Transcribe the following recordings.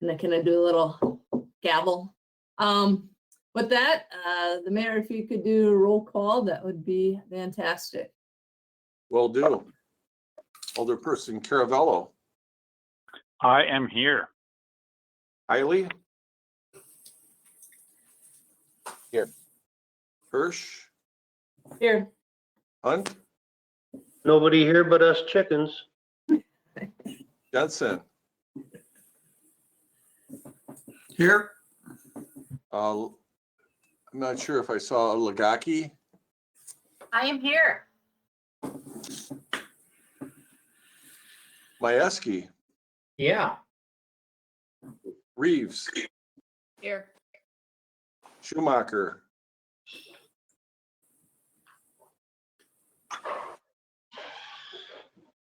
And can I do a little gavel? With that, the mayor, if you could do a roll call, that would be fantastic. Will do. Alderperson Caravello. I am here. Hiley. Here. Hirsch. Here. Hunt. Nobody here but us chickens. Jensen. Here. I'm not sure if I saw Lagaki. I am here. Majewski. Yeah. Reeves. Here. Schumacher.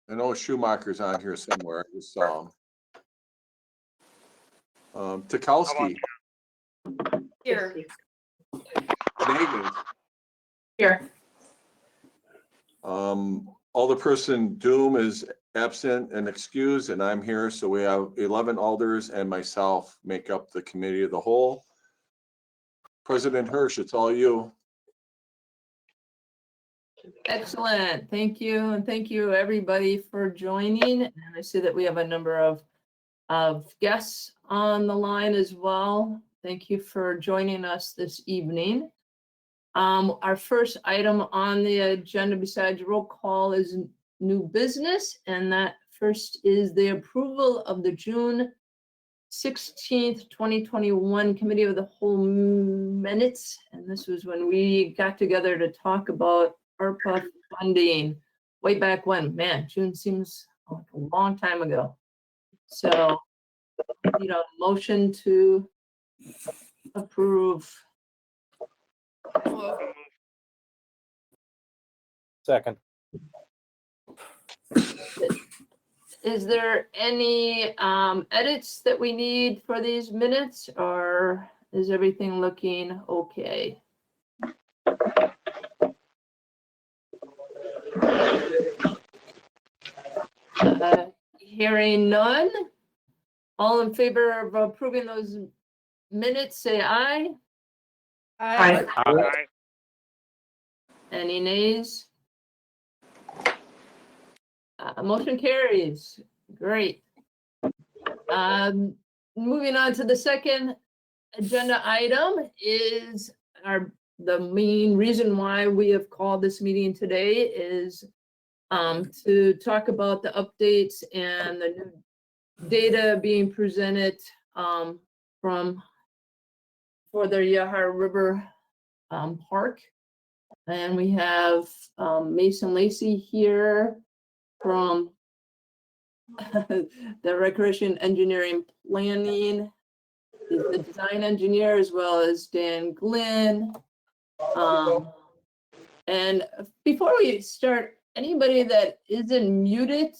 I know Schumacher's on here somewhere. I just saw him. Tukowski. Here. Nagin. Here. Alderperson Doom is absent and excused, and I'm here. So we have 11 alders and myself make up the committee of the whole. President Hirsch, it's all you. Excellent. Thank you. And thank you everybody for joining. And I see that we have a number of guests on the line as well. Thank you for joining us this evening. Our first item on the agenda besides roll call is new business. And that first is the approval of the June 16th, 2021 Committee of the Whole minutes. And this was when we got together to talk about ARPA funding way back when. Man, June seems like a long time ago. So, motion to approve. Second. Is there any edits that we need for these minutes, or is everything looking okay? Hearing none. All in favor of approving those minutes, say aye. Aye. Aye. Any nays? Motion carries. Great. Moving on to the second agenda item is the main reason why we have called this meeting today is to talk about the updates and the new data being presented for the Yahar River Park. And we have Mason Lacey here from the Recreation Engineering Planning. He's the design engineer, as well as Dan Glenn. And before we start, anybody that isn't muted,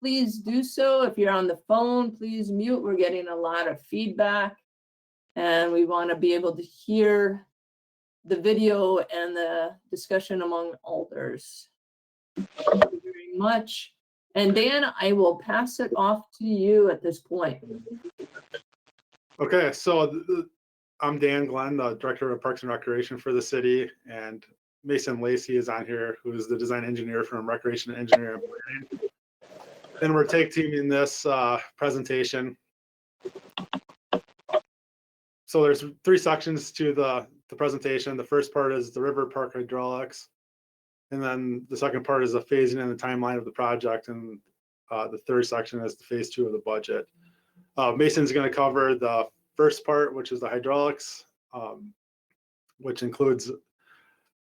please do so. If you're on the phone, please mute. We're getting a lot of feedback, and we want to be able to hear the video and the discussion among alders. Thank you very much. And Dan, I will pass it off to you at this point. Okay, so I'm Dan Glenn, the Director of Parks and Recreation for the city, and Mason Lacey is on here, who is the design engineer from Recreation Engineering and Planning. And we're tag teaming this presentation. So there's 3 sections to the presentation. The first part is the river park hydraulics. And then the second part is the phasing and the timeline of the project. And the third section is the phase 2 of the budget. Mason's going to cover the first part, which is the hydraulics, which includes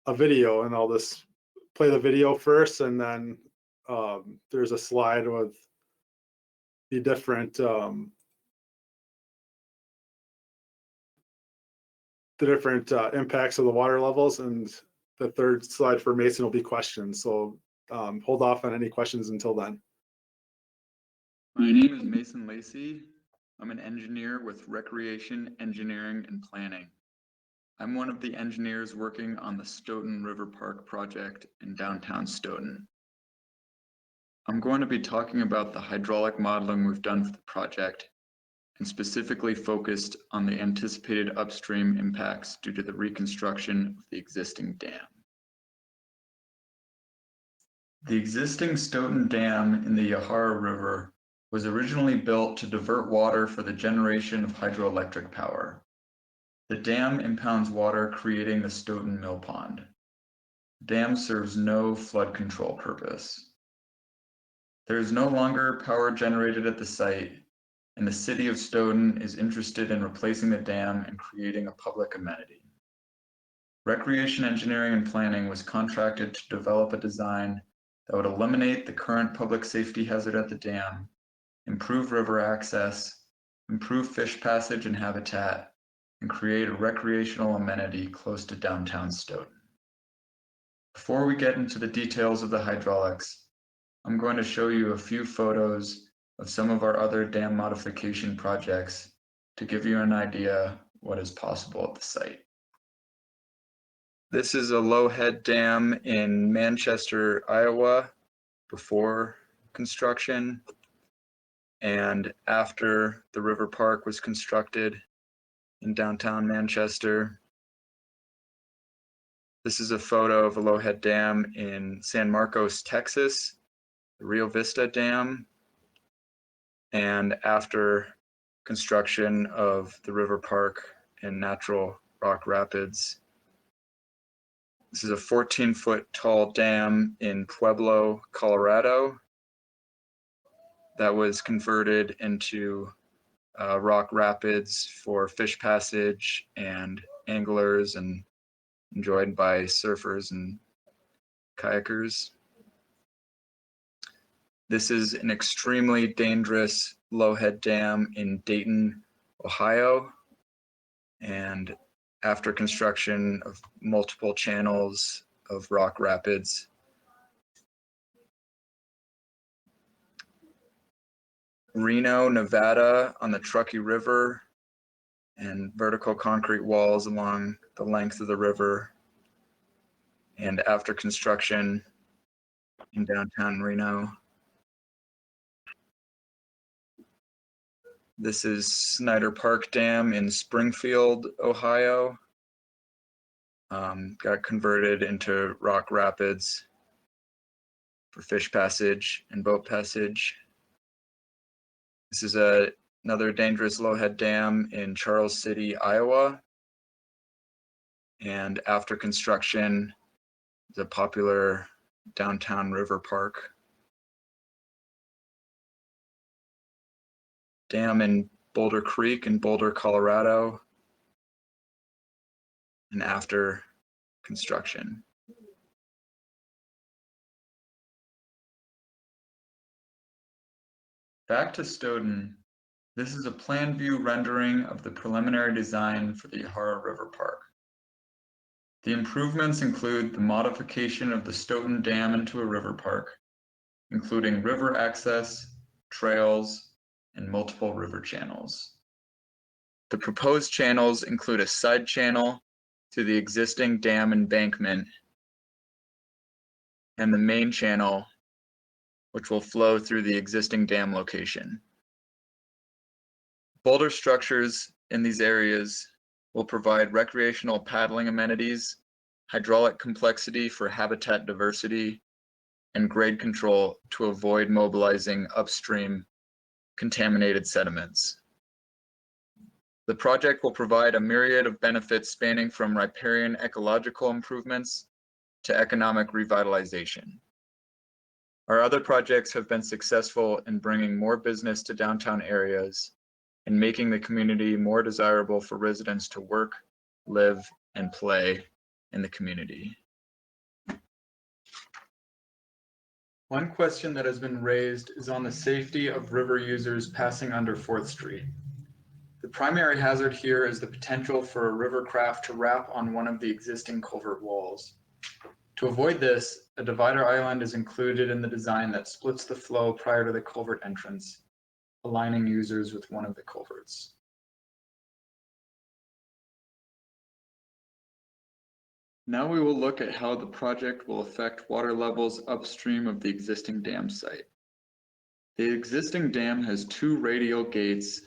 a video. And I'll just play the video first, and then there's a slide with the different impacts of the water levels, and the third slide for Mason will be questions. So hold off on any questions until then. My name is Mason Lacey. I'm an engineer with Recreation Engineering and Planning. I'm one of the engineers working on the Stoughton River Park project in downtown Stoughton. I'm going to be talking about the hydraulic modeling we've done for the project and specifically focused on the anticipated upstream impacts due to the reconstruction of the existing dam. The existing Stoughton Dam in the Yahara River was originally built to divert water for the generation of hydroelectric power. The dam impounds water, creating the Stoughton Mill Pond. The dam serves no flood control purpose. There is no longer power generated at the site, and the city of Stoughton is interested in replacing the dam and creating a public amenity. Recreation Engineering and Planning was contracted to develop a design that would eliminate the current public safety hazard at the dam, improve river access, improve fish passage and habitat, and create a recreational amenity close to downtown Stoughton. Before we get into the details of the hydraulics, I'm going to show you a few photos of some of our other dam modification projects to give you an idea what is possible at the site. This is a low head dam in Manchester, Iowa, before construction and after the river park was constructed in downtown Manchester. This is a photo of a low head dam in San Marcos, Texas, the Rio Vista Dam, and after construction of the river park in Natural Rock Rapids. This is a 14-foot tall dam in Pueblo, Colorado, that was converted into rock rapids for fish passage and anglers and enjoyed by surfers and kayakers. This is an extremely dangerous low head dam in Dayton, Ohio, and after construction of multiple channels of rock rapids. Reno, Nevada on the Truckee River and vertical concrete walls along the length of the river. And after construction in downtown Reno. This is Snyder Park Dam in Springfield, Ohio. Got converted into rock rapids for fish passage and boat passage. This is another dangerous low head dam in Charles City, Iowa. And after construction, the popular downtown river park. Dam in Boulder Creek in Boulder, Colorado, and after construction. Back to Stoughton, this is a plan view rendering of the preliminary design for the Yahara River Park. The improvements include the modification of the Stoughton Dam into a river park, including river access, trails, and multiple river channels. The proposed channels include a side channel to the existing dam embankment and the main channel, which will flow through the existing dam location. Boulder structures in these areas will provide recreational paddling amenities, hydraulic complexity for habitat diversity, and grade control to avoid mobilizing upstream contaminated sediments. The project will provide a myriad of benefits spanning from riparian ecological improvements to economic revitalization. Our other projects have been successful in bringing more business to downtown areas and making the community more desirable for residents to work, live, and play in the community. One question that has been raised is on the safety of river users passing under 4th Street. The primary hazard here is the potential for a river craft to wrap on one of the existing culvert walls. To avoid this, a divider island is included in the design that splits the flow prior to the culvert entrance, aligning users with one of the culverts. Now we will look at how the project will affect water levels upstream of the existing dam site. The existing dam has 2 radial gates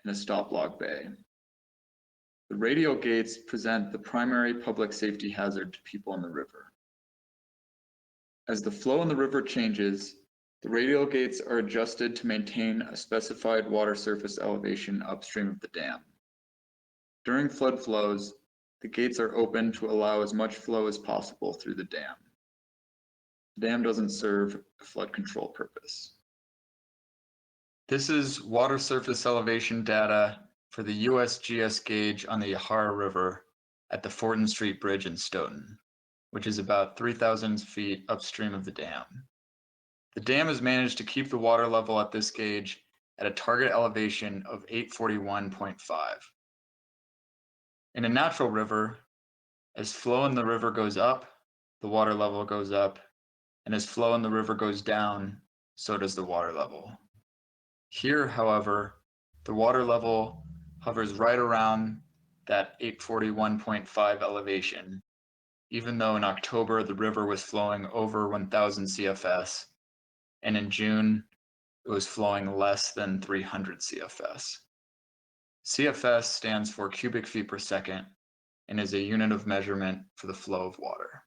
and a stop log bay. The radial gates present the primary public safety hazard to people in the river. As the flow in the river changes, the radial gates are adjusted to maintain a specified water surface elevation upstream of the dam. During flood flows, the gates are open to allow as much flow as possible through the dam. The dam doesn't serve a flood control purpose. This is water surface elevation data for the USGS gauge on the Yahara River at the Fortin Street Bridge in Stoughton, which is about 3,000 feet upstream of the dam. The dam has managed to keep the water level at this gauge at a target elevation of 841.5. In a natural river, as flow in the river goes up, the water level goes up, and as flow in the river goes down, so does the water level. Here, however, the water level hovers right around that 841.5 elevation, even though in October the river was flowing over 1,000 CFS, and in June it was flowing less than 300 CFS. CFS stands for cubic feet per second and is a unit of measurement for the flow of water.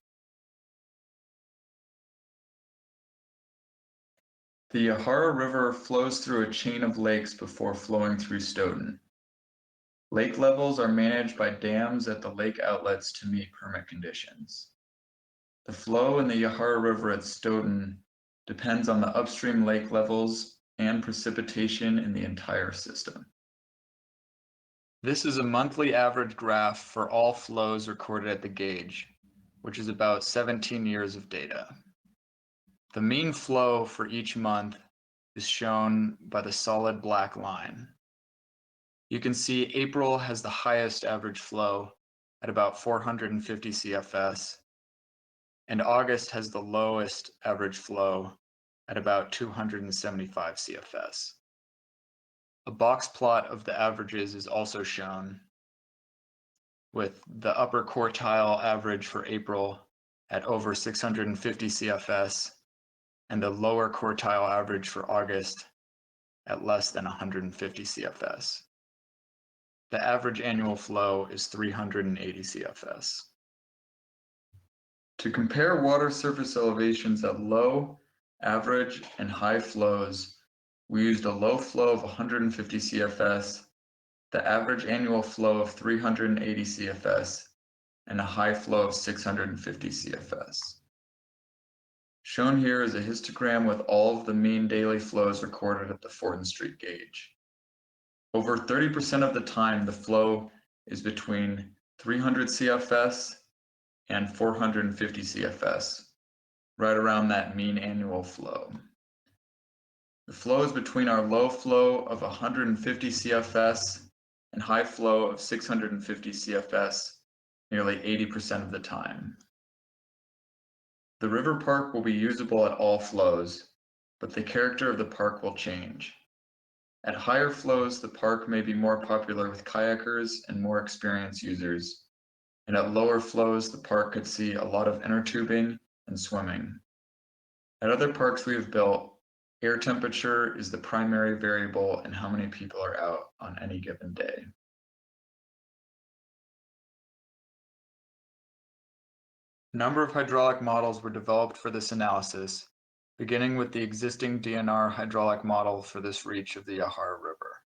The Yahara River flows through a chain of lakes before flowing through Stoughton. Lake levels are managed by dams at the lake outlets to meet permit conditions. The flow in the Yahara River at Stoughton depends on the upstream lake levels and precipitation in the entire system. This is a monthly average graph for all flows recorded at the gauge, which is about 17 years of data. The mean flow for each month is shown by the solid black line. You can see April has the highest average flow at about 450 CFS, and August has the lowest average flow at about 275 CFS. A box plot of the averages is also shown, with the upper quartile average for April at over 650 CFS and the lower quartile average for August at less than 150 CFS. The average annual flow is 380 CFS. To compare water surface elevations at low, average, and high flows, we used a low flow of 150 CFS, the average annual flow of 380 CFS, and a high flow of 650 CFS. Shown here is a histogram with all of the mean daily flows recorded at the Fortin Street gauge. Over 30% of the time, the flow is between 300 CFS and 450 CFS, right around that mean annual flow. The flow is between our low flow of 150 CFS and high flow of 650 CFS nearly 80% of the time. The river park will be usable at all flows, but the character of the park will change. At higher flows, the park may be more popular with kayakers and more experienced users, and at lower flows, the park could see a lot of inner tubing and swimming. At other parks we have built, air temperature is the primary variable in how many people are out on any given day. A number of hydraulic models were developed for this analysis, beginning with the existing DNR hydraulic model for this reach of the Yahara River.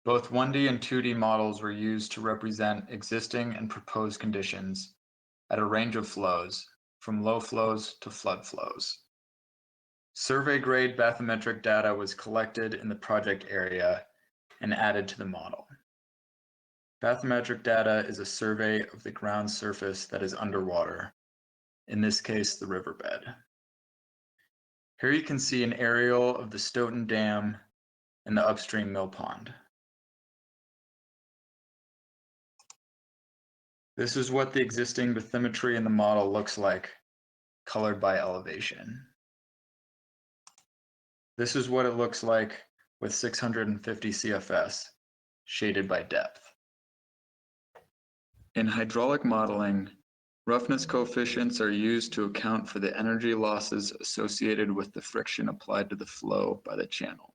Both 1D and 2D models were used to represent existing and proposed conditions at a range of flows, from low flows to flood flows. Survey-grade bathymetric data was collected in the project area and added to the model. Bathymetric data is a survey of the ground surface that is underwater, in this case, the riverbed. Here you can see an aerial of the Stoughton Dam and the upstream mill pond. This is what the existing bathymetry in the model looks like, colored by elevation. This is what it looks like with 650 CFS, shaded by depth. In hydraulic modeling, roughness coefficients are used to account for the energy losses associated with the friction applied to the flow by the channel.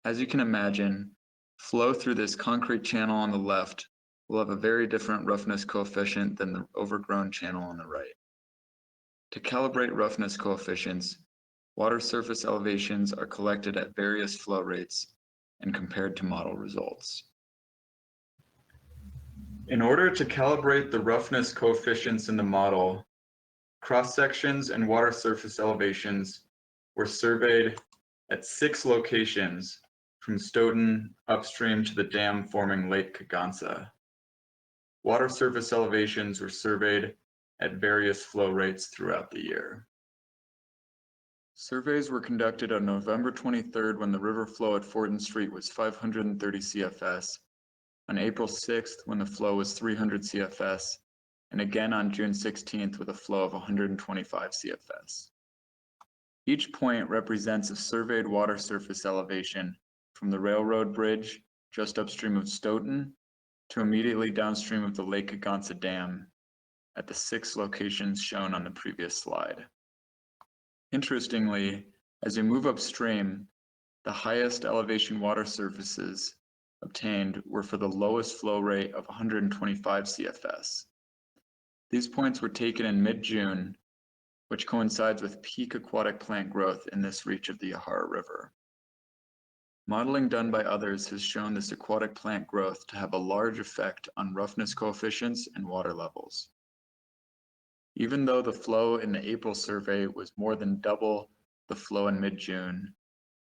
As you can imagine, Flow through this concrete channel on the left will have a very different roughness coefficient than the overgrown channel on the right. To calibrate roughness coefficients, water surface elevations are collected at various flow rates and compared to model results. In order to calibrate the roughness coefficients in the model, cross-sections and water surface elevations were surveyed at 6 locations from Stoughton upstream to the dam forming Lake Kagansa. Water surface elevations were surveyed at various flow rates throughout the year. Surveys were conducted on November 23rd when the river flow at Fortin Street was 530 CFS, on April 6th when the flow was 300 CFS, and again on June 16th with a flow of 125 CFS. Each point represents a surveyed water surface elevation from the railroad bridge just upstream of Stoughton to immediately downstream of the Lake Kagansa Dam at the 6 locations shown on the previous slide. Interestingly, as we move upstream, the highest elevation water surfaces obtained were for the lowest flow rate of 125 CFS. These points were taken in mid-June, which coincides with peak aquatic plant growth in this reach of the Yahara River. Modeling done by others has shown this aquatic plant growth to have a large effect on roughness coefficients and water levels. Even though the flow in the April survey was more than double the flow in mid-June,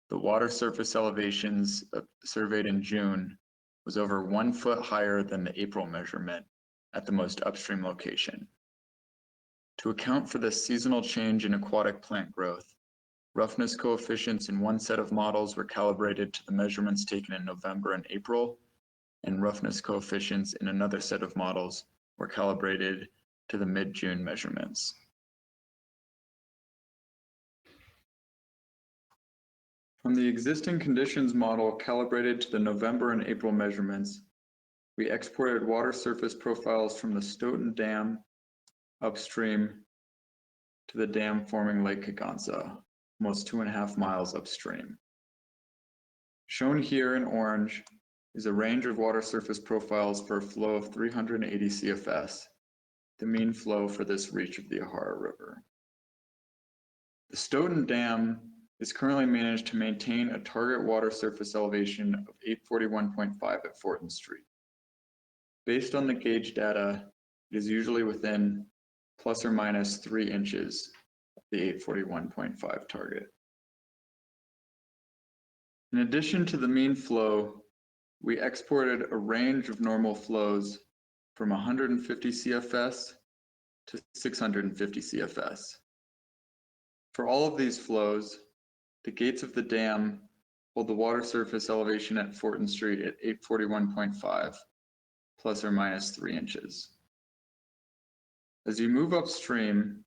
the water surface elevations surveyed in June was over 1 foot higher than the April measurement at the most upstream location. To account for this seasonal change in aquatic plant growth, roughness coefficients in one set of models were calibrated to the measurements taken in November and April, and roughness coefficients in another set of models were calibrated to the mid-June measurements. From the existing conditions model calibrated to the November and April measurements, we exported water surface profiles from the Stoughton Dam upstream to the dam forming Lake Kagansa, almost 2.5 miles upstream. Shown here in orange is a range of water surface profiles for a flow of 380 CFS, the mean flow for this reach of the Yahara River. The Stoughton Dam is currently managed to maintain a target water surface elevation of 841.5 at Fortin Street. Based on the gauge data, it is usually within plus or minus 3 inches of the 841.5 target. In addition to the mean flow, we exported a range of normal flows from 150 CFS to 650 CFS. For all of these flows, the gates of the dam hold the water surface elevation at Fortin Street at 841.5, plus or minus 3 inches. As you move upstream,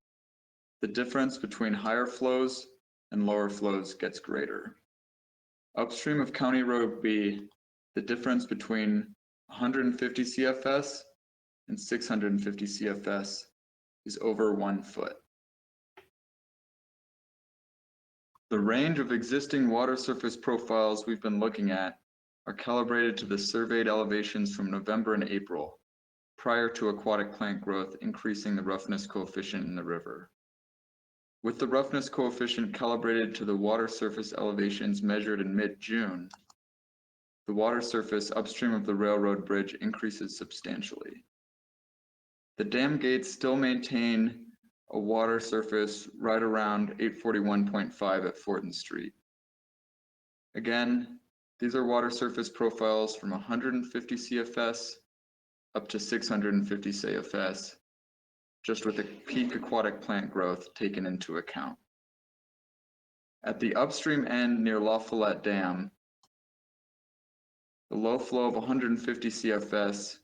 the difference between higher flows and lower flows gets greater. Upstream of County Road B, the difference between 150 CFS and 650 CFS is over 1 foot. The range of existing water surface profiles we've been looking at are calibrated to the surveyed elevations from November and April, prior to aquatic plant growth increasing the roughness coefficient in the river. With the roughness coefficient calibrated to the water surface elevations measured in mid-June, the water surface upstream of the railroad bridge increases substantially. The dam gates still maintain a water surface right around 841.5 at Fortin Street. Again, these are water surface profiles from 150 CFS up to 650 CFS, just with the peak aquatic plant growth taken into account. At the upstream end near La Follette Dam, the low flow of 150 CFS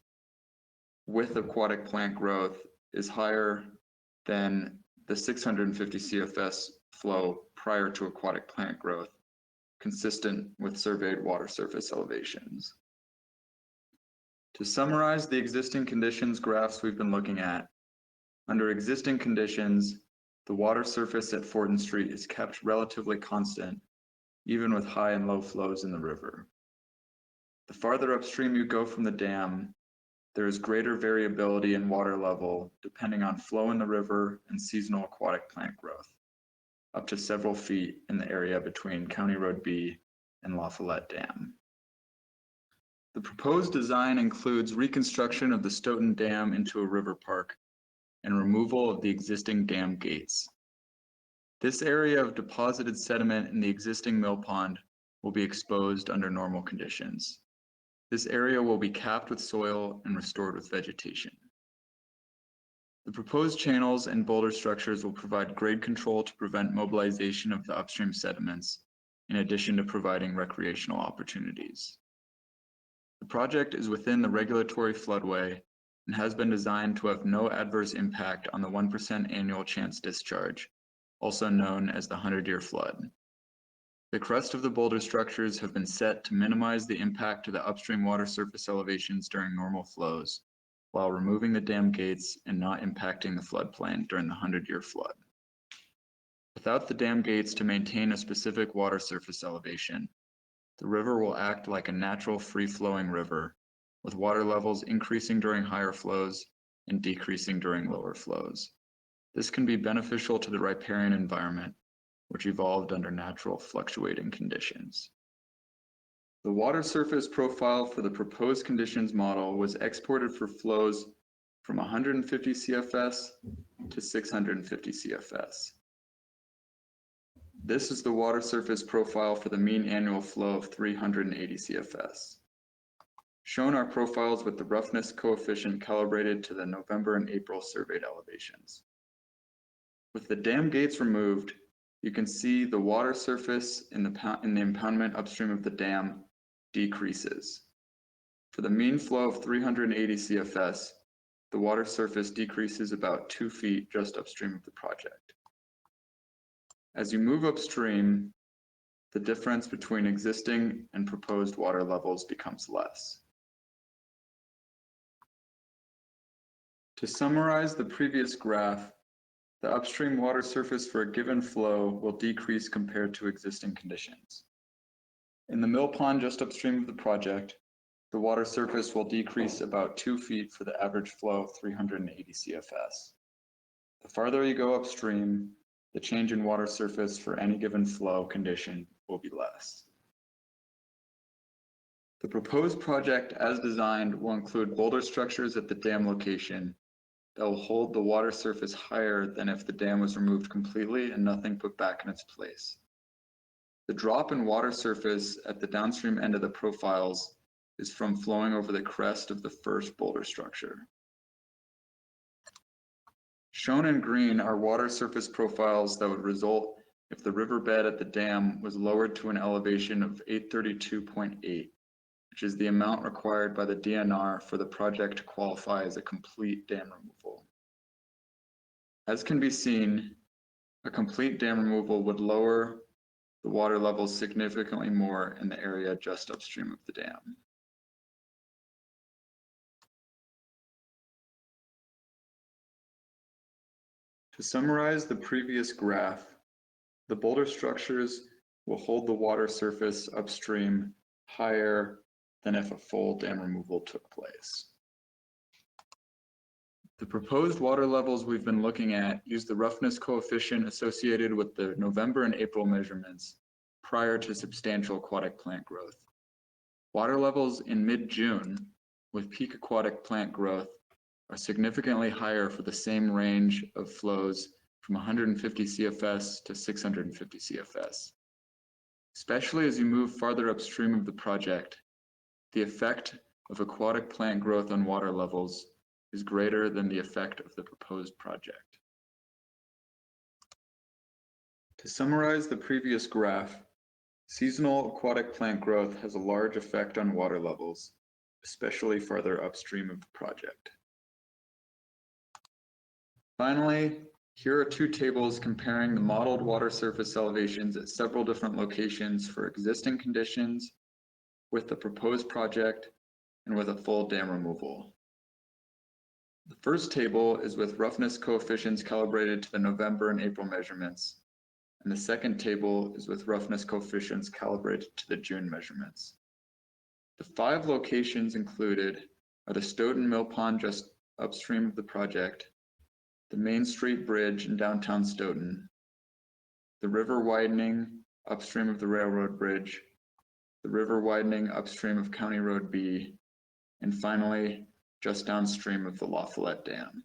with aquatic plant growth is higher than the 650 CFS flow prior to aquatic plant growth, consistent with surveyed water surface elevations. To summarize the existing conditions graphs we've been looking at, under existing conditions, the water surface at Fortin Street is kept relatively constant, even with high and low flows in the river. The farther upstream you go from the dam, there is greater variability in water level depending on flow in the river and seasonal aquatic plant growth, up to several feet in the area between County Road B and Lafayette Dam. The proposed design includes reconstruction of the Stoughton Dam into a river park and removal of the existing dam gates. This area of deposited sediment in the existing mill pond will be exposed under normal conditions. This area will be capped with soil and restored with vegetation. The proposed channels and boulder structures will provide grade control to prevent mobilization of the upstream sediments, in addition to providing recreational opportunities. The project is within the regulatory floodway and has been designed to have no adverse impact on the 1% annual chance discharge, also known as the 100-year flood. The crest of the boulder structures have been set to minimize the impact to the upstream water surface elevations during normal flows, while removing the dam gates and not impacting the floodplain during the 100-year flood. Without the dam gates to maintain a specific water surface elevation, the river will act like a natural free-flowing river, with water levels increasing during higher flows and decreasing during lower flows. This can be beneficial to the riparian environment, which evolved under natural fluctuating conditions. The water surface profile for the proposed conditions model was exported for flows from 150 CFS to 650 CFS. This is the water surface profile for the mean annual flow of 380 CFS. Shown are profiles with the roughness coefficient calibrated to the November and April surveyed elevations. With the dam gates removed, you can see the water surface in the impoundment upstream of the dam decreases. For the mean flow of 380 CFS, the water surface decreases about 2 feet just upstream of the project. As you move upstream, the difference between existing and proposed water levels becomes less. To summarize the previous graph, the upstream water surface for a given flow will decrease compared to existing conditions. In the mill pond just upstream of the project, the water surface will decrease about 2 feet for the average flow of 380 CFS. The farther you go upstream, the change in water surface for any given flow condition will be less. The proposed project as designed will include boulder structures at the dam location that will hold the water surface higher than if the dam was removed completely and nothing put back in its place. The drop in water surface at the downstream end of the profiles is from flowing over the crest of the first boulder structure. Shown in green are water surface profiles that would result if the riverbed at the dam was lowered to an elevation of 832.8, which is the amount required by the DNR for the project to qualify as a complete dam removal. As can be seen, a complete dam removal would lower the water levels significantly more in the area just upstream of the dam. To summarize the previous graph, the boulder structures will hold the water surface upstream higher than if a full dam removal took place. The proposed water levels we've been looking at use the roughness coefficient associated with the November and April measurements prior to substantial aquatic plant growth. Water levels in mid-June with peak aquatic plant growth are significantly higher for the same range of flows from 150 CFS to 650 CFS. Especially as you move farther upstream of the project, the effect of aquatic plant growth on water levels is greater than the effect of the proposed project. To summarize the previous graph, seasonal aquatic plant growth has a large effect on water levels, especially farther upstream of the project. Finally, here are two tables comparing the modeled water surface elevations at several different locations for existing conditions, with the proposed project, and with a full dam removal. The first table is with roughness coefficients calibrated to the November and April measurements, and the second table is with roughness coefficients calibrated to the June measurements. The 5 locations included are the Stoughton Mill Pond just upstream of the project, the Main Street Bridge in downtown Stoughton, the river widening upstream of the railroad bridge, the river widening upstream of County Road B, and finally, just downstream of the Lafayette Dam.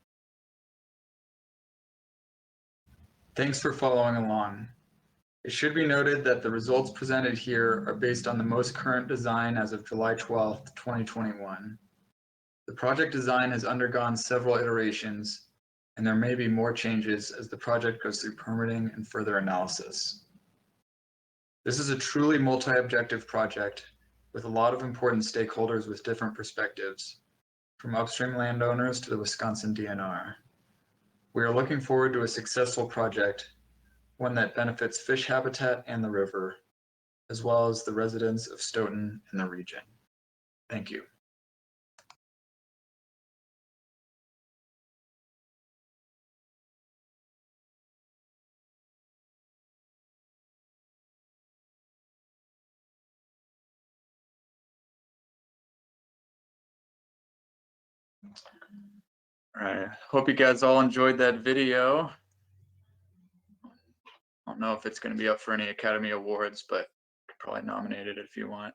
Thanks for following along. It should be noted that the results presented here are based on the most current design as of July 12th, 2021. The project design has undergone several iterations, and there may be more changes as the project goes through permitting and further analysis. This is a truly multi-objective project with a lot of important stakeholders with different perspectives, from upstream landowners to the Wisconsin DNR. We are looking forward to a successful project, one that benefits fish habitat and the river, as well as the residents of Stoughton and the region. Thank you. All right, hope you guys all enjoyed that video. I don't know if it's going to be up for any Academy Awards, but you could probably nominate it if you want.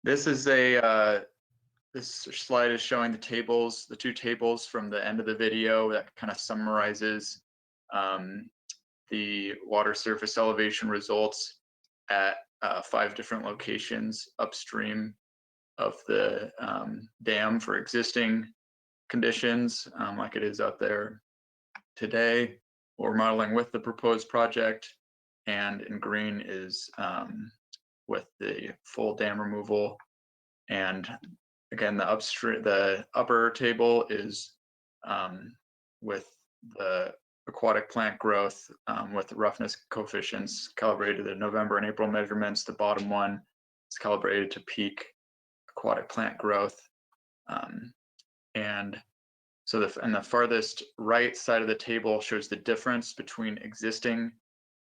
This is this slide is showing the tables, the 2 tables from the end of the video that kind of summarizes the water surface elevation results at 5 different locations upstream of the dam for existing conditions, like it is out there today. We're modeling with the proposed project, and in green is with the full dam removal. And again, the upper table is with the aquatic plant growth with the roughness coefficients calibrated to November and April measurements. The bottom one is calibrated to peak aquatic plant growth. And so the farthest right side of the table shows the difference between existing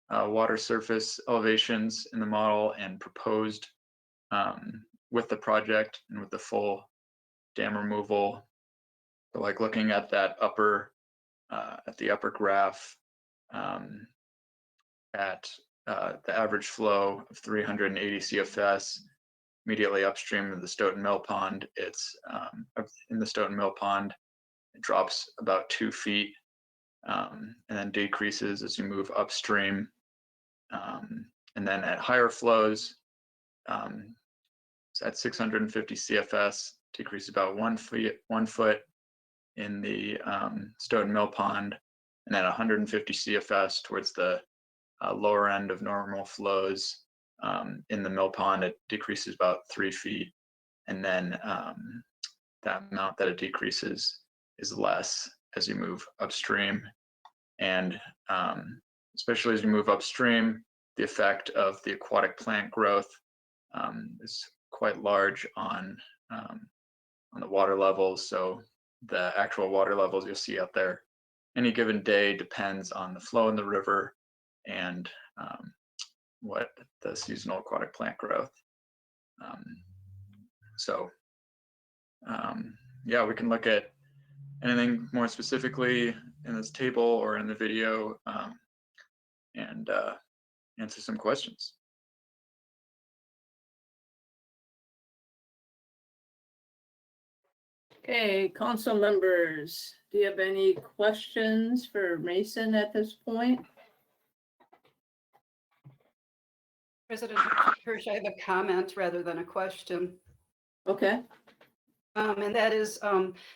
water surface elevations in the model and proposed with the project and with the full dam removal. So like looking at that at the upper graph at the average flow of 380 CFS immediately upstream of the Stoughton Mill Pond. It's in the Stoughton Mill Pond, it drops about 2 feet and then decreases as you move upstream. And then at higher flows, so at 650 CFS, decreases about 1 foot in the Stoughton Mill Pond, and at 150 CFS towards the lower end of normal flows in the mill pond, it decreases about 3 feet, and then that amount that it decreases is less as you move upstream. And especially as you move upstream, the effect of the aquatic plant growth is quite large on the water levels. So the actual water levels you'll see out there any given day depends on the flow in the river and what the seasonal aquatic plant growth. Yeah, we can look at anything more specifically in this table or in the video and answer some questions. Okay, council members, do you have any questions for Mason at this point? President Hirsch, I have a comment rather than a question. Okay. And that is,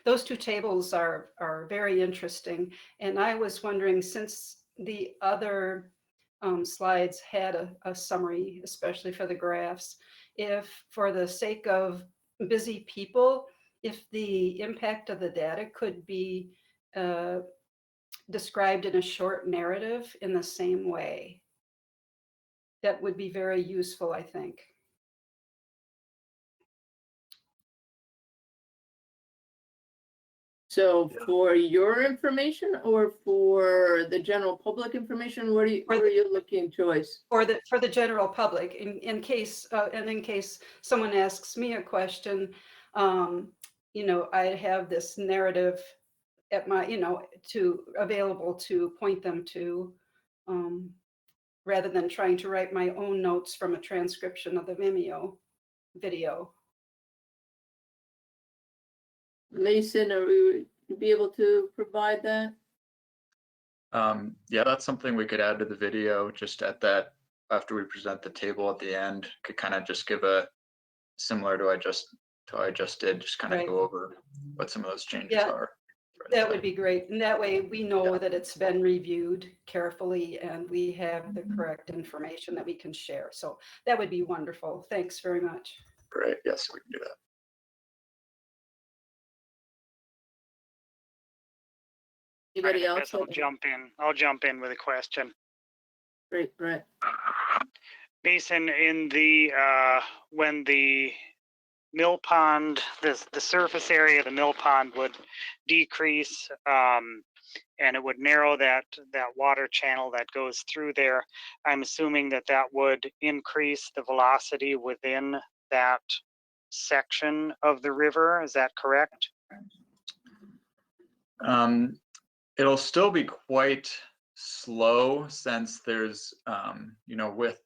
those 2 tables are very interesting. And I was wondering, since the other slides had a summary, especially for the graphs, if for the sake of busy people, if the impact of the data could be described in a short narrative in the same way, that would be very useful, I think. So for your information or for the general public information, where are you looking, Joyce? For the general public, in case someone asks me a question, you know, I have this narrative at my, you know, available to point them to, rather than trying to write my own notes from a transcription of the Vimeo video. Mason, are we be able to provide that? Yeah, that's something we could add to the video just at that, after we present the table at the end, could kind of just give a similar to I just did, just kind of Right. go over what some of those changes Yeah. are. That would be great. And that way we know that it's been reviewed carefully and we have the correct information that we can share. So that would be wonderful. Thanks very much. Great, yes, we can do that. Anybody I else? guess I'll jump in with a question. Great, Brett. Mason, in the when the mill pond, the surface area of the mill pond would decrease, and it would narrow that water channel that goes through there. I'm assuming that would increase the velocity within that section of the river. Is that correct? It'll still be quite slow since there's, you know, with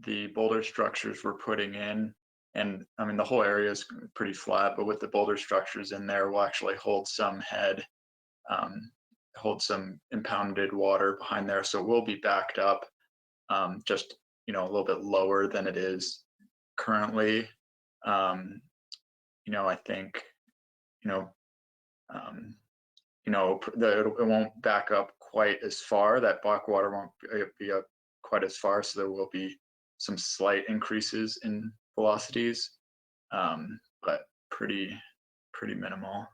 the boulder structures we're putting in, and I mean, the whole area is pretty flat, but with the boulder structures in there, we'll actually hold some head, hold some impounded water behind there. So we'll be backed up, just, you know, a little bit lower than it is currently. You know, I think, you know, it won't back up quite as far. That backwater won't be up quite as far, so there will be some slight increases in velocities, but pretty minimal.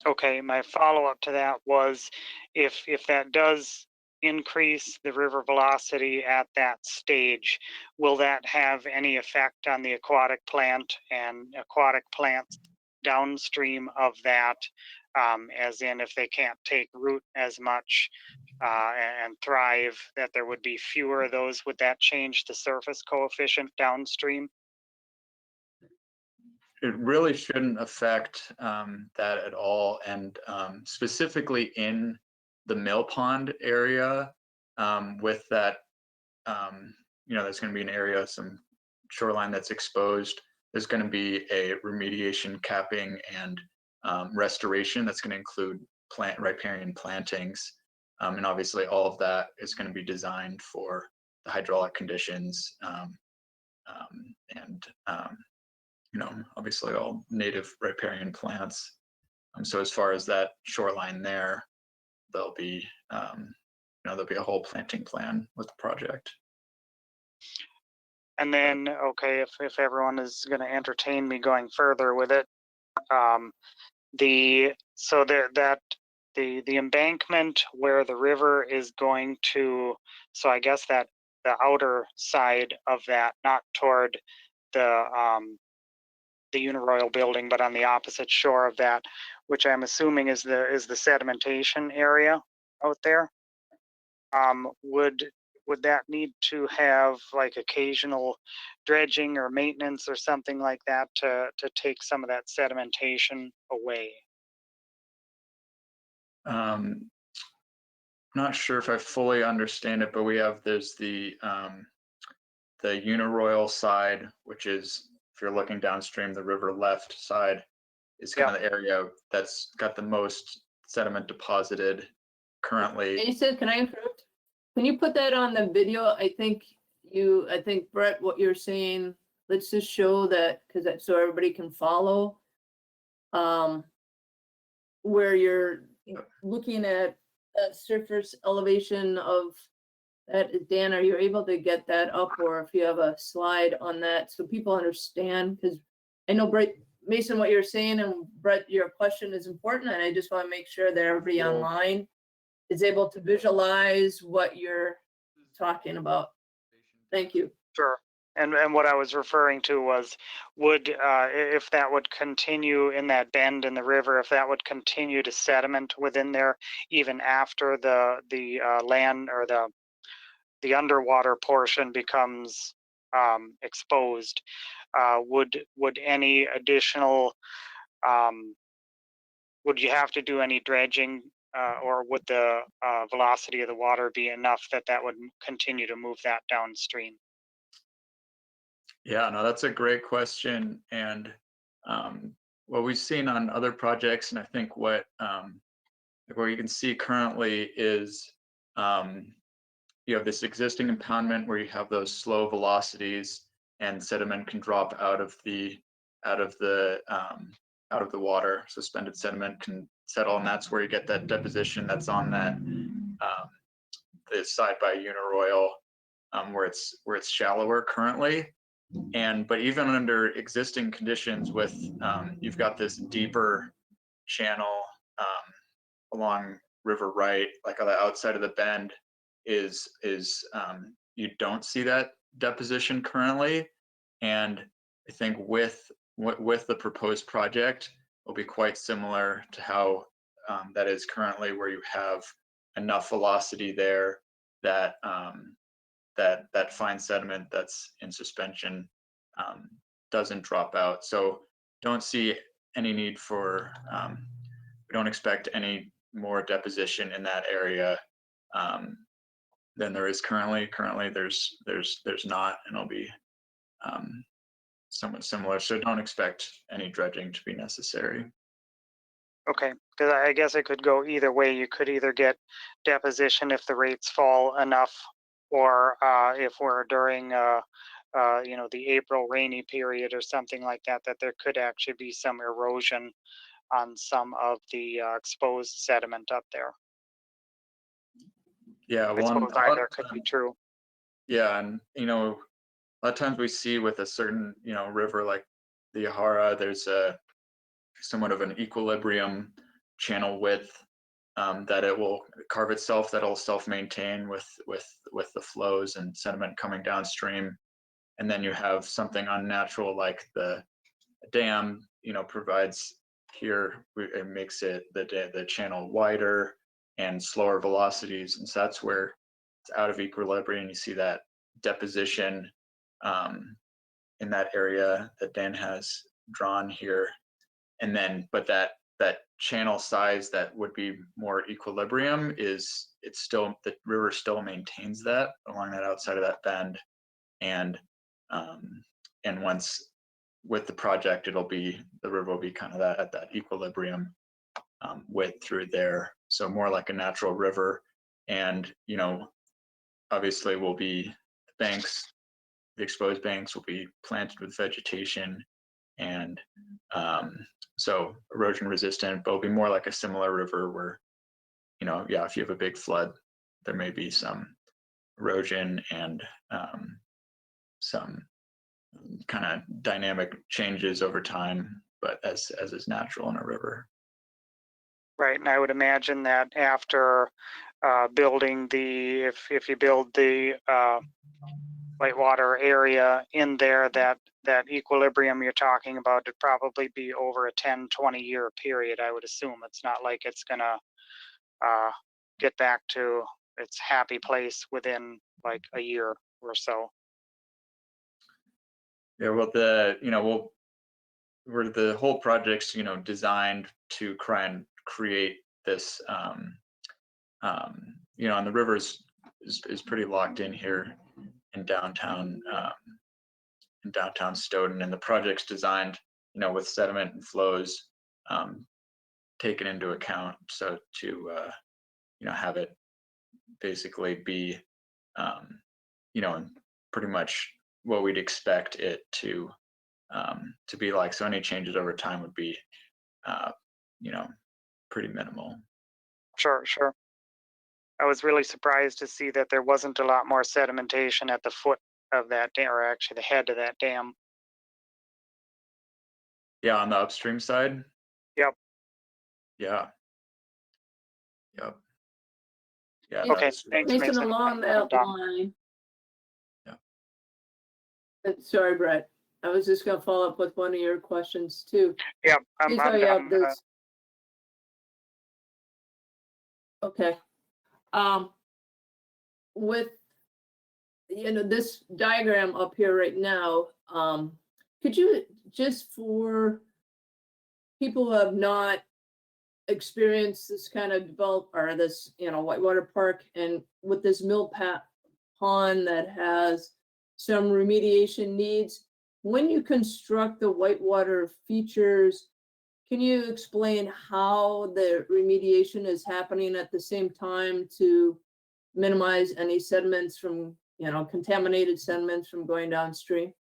Okay, my follow-up to that was, if that does increase the river velocity at that stage, will that have any effect on the aquatic plant and aquatic plants downstream of that, as in if they can't take root as much and thrive, that there would be fewer of those? Would that change the surface coefficient downstream? It really shouldn't affect that at all, and specifically in the mill pond area, with that, you know, there's going to be an area, some shoreline that's exposed. There's going to be a remediation, capping, and restoration that's going to include riparian plantings, and obviously all of that is going to be designed for the hydraulic conditions, and you know, obviously all native riparian plants. So as far as that shoreline there, there'll be, you know, there'll be a whole planting plan with the project. And then, okay, if everyone is going to entertain me going further with it, the embankment where the river is going to, so I guess that the outer side of that, not toward the Uniroyal building, but on the opposite shore of that, which I'm assuming is the sedimentation area out there. Would that need to have like occasional dredging or maintenance or something like that to take some of that sedimentation away? Not sure if I fully understand it, but there's the Uniroyal side, which is, if you're looking downstream, the river left side is kind of the area that's got the most sediment deposited currently. Jason, can I interrupt? Can you put that on the video? I think Brett, what you're saying, let's just show that, because that, so everybody can follow. Where you're looking at surface elevation of that. Dan, are you able to get that up, or if you have a slide on that so people understand? Because I know, Brett, Mason, what you're saying, and Brett, your question is important, and I just want to make sure that everybody online is able to visualize what you're talking about. Thank you. Sure. And what I was referring to was, would, if that would continue in that bend in the river, if that would continue to sediment within there, even after the land or the underwater portion becomes exposed, would any additional, would you have to do any dredging, or would the velocity of the water be enough that that would continue to move that downstream? Yeah, no, that's a great question. And what we've seen on other projects, and I think what you can see currently is you have this existing impoundment where you have those slow velocities and sediment can drop out of the water. Suspended sediment can settle, and that's where you get that deposition that's on that the side by Uniroyal, where it's shallower currently. But even under existing conditions with you've got this deeper channel along River Right, like on the outside of the bend, is you don't see that deposition currently. And I think with the proposed project, will be quite similar to how that is currently, where you have enough velocity there that that fine sediment that's in suspension doesn't drop out. So don't see any need for, we don't expect any more deposition in that area than there is currently. Currently there's not, and it'll be somewhat similar. So don't expect any dredging to be necessary. Okay, because I guess it could go either way. You could either get deposition if the rates fall enough, or if we're during the April rainy period or something like that, that there could actually be some erosion on some of the exposed sediment up there. Yeah, I well, suppose either could be true. yeah, and a lot of times we see with a certain river like the Yahara, there's a somewhat of an equilibrium channel width that it will carve itself, that it'll self-maintain with the flows and sediment coming downstream. And then you have something unnatural like the dam, provides here, it makes it the channel wider and slower velocities, and so that's where it's out of equilibrium. You see that deposition in that area that Dan has drawn here. And then, but that channel size that would be more equilibrium is, the river still maintains that along that outside of that bend. And once with the project, the river will be kind of at that equilibrium width through there. So more like a natural river. And, obviously the exposed banks will be planted with vegetation, and so erosion resistant, but it'll be more like a similar river where, if you have a big flood, there may be some erosion and some kind of dynamic changes over time, but as is natural in a river. Right, and I would imagine that after building if you build the whitewater area in there, that equilibrium you're talking about would probably be over a 10-20 year period. I would assume it's not like it's gonna get back to its happy place within like a year or so. Yeah, well, where the whole project's designed to try and create this and the river is pretty locked in here in downtown Stoughton, and the project's designed with sediment and flows taken into account, so to have it basically be pretty much what we'd expect it to be like. So any changes over time would be pretty minimal. Sure. I was really surprised to see that there wasn't a lot more sedimentation at the foot of that dam, or actually the head of that dam. Yeah, on the upstream side. Yep. Yeah. Yep. Yeah. Okay. That is, Thanks, Mason, Mason. along that I'm done. line. Sorry, Brett. I was just gonna follow up with one of your questions too. Yeah, See I'm how you have done. this. Okay. With, this diagram up here right now, could you, just for people who have not experienced this kind of or this, whitewater park, and with this pond that has some remediation needs, when you construct the whitewater features, can you explain how the remediation is happening at the same time to minimize any sediments from, contaminated sediments from going downstream?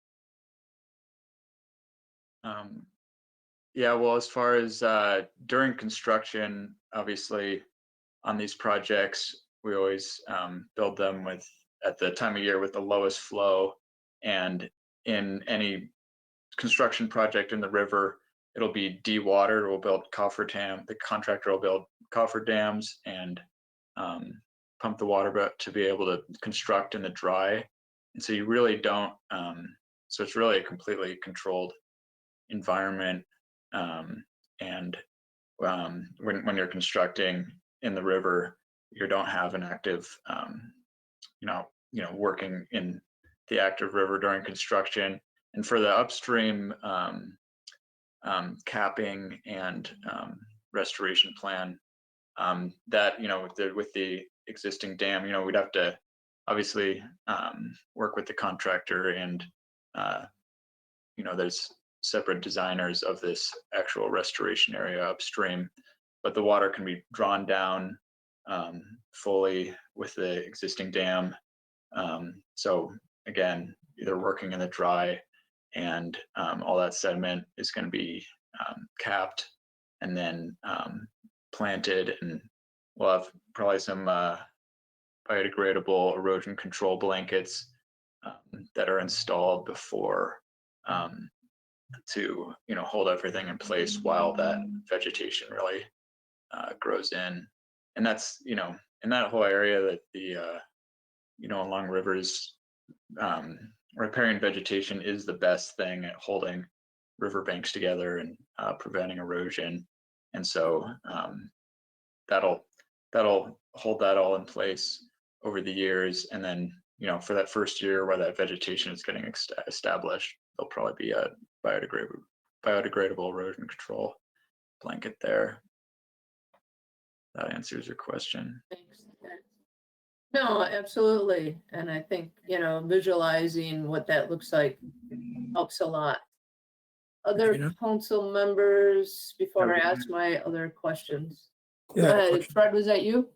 Yeah, well, as far as during construction, obviously on these projects, we always build them at the time of year with the lowest flow. And in any construction project in the river, it'll be dewatered. We'll build the contractor will build coffer dams and pump the water to be able to construct in the dry. And so you really don't, so it's really a completely controlled environment. And when you're constructing in the river, you don't have an active, working in the active river during construction. And for the upstream capping and restoration plan, that with the existing dam, we'd have to obviously work with the contractor, and there's separate designers of this actual restoration area upstream, but the water can be drawn down fully with the existing dam. So again, either working in the dry, and all that sediment is going to be capped and then planted, and we'll have probably some biodegradable erosion control blankets that are installed before to hold everything in place while that vegetation really grows in. And that's in that whole area that the along rivers, riparian vegetation is the best thing at holding riverbanks together and preventing erosion. And so that'll hold that all in place over the years. And then for that first year where that vegetation is getting established, there'll probably be a biodegradable erosion control blanket there. That answers your question. Thanks. No, absolutely. And I think, visualizing what that looks like helps a lot. Other council members, before I ask my other questions. Go ahead. Fred, was that you?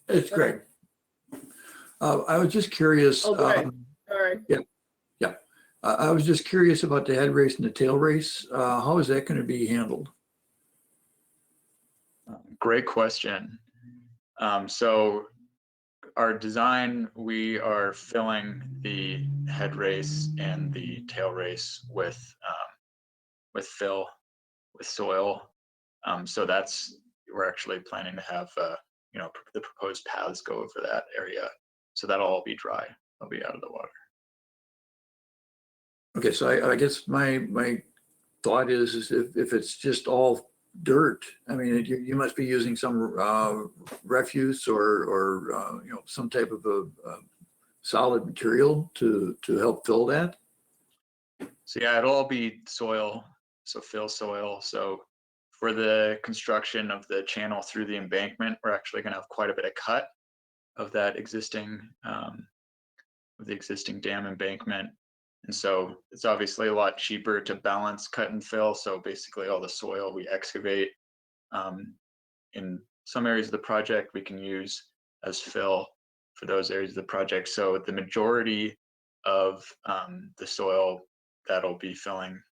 It's Greg. I was just curious. Oh, Greg. Sorry. Yeah. I was just curious about the head race and the tail race. How is that going to be handled? Great question. So our design, we are filling the head race and the tail race with fill, with soil. So we're actually planning to have the proposed paths go over that area. So that'll all be dry. They'll be out of the water. Okay, so I guess my thought is if it's just all dirt, I mean, you must be using some refuse or some type of a solid material to help fill that. So yeah, it'll all be soil, so fill soil. So for the construction of the channel through the embankment, we're actually going to have quite a bit of cut of that existing dam embankment. And so it's obviously a lot cheaper to balance cut and fill. So basically all the soil we excavate in some areas of the project, we can use as fill for those areas of the project. So the majority of the soil that'll be filling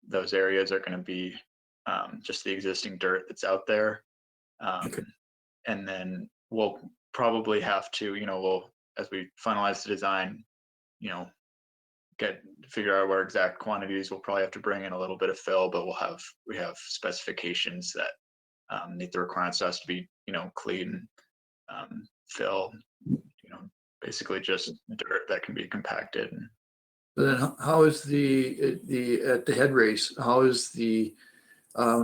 those areas are going to be just the existing dirt that's out there. Okay. And then we'll probably have to, as we finalize the design, figure out where exact quantities. We'll probably have to bring in a little bit of fill, but we have specifications that meet the requirements for us to be, clean fill, basically just dirt that can be compacted and Then how is at the head race, how is the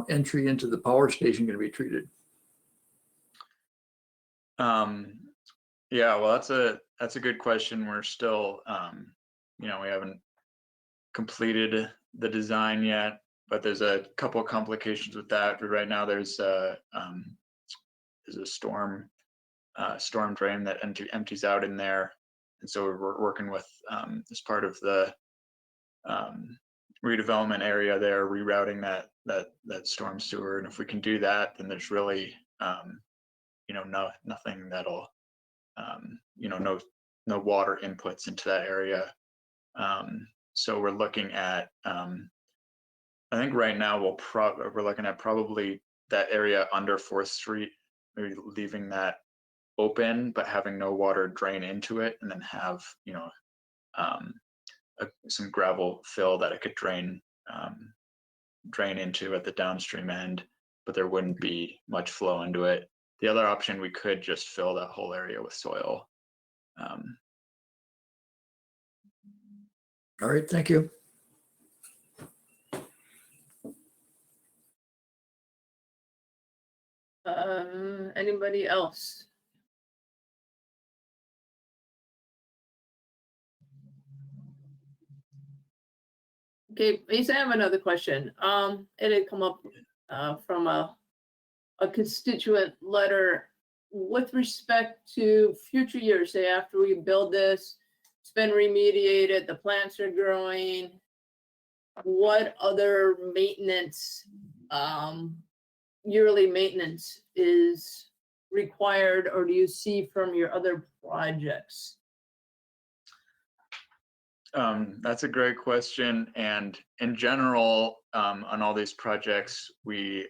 entry into the power station going to be treated? Yeah, well, that's a good question. We're still, we haven't completed the design yet, but there's a couple of complications with that. Right now, there's a storm drain that empties out in there, and so we're working with as part of the redevelopment area there, rerouting that storm sewer. And if we can do that, then there's really nothing that'll no water inputs into that area. So we're looking at I think right now we're looking at probably that area under 4th Street, maybe leaving that open but having no water drain into it, and then have some gravel fill that it could drain into at the downstream end, but there wouldn't be much flow into it. The other option, we could just fill that whole area with soil. All right, thank you. Anybody else? Okay, Lisa, I have another question. It had come up from a constituent letter with respect to future years, say after we build this, it's been remediated, the plants are growing. What other maintenance, yearly maintenance is required, or do you see from your other projects? That's a great question. And in general, on all these projects, we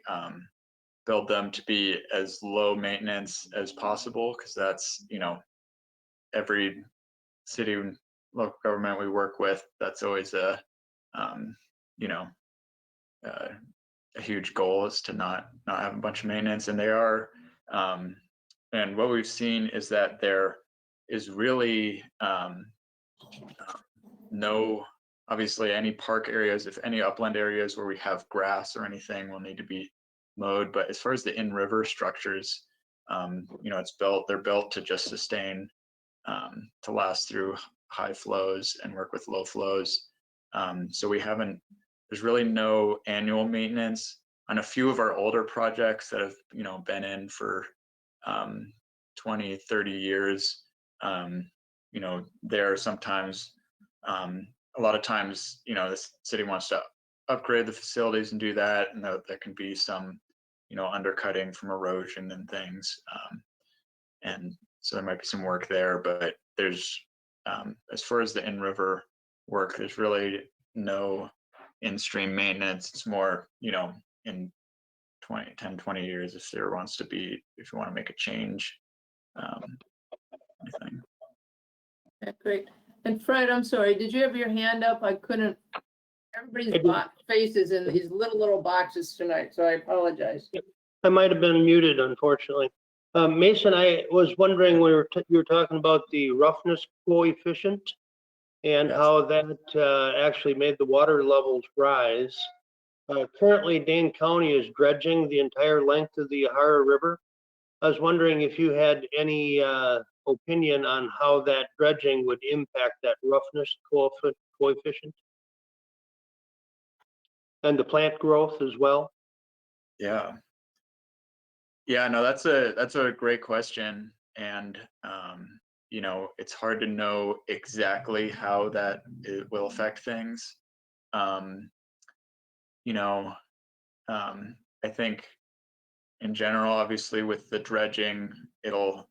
build them to be as low maintenance as possible, because that's, every city and local government we work with, that's always a huge goal, is to not have a bunch of maintenance. And they are, and what we've seen is that there is really no, obviously any park areas, if any upland areas where we have grass or anything, will need to be mowed. But as far as the in-river structures, they're built to just sustain, to last through high flows and work with low flows. So there's really no annual maintenance on a few of our older projects that have, been in for 20, 30 years. There are sometimes, a lot of times, the city wants to upgrade the facilities and do that, and there can be some, undercutting from erosion and things. And so there might be some work there, but there's, as far as the in-river work, there's really no in-stream maintenance. It's more, in 10, 20 years, if you want to make a change, anything. Okay, great. And Fred, I'm sorry, did you have your hand up? I couldn't, everybody's faces in these little boxes tonight, so I apologize. I might have been muted, unfortunately. Mason, I was wondering, you were talking about the roughness coefficient and Yes. how that actually made the water levels rise. Currently, Dane County is dredging the entire length of the Yahara River. I was wondering if you had any opinion on how that dredging would impact that roughness coefficient and the plant growth as well. Yeah. Yeah, no, that's a great question. And, it's hard to know exactly how it will affect things. I think in general, obviously with the dredging, I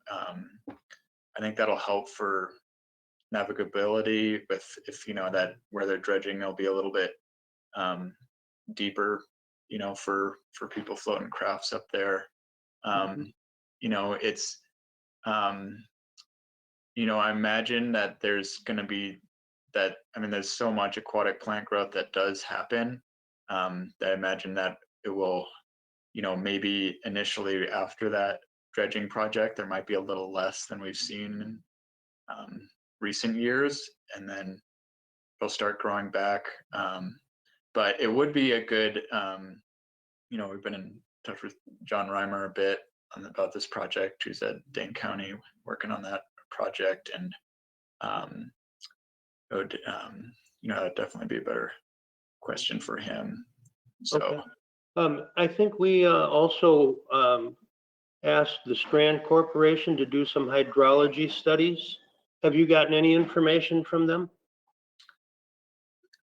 think that'll help for navigability if that where they're dredging, there'll be a little bit deeper, for people floating crafts up there. It's, I imagine that there's going to be there's so much aquatic plant growth that does happen. That I imagine that it will, maybe initially after that dredging project, there might be a little less than we've seen in recent years. And then, they'll start growing back. But it would be a good, we've been in touch with John Reimer a bit about this project, who's at Dane County working on that project, and it would, that'd definitely be a better question for him. So. Okay. I think we also asked the Strand Corporation to do some hydrology studies. Have you gotten any information from them?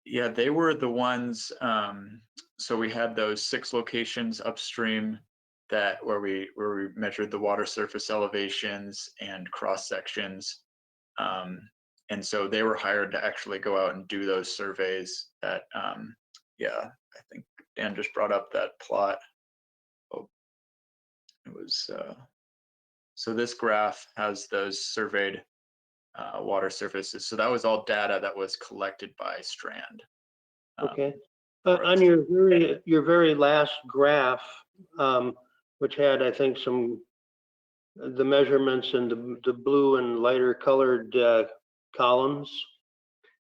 Yeah, they were the ones. So we had those 6 locations upstream where we measured the water surface elevations and cross sections. And so they were hired to actually go out and do those surveys. That I think Dan just brought up that plot. Oh, it was so this graph has those surveyed water surfaces. So that was all data that was collected by Strand. Okay. On your very last graph, which had, I think, the measurements in the blue and lighter colored columns,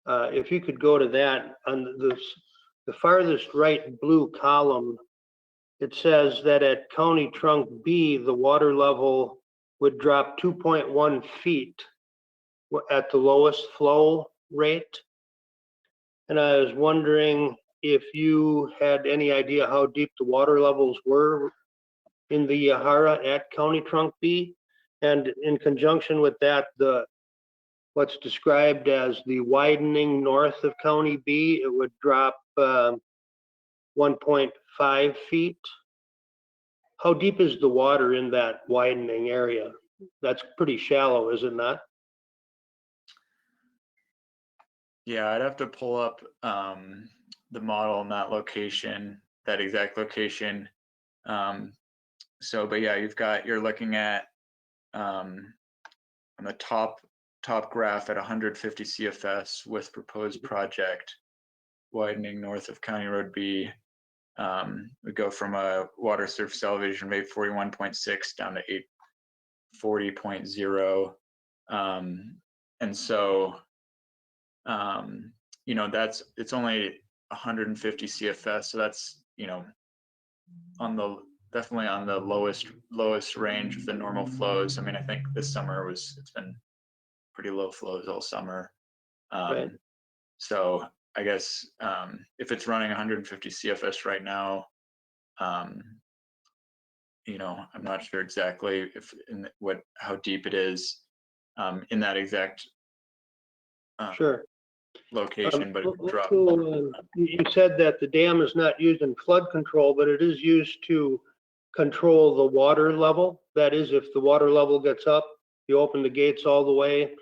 if you could go to that, on the farthest right blue column, it says that at County Trunk B, the water level would drop 2.1 feet at the lowest flow rate. And I was wondering if you had any idea how deep the water levels were in the Yahara at County Trunk B. And in conjunction with that, what's described as the widening north of County B, it would drop 1.5 feet. How deep is the water in that widening area? That's pretty shallow, is it not? Yeah, I'd have to pull up the model in that location, that exact location. But yeah, you're looking at on the top graph at 150 CFS with proposed project widening north of County Road B. We go from a water surface elevation of 841.6 down to 840.0. And so, it's only 150 CFS. So that's, definitely on the lowest range of the normal flows. I mean, I think this summer it's been pretty low flows all summer. Right. So I guess if it's running 150 CFS right now, I'm not sure exactly how deep it is in that exact Sure. location, but it would drop. You said that the dam is not used in flood control, but it is used to control the water level. That is, if the water level gets up, you open the gates all the way.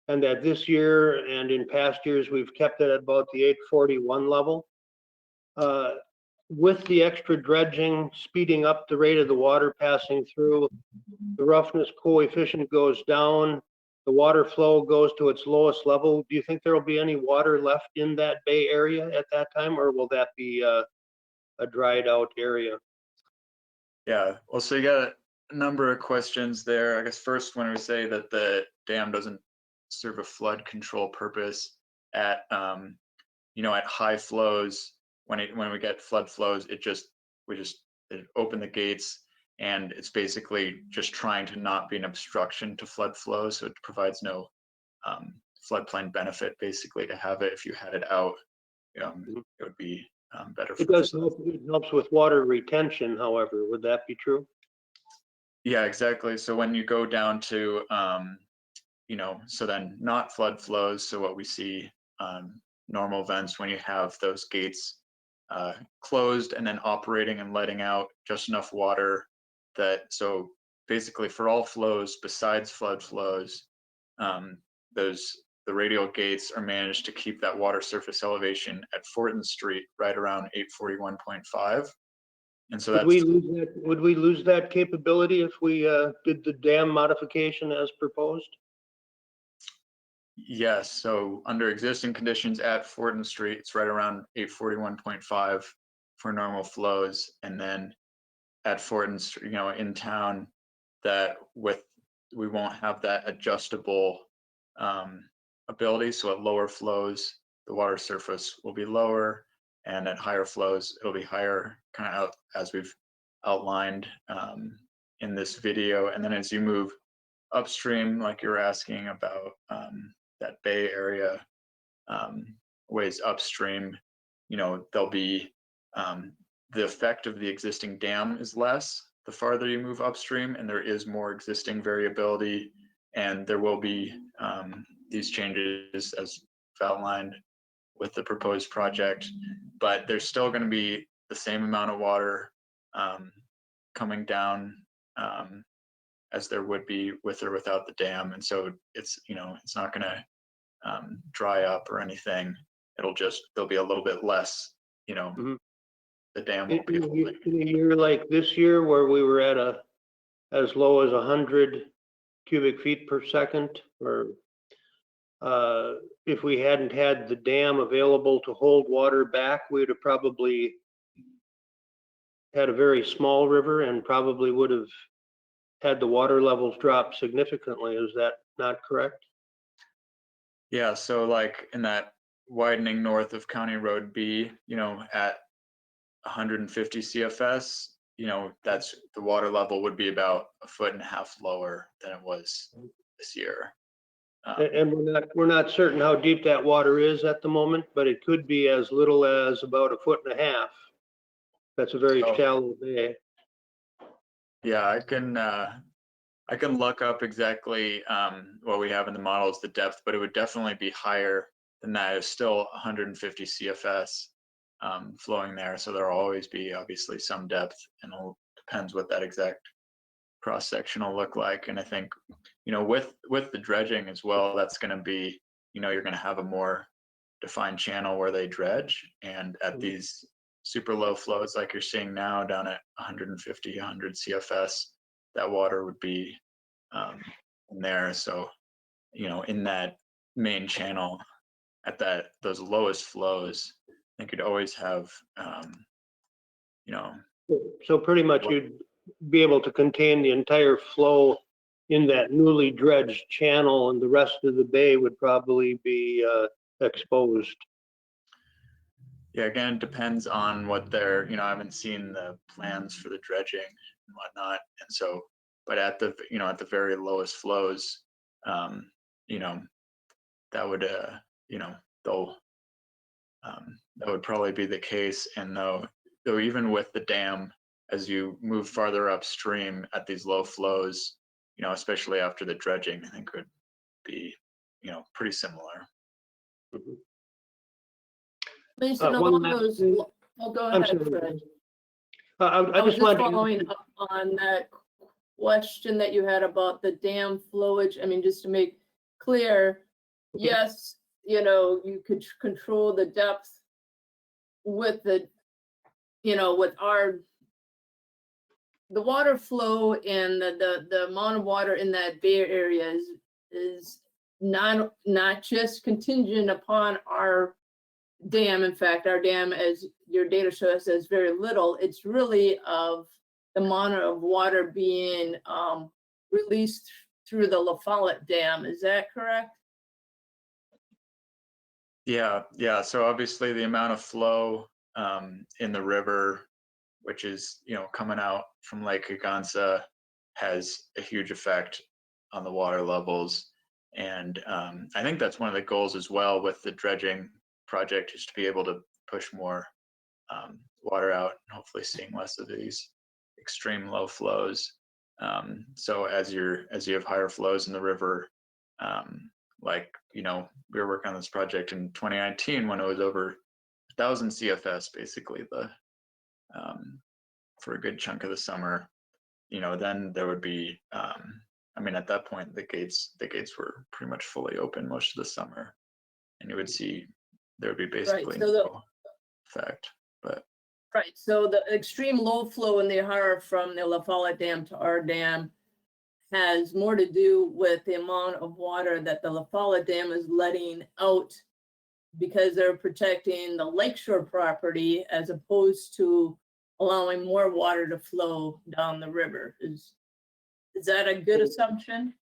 And that this year and in past years, we've kept it at about the 841 level. With the extra dredging, speeding up the rate of the water passing through, the roughness coefficient goes down, the water flow goes to its lowest level. Do you think there will be any water left in that bay area at that time, or will that be a dried out area? Yeah, well, so you got a number of questions there. I guess first, when we say that the dam doesn't serve a flood control purpose at high flows, when we get flood flows, we open the gates, and it's basically just trying to not be an obstruction to flood flow. So it provides no floodplain benefit basically to have it. If you had it out, it would be better. It does help. It helps with water retention, however. Would that be true? Yeah, exactly. So when you go down to, so then not flood flows. So what we see normal events when you have those gates closed and then operating and letting out just enough water so basically for all flows besides flood flows, the radial gates are managed to keep that water surface elevation at Fortin Street right around 841.5. And so would we lose that capability if we did the dam modification as proposed? Yes. So under existing conditions at Fortin Street, it's right around 841.5 for normal flows. And then at Fortin Street, in town, we won't have that adjustable ability. So at lower flows, the water surface will be lower, and at higher flows, it'll be higher, kind of out as we've outlined in this video. And then as you move upstream, like you're asking about that bay area, ways upstream, there'll be the effect of the existing dam is less the farther you move upstream, and there is more existing variability, and there will be these changes as outlined with the proposed project, but there's still going to be the same amount of water coming down as there would be with or without the dam. And so it's, it's not going to dry up or anything. There'll be a little bit less, the dam won't be holding. In a year like this year, where we were at as low as 100 cubic feet per second, or if we hadn't had the dam available to hold water back, we'd have probably had a very small river and probably would have had the water levels drop significantly. Is that not correct? Yeah, so like in that widening north of County Road B, at 150 CFS, that's the water level would be about 1.5 feet lower than it was this year. And we're not certain how deep that water is at the moment, but it could be as little as about 1.5 feet. That's a very shallow bay. Yeah, I can look up exactly what we have in the models, the depth, but it would definitely be higher than that. It's still 150 CFS flowing there, so there'll always be obviously some depth, and it depends what that exact cross section will look like. And I think, with the dredging as well, that's going to be, you're going to have a more defined channel where they dredge, and at these super low flows like you're seeing now down at 150, 100 CFS, that water would be in there. So, in that main channel at those lowest flows, I think you'd always have, So pretty much you'd be able to contain the entire flow in that newly dredged channel, and the rest of the bay would probably be exposed. Yeah, again, it depends on what they're, I haven't seen the plans for the dredging and whatnot. And so, but at the very lowest flows, that would, that would probably be the case. And though even with the dam, as you move farther upstream at these low flows, especially after the dredging, I think would be, pretty similar. Mhm. Mason, one along last those, thing. go I'm ahead, sorry. Fred. I I was just just wanted following up on that question that you had about the dam flowage. I mean, just to make clear, yes, you could control the depth with the, with the water flow and the amount of water in that bay area is not just contingent upon our dam. In fact, our dam, as your data shows, is very little. It's really of the amount of water being released through the La Follette Dam. Is that correct? Yeah. So obviously the amount of flow in the river, which is, coming out from Lake Higansa, has a huge effect on the water levels. And I think that's one of the goals as well with the dredging project, is to be able to push more water out and hopefully seeing less of these extreme low flows. So as you have higher flows in the river, we were working on this project in 2019 when it was over 1,000 CFS, basically for a good chunk of the summer. Then there would be, at that point, the gates were pretty much fully open most of the summer, and you would see there would be basically no effect. But right. So the extreme low flow in the Ohio from the La Follette Dam to our dam has more to do with the amount of water that the La Follette Dam is letting out, because they're protecting the lakeshore property as opposed to allowing more water to flow down the river. Is that a good assumption?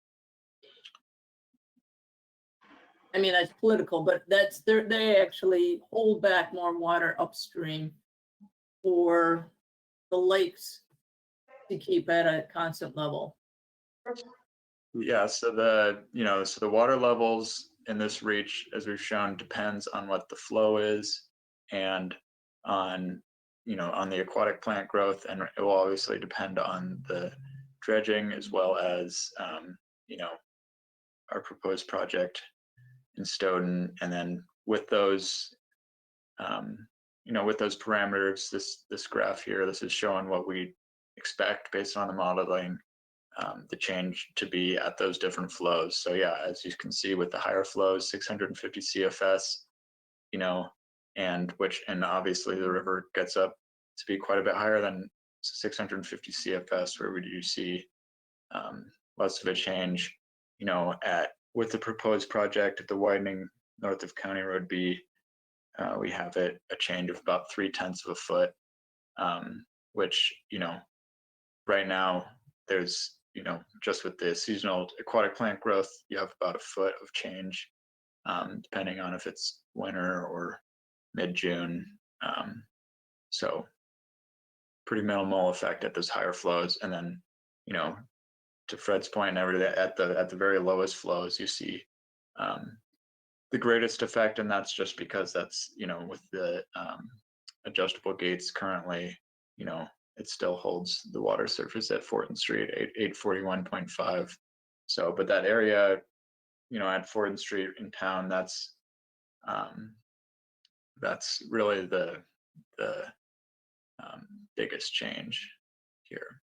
I mean, that's political, but they actually hold back more water upstream for the lakes to keep at a constant level. Yeah, so the water levels in this reach, as we've shown, depends on what the flow is and on, on the aquatic plant growth, and it will obviously depend on the dredging as well as, our proposed project in Stoughton. And then with those, with those parameters, this graph here, this is showing what we expect based on the modeling, the change to be at those different flows. So yeah, as you can see with the higher flows, 650 CFS, and obviously the river gets up to be quite a bit higher than 650 CFS, where we do see less of a change, with the proposed project at the widening north of County Road B. We have a change of about 0.3 of a foot, which, right now there's, just with the seasonal aquatic plant growth, you have about a foot of change, depending on if it's winter or mid-June. So pretty minimal effect at those higher flows. And then, to Fred's point and everything, at the very lowest flows, you see the greatest effect, and that's just because that's, with the adjustable gates currently, it still holds the water surface at 4th Street, 841.5. So, but that area, at 4th Street in town, that's really the biggest change here.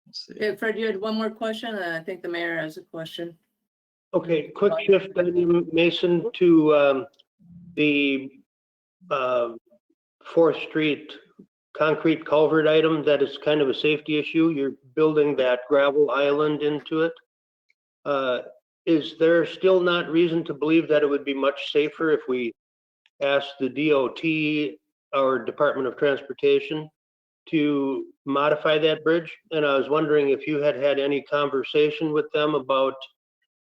Let's see. Okay, Fred, you had one more question, and I think the mayor has a question. Okay, quick shift, then, Mason, to the 4th Street concrete culvert item. That is kind of a safety issue. You're building that gravel island into it. Is there still not reason to believe that it would be much safer if we asked the DOT or Department of Transportation to modify that bridge? And I was wondering if you had any conversation with them about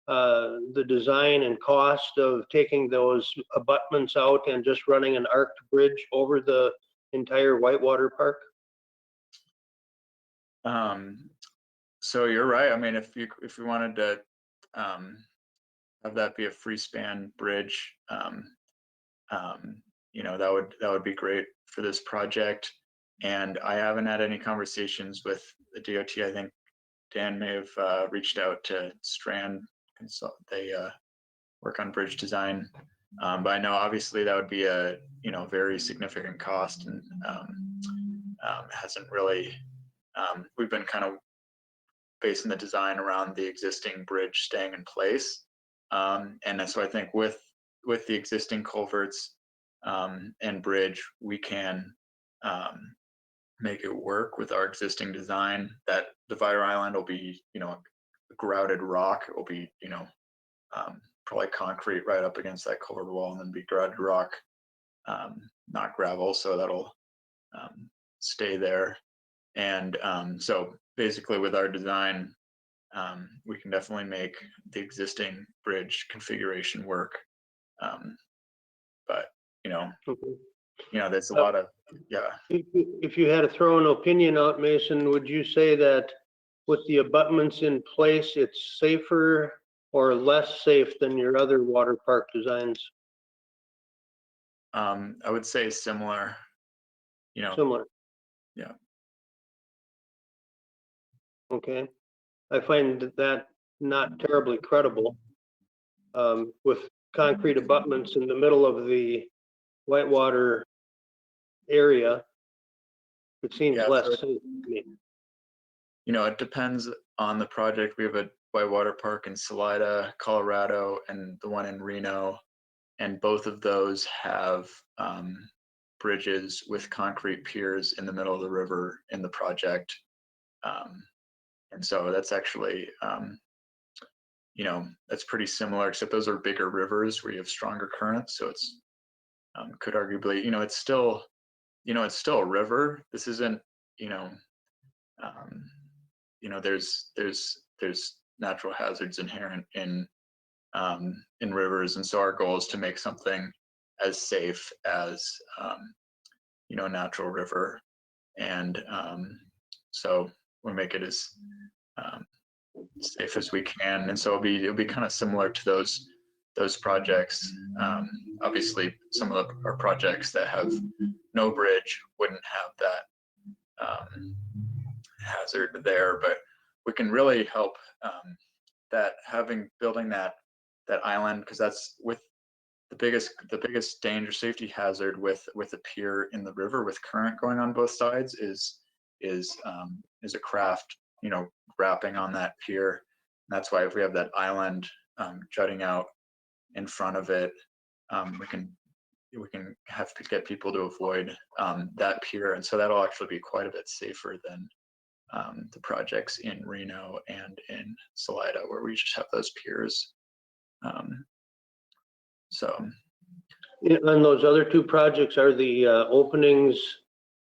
the design and cost of taking those abutments out and just running an arced bridge over the entire Whitewater Park? So you're right. I mean, if you wanted to have that be a free span bridge, that would be great for this project. And I haven't had any conversations with the DOT. I think Dan may have reached out to Strand Consult. They work on bridge design, but I know obviously that would be a very significant cost, and hasn't really. We've been kind of basing the design around the existing bridge staying in place, and so I think with the existing culverts and bridge, we can make it work with our existing design. That divider island will be, grouted rock. It will be, probably concrete right up against that culvert wall, and then be grouted rock, not gravel. So that'll stay there. And so basically with our design, we can definitely make the existing bridge configuration work. But, Okay. there's a lot of, yeah. If you had to throw an opinion out, Mason, would you say that with the abutments in place, it's safer or less safe than your other water park designs? I would say similar, Similar. Yeah. Okay. I find that not terribly credible. With concrete abutments in the middle of the Whitewater area, it seems Yeah, less so safe to me. it depends on the project. We have a Whitewater Park in Salida, Colorado, and the one in Reno, and both of those have bridges with concrete piers in the middle of the river in the project. And so that's actually, that's pretty similar, except those are bigger rivers where you have stronger currents. So it's could arguably, it's still a river. This isn't, there's natural hazards inherent in in rivers. And so our goal is to make something as safe as, you know, a natural river. And so we'll make it as safe as we can. And so it'll be kind of similar to those projects. Obviously, some of our projects that have no bridge wouldn't have that hazard there, but we can really help that building that island, because that's with the biggest danger safety hazard with a pier in the river with current going on both sides is a craft, you know, wrapping on that pier. And that's why if we have that island jutting out in front of it, we can have to get people to avoid that pier, and so that'll actually be quite a bit safer than the projects in Reno and in Salida, where we just have those piers. So On those other two projects, are the openings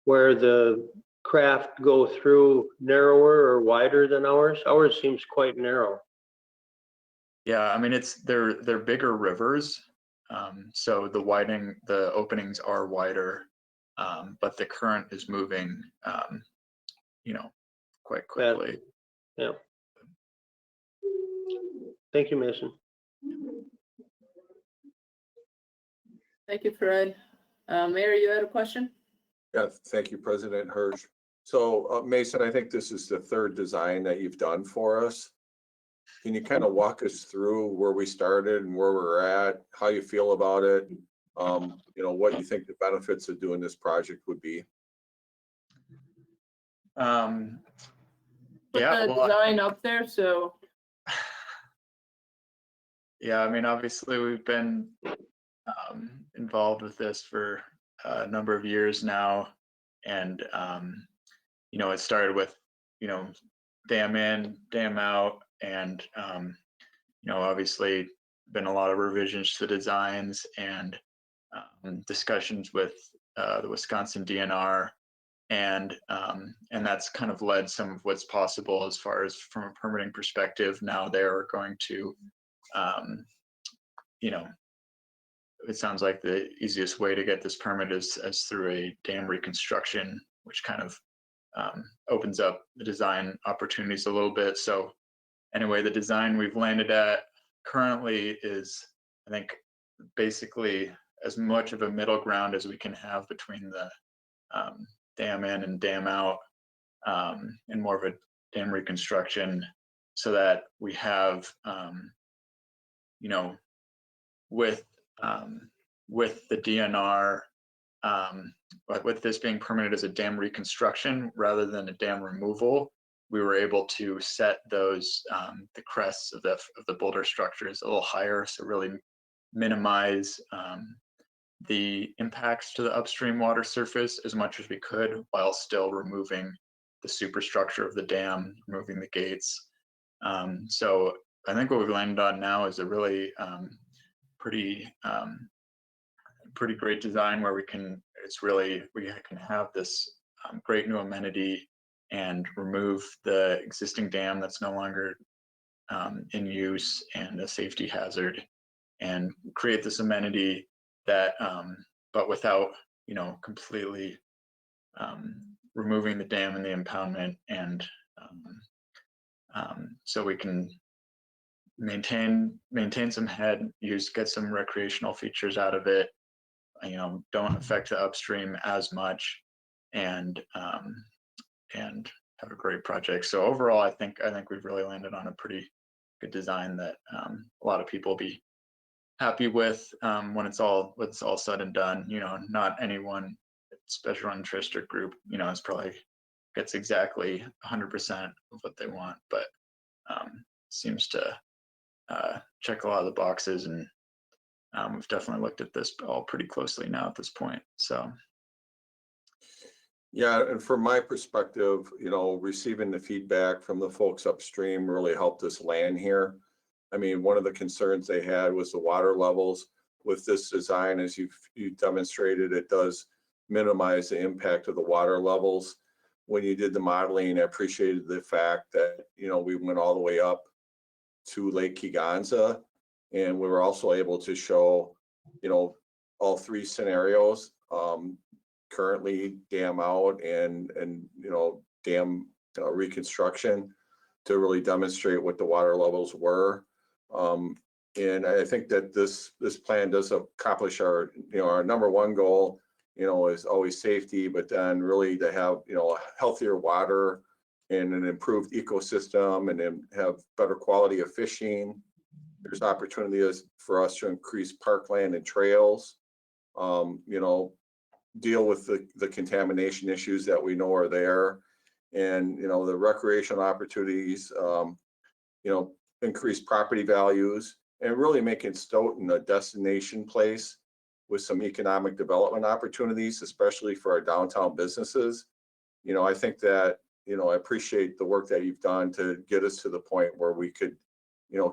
where the craft go through narrower or wider than ours? Ours seems quite narrow. yeah, I mean, they're bigger rivers, so the openings are wider, but the current is moving, you know, quite quickly. Yeah. Thank you, Mason. Thank you, Fred. Mayor, you had a question? Yeah, thank you, President Hirsch. So Mason, I think this is the third design that you've done for us. Can you kind of walk us through where we started and where we're at, how you feel about it? You know, what you think the benefits of doing this project would be? Put Yeah, the well, design up there, so yeah, I mean, obviously we've been involved with this for a number of years now, and you know, it started with, you know, dam in, dam out, and you know, obviously been a lot of revisions to the designs and discussions with the Wisconsin DNR, and that's kind of led some of what's possible as far as from a permitting perspective. Now they're going to, you know, it sounds like the easiest way to get this permit is as through a dam reconstruction, which kind of opens up the design opportunities a little bit. So anyway, the design we've landed at currently is, I think, basically as much of a middle ground as we can have between the dam in and dam out, and more of a dam reconstruction, so that we have, you know, with the DNR, but with this being permitted as a dam reconstruction rather than a dam removal, we were able to set those the crests of the boulder structures a little higher, so really minimize the impacts to the upstream water surface as much as we could, while still removing the superstructure of the dam, removing the gates. So I think what we've landed on now is a really pretty great design where we can have this great new amenity and remove the existing dam that's no longer in use and a safety hazard, and create this amenity that, but without, you know, completely removing the dam and the impoundment, and so we can maintain some head, get some recreational features out of it, you know, don't affect the upstream as much, and have a great project. So overall, I think we've really landed on a pretty good design that a lot of people will be happy with when it's all said and done. You know, not anyone special interest or group, you know, is probably gets exactly 100% of what they want, but seems to check a lot of the boxes, and we've definitely looked at this all pretty closely now at this point. So yeah, and from my perspective, you know, receiving the feedback from the folks upstream really helped us land here. I mean, one of the concerns they had was the water levels. With this design, as you demonstrated, it does minimize the impact of the water levels. When you did the modeling, I appreciated the fact that, you know, we went all the way up to Lake Kegonsa, And we were also able to show, all three scenarios, currently dam out and dam reconstruction to really demonstrate what the water levels were. And I think that this plan does accomplish our, our number one goal, is always safety, but then really to have, healthier water and an improved ecosystem and then have better quality of fishing. There's opportunities for us to increase parkland and trails, deal with the contamination issues that we know are there. And, the recreational opportunities, increase property values and really making Stoughton a destination place with some economic development opportunities, especially for our downtown businesses. I think that, I appreciate the work that you've done to get us to the point where we could,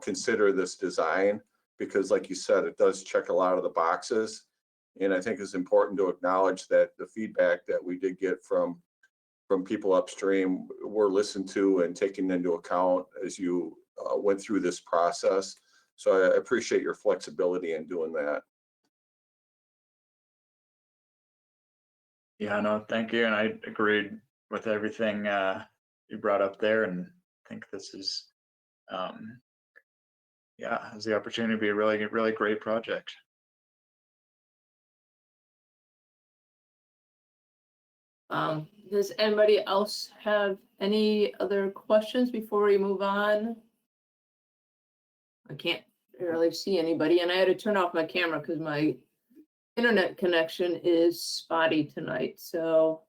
consider this design, because like you said, it does check a lot of the boxes. And I think it's important to acknowledge that the feedback that we did get from people upstream were listened to and taken into account as you went through this process. So I appreciate your flexibility in doing that. Yeah, no, thank you. And I agreed with everything you brought up there. And I think this is, has the opportunity to be a really, really great project. Does anybody else have any other questions before we move on? I can't really see anybody, and I had to turn off my camera because my internet connection is spotty tonight. So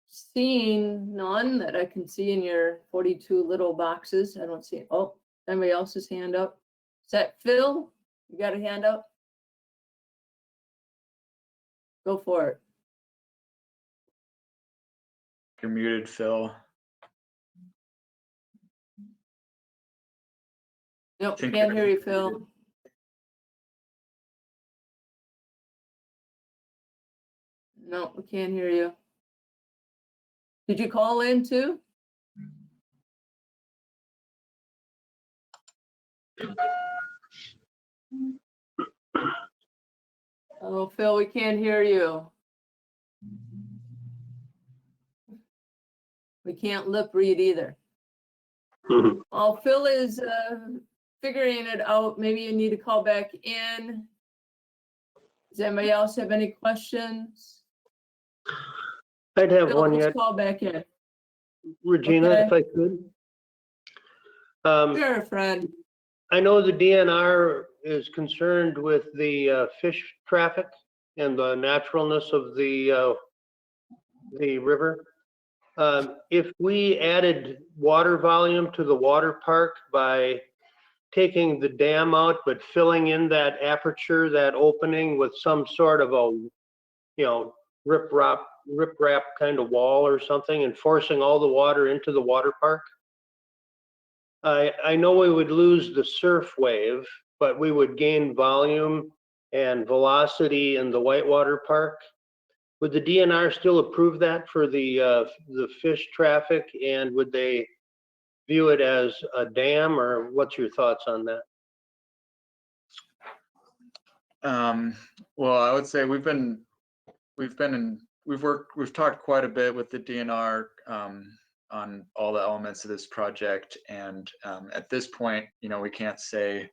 seeing none that I can see in your 42 little boxes. I don't see, oh, anybody else's hand up? Is that Phil? You got a hand up? Go for it. You're muted, Phil. Nope, Think can't you're hear you, Phil. No, we can't hear you. Did you call in too? Oh, Phil, we can't hear you. We can't lip read either. While Phil is figuring it out, maybe you need to call back in. Does anybody else have any questions? I'd have Phil, one please yet, call back in. Regina, if I could. Sure, friend. I know the DNR is concerned with the fish traffic and the naturalness of the river. If we added water volume to the water park by taking the dam out, but filling in that aperture, that opening with some sort of a, rip-rap kind of wall or something, and forcing all the water into the water park, I know we would lose the surf wave, but we would gain volume and velocity in the whitewater park. Would the DNR still approve that for the fish traffic, and would they view it as a dam, or what's your thoughts on that? Well, I would say we've talked quite a bit with the DNR on all the elements of this project, and at this point, we can't say,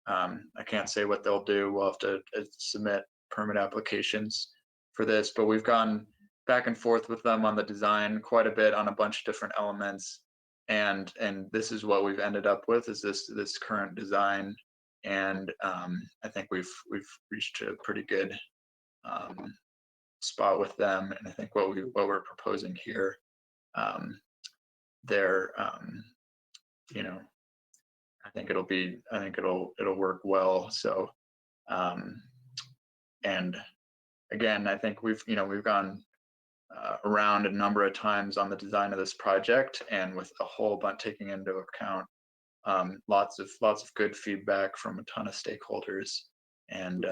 I can't say what they'll do. We'll have to submit permit applications for this, but we've gone back and forth with them on the design quite a bit on a bunch of different elements, and this is what we've ended up with, is this current design. And I think we've reached a pretty good spot with them, and I think what we're proposing here, I think it'll work well. So and again, I think we've gone around a number of times on the design of this project, and with a whole bunch taking into account lots of good feedback from a ton of stakeholders, and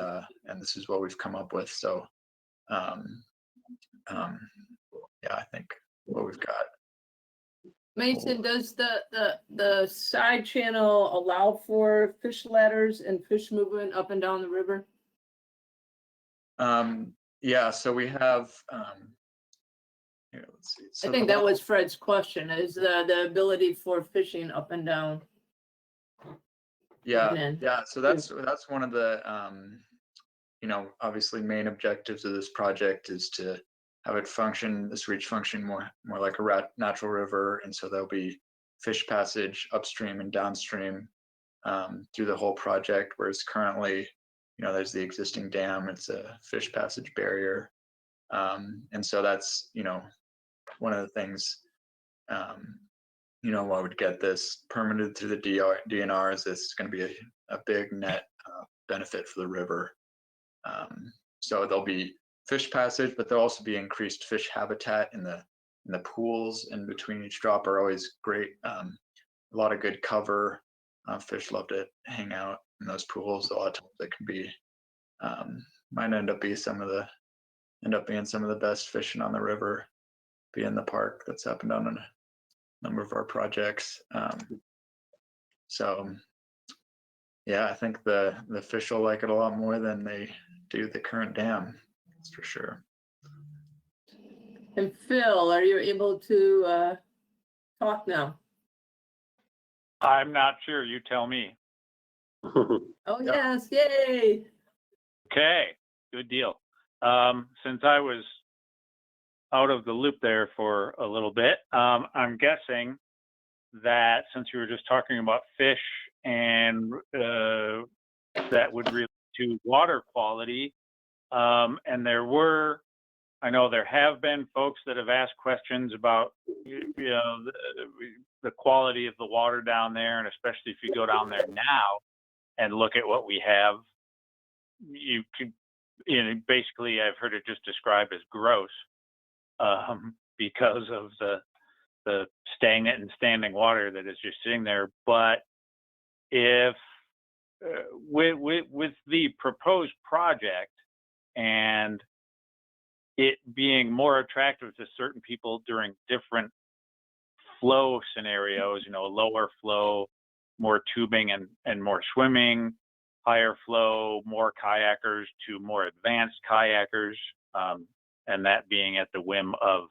this is what we've come up with. So yeah, I think what we've got Mason, does the side channel allow for fish ladders and fish movement up and down the river? Yeah, so we have, here, let's see. I So think the that was Fred's question, is the ability for fishing up and down. Yeah, in. yeah, so that's one of the, obviously main objectives of this project is to have it function, this reach function more like a natural river. And so there'll be fish passage upstream and downstream through the whole project, whereas currently, there's the existing dam, it's a fish passage barrier. And so that's, one of the things, why would get this permitted through the DNR is this is going to be a big net benefit for the river. So there'll be fish passage, but there'll also be increased fish habitat in the pools in between each drop are always great. A lot of good cover. Fish love to hang out in those pools. A lot of times it can be, might end up being some of the best fishing on the river, be in the park. That's happened on a number of our projects. So yeah, I think the fish will like it a lot more than they do the current dam. That's for sure. And Phil, are you able to talk now? I'm not sure. You tell me. Oh, Yeah. yes, yay. Okay, good deal. Since I was out of the loop there for a little bit, I'm guessing that since you were just talking about fish and that would relate to water quality, and I know there have been folks that have asked questions about, the quality of the water down there, and especially if you go down there now and look at what we have, you could, basically I've heard it just described as gross, because of the stagnant and standing water that is just sitting there. But if with the proposed project and it being more attractive to certain people during different flow scenarios, lower flow, more tubing and more swimming, higher flow, more kayakers to more advanced kayakers, and that being at the whim of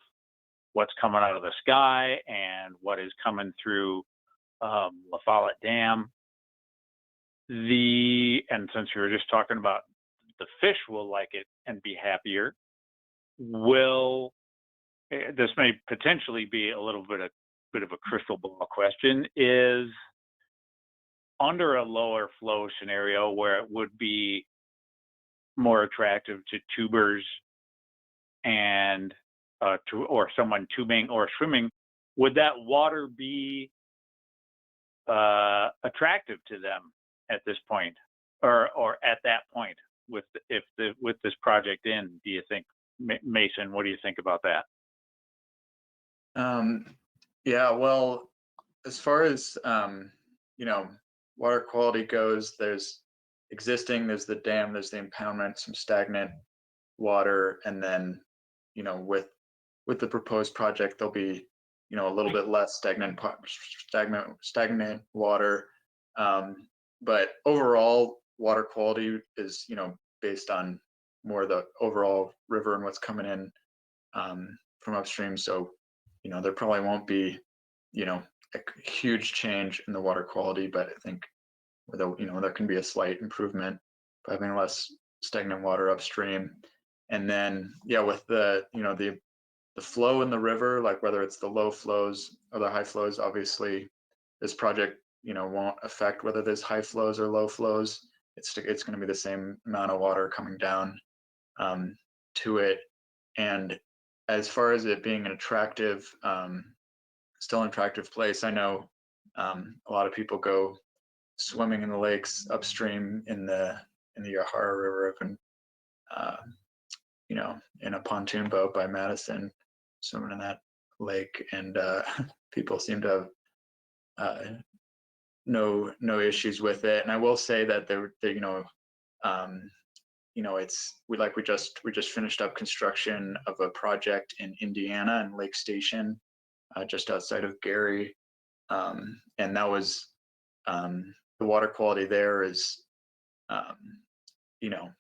what's coming out of the sky and what is coming through La Follette Dam. And since we were just talking about the fish will like it and be happier, this may potentially be a little bit of a crystal ball question, is under a lower flow scenario where it would be more attractive to tubers and or someone tubing or swimming, would that water be attractive to them at this point, or at that point with this project in? Do you think, Mason? What do you think about that? Yeah, well, as far as water quality goes, there's the dam, there's the impoundment, some stagnant water, and then with the proposed project there'll be a little bit less stagnant water, but overall water quality is based on more the overall river and what's coming in from upstream. So there probably won't be a huge change in the water quality, but I think there can be a slight improvement by having less stagnant water upstream. And then with the the flow in the river, like whether it's the low flows or the high flows, obviously this project won't affect whether there's high flows or low flows. It's going to be the same amount of water coming down to it. And as far as it being an attractive, still an attractive place, I know a lot of people go swimming in the lakes upstream in the Yahara River. I've been in a pontoon boat by Madison, swimming in that lake, and people seem to have no issues with it. And I will say that we just finished up construction of a project in Indiana in Lake Station, just outside of Gary. And that was, the water quality there is, you know,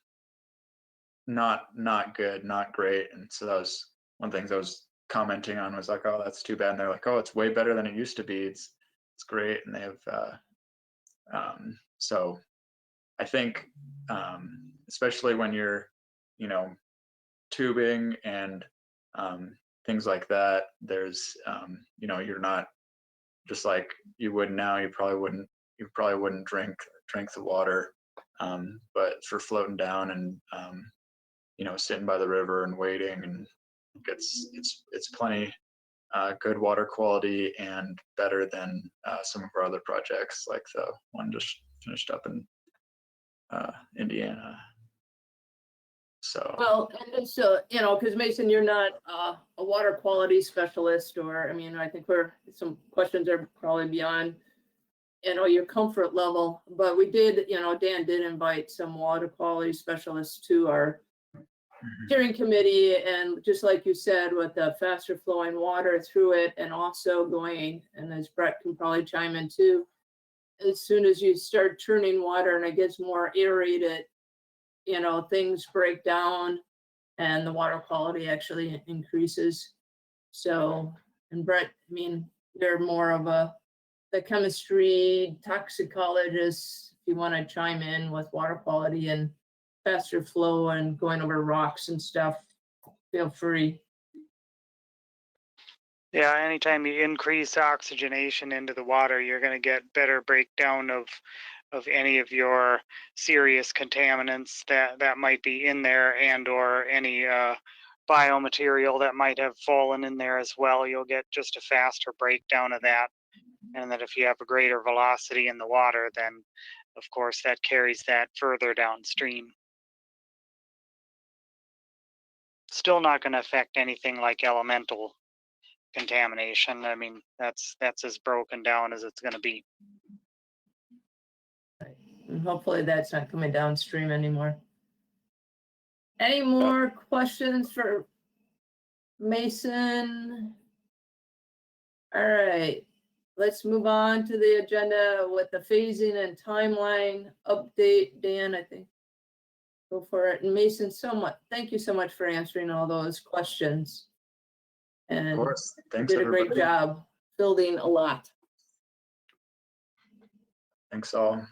not good, not great. And so that was one of the things I was commenting on, was like, oh, that's too bad. And they're like, oh, it's way better than it used to be. It's great. And they have, so I think, especially when you're, you know, tubing and things like that, there's, you know, you're not just like you would now. You probably wouldn't drink the water, but for floating down and you know, sitting by the river and waiting, and it's plenty good water quality and better than some of our other projects, like the one just finished up in Indiana. So Well, and it's, you know, because Mason, you're not a water quality specialist, or, I mean, I think some questions are probably beyond, you know, your comfort level, but we did, you know, Dan did invite some water quality specialists to our hearing committee, and just like you said, with the faster flowing water through it, and also going, and as Brett can probably chime in too, as soon as you start turning water and it gets more aerated, you know, things break down and the water quality actually increases. So, and Brett, I mean, you're more of the chemistry toxicologist, if you want to chime in with water quality and faster flow and going over rocks and stuff, feel free. Yeah, anytime you increase oxygenation into the water, you're going to get better breakdown of any of your serious contaminants that might be in there, and or any biomaterial that might have fallen in there as well. You'll get just a faster breakdown of that. And that if you have a greater velocity in the water, then of course that carries that further downstream. Still not going to affect anything like elemental contamination. I mean, that's as broken down as it's going to be. And hopefully that's not coming downstream anymore. Any more questions for Mason? All right, let's move on to the agenda with the phasing and timeline update. Dan, I think, go for it. And Mason, thank you so much for answering all those questions. And of course, thanks, did a great everybody. job building a lot. Thanks all.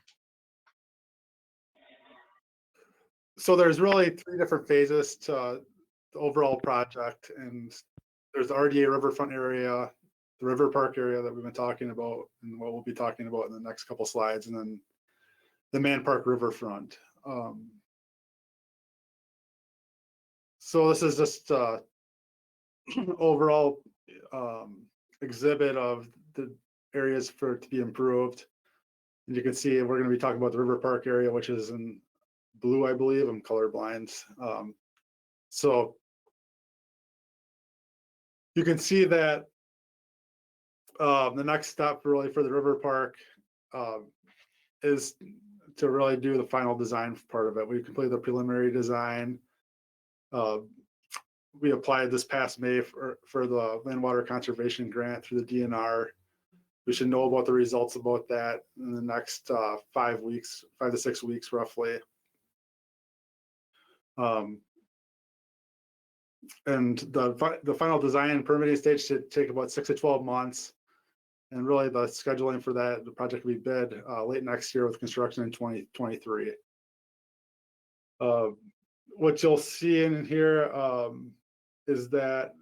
So there's really 3 different phases to the overall project, and there's the RDA riverfront area, the river park area that we've been talking about, and what we'll be talking about in the next couple slides, and then the Man Park riverfront. So this is just overall exhibit of the areas for it to be improved. And you can see we're going to be talking about the river park area, which is in blue, I believe. I'm colorblind. So you can see that the next step really for the river park is to really do the final design part of it. We completed the preliminary design. We applied this past May for the land water conservation grant through the DNR. We should know about the results about that in the next 5 to 6 weeks roughly. And the final design and permitting stage should take about 6 to 12 months. And really the scheduling for that, the project will be bid late next year with construction in 2023. What you'll see in here is that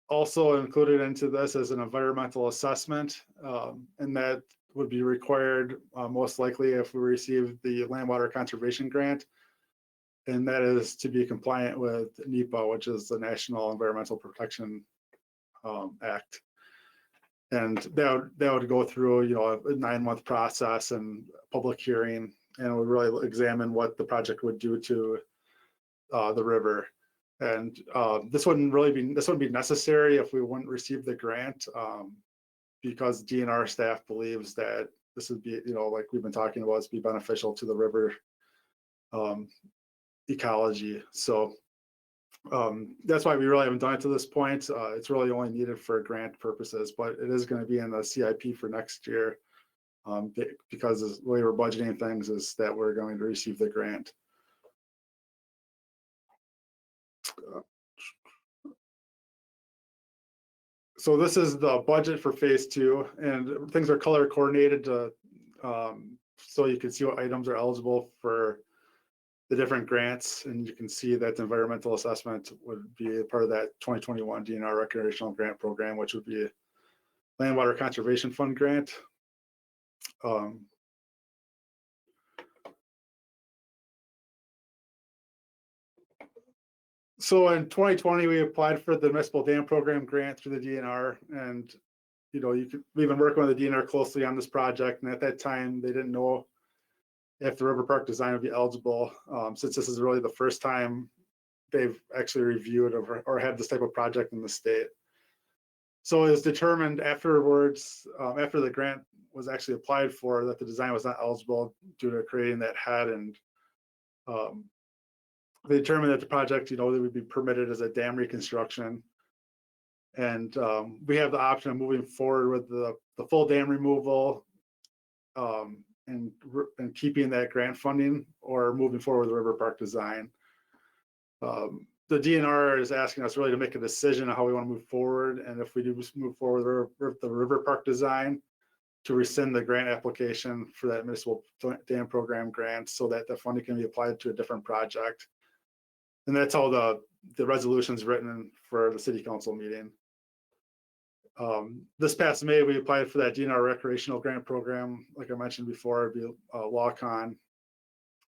also included into this is an environmental assessment, and that would be required most likely if we receive the land water conservation grant. And that is to be compliant with NEPA, which is the National Environmental Protection Act. And that would go through, you know, a 9-month process and public hearing, and would really examine what the project would do to the river. And this wouldn't be necessary if we wouldn't receive the grant, because DNR staff believes that this would be, you know, like we've been talking about, be beneficial to the river ecology. So That's why we really haven't done it to this point. It's really only needed for grant purposes, but it is going to be in the CIP for next year. Because the way we're budgeting things is that we're going to receive the grant. So this is the budget for phase 2, and things are color coordinated to, so you can see what items are eligible for the different grants, and you can see that the environmental assessment would be a part of that 2021 DNR recreational grant program, which would be a Land Water Conservation Fund grant. So in 2020, we applied for the municipal dam program grant through the DNR, and we've been working with the DNR closely on this project, and at that time they didn't know if the river park design would be eligible, since this is really the first time they've actually reviewed or had this type of project in the state. So it was determined afterwards, after the grant was actually applied for, that the design was not eligible due to creating that head, and they determined that the project, they would be permitted as a dam reconstruction. And we have the option of moving forward with the full dam removal and keeping that grant funding, or moving forward with the river park design. The DNR is asking us really to make a decision on how we want to move forward, and if we do move forward with the river park design, to rescind the grant application for that municipal dam program grant, so that the funding can be applied to a different project. And that's how the resolution's written for the city council meeting. This past May, we applied for that DNR recreational grant program. Like I mentioned before, it'd be walk-on.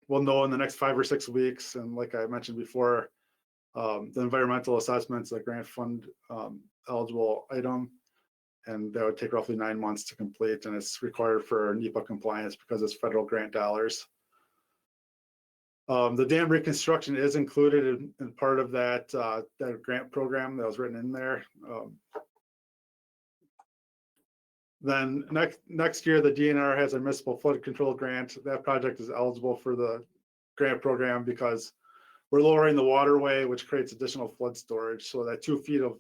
We'll know in the next 5 or 6 weeks. And like I mentioned before, the environmental assessment's a grant fund eligible item, and that would take roughly 9 months to complete. And it's required for NEPA compliance because it's federal grant dollars. The dam reconstruction is included in part of that grant program that was written in there. Then next year, the DNR has a municipal flood control grant. That project is eligible for the grant program because we're lowering the waterway, which creates additional flood storage. So that 2 feet of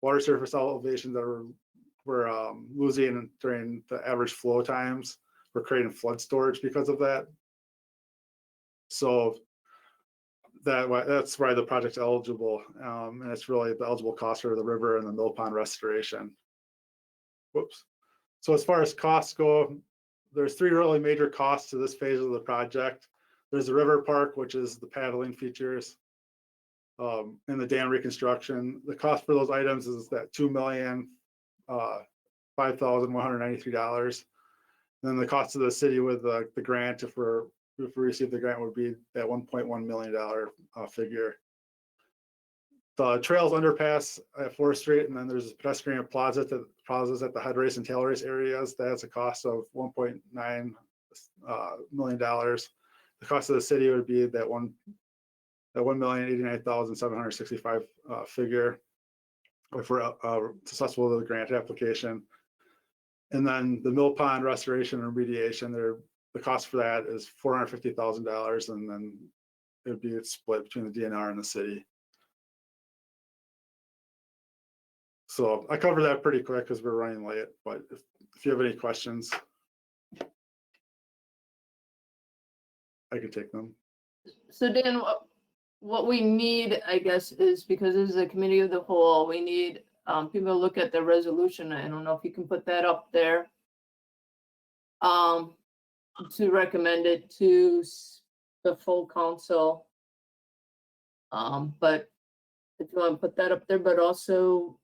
water surface elevation that we're losing during the average flow times, we're creating flood storage because of that. So that's why the project's eligible, and it's really the eligible cost for the river and the mill pond restoration. Whoops. So as far as costs go, there's 3 really major costs to this phase of the project. There's the river park, which is the paddling features, and the dam reconstruction. The cost for those items is that $2,005,193. Then the cost to the city with the grant, if we receive the grant, would be that $1.1 million figure. The trails underpass at 4th Street, and then there's a pedestrian plazas at the head race and tail race areas. That's a cost of $1.9 million. The cost of the city would be that $1,089,765 figure if we're successful with the grant application. And then the mill pond restoration and remediation, the cost for that is $450,000, and then it would be split between the DNR and the city. So I covered that pretty quick because we're running late, but if you have any questions, I can take them. So Dan, what we need, I guess, is because this is a committee of the whole, we need people to look at the resolution. I don't know if you can put that up there. To recommend it to the full council. But if you want to put that up there, but also,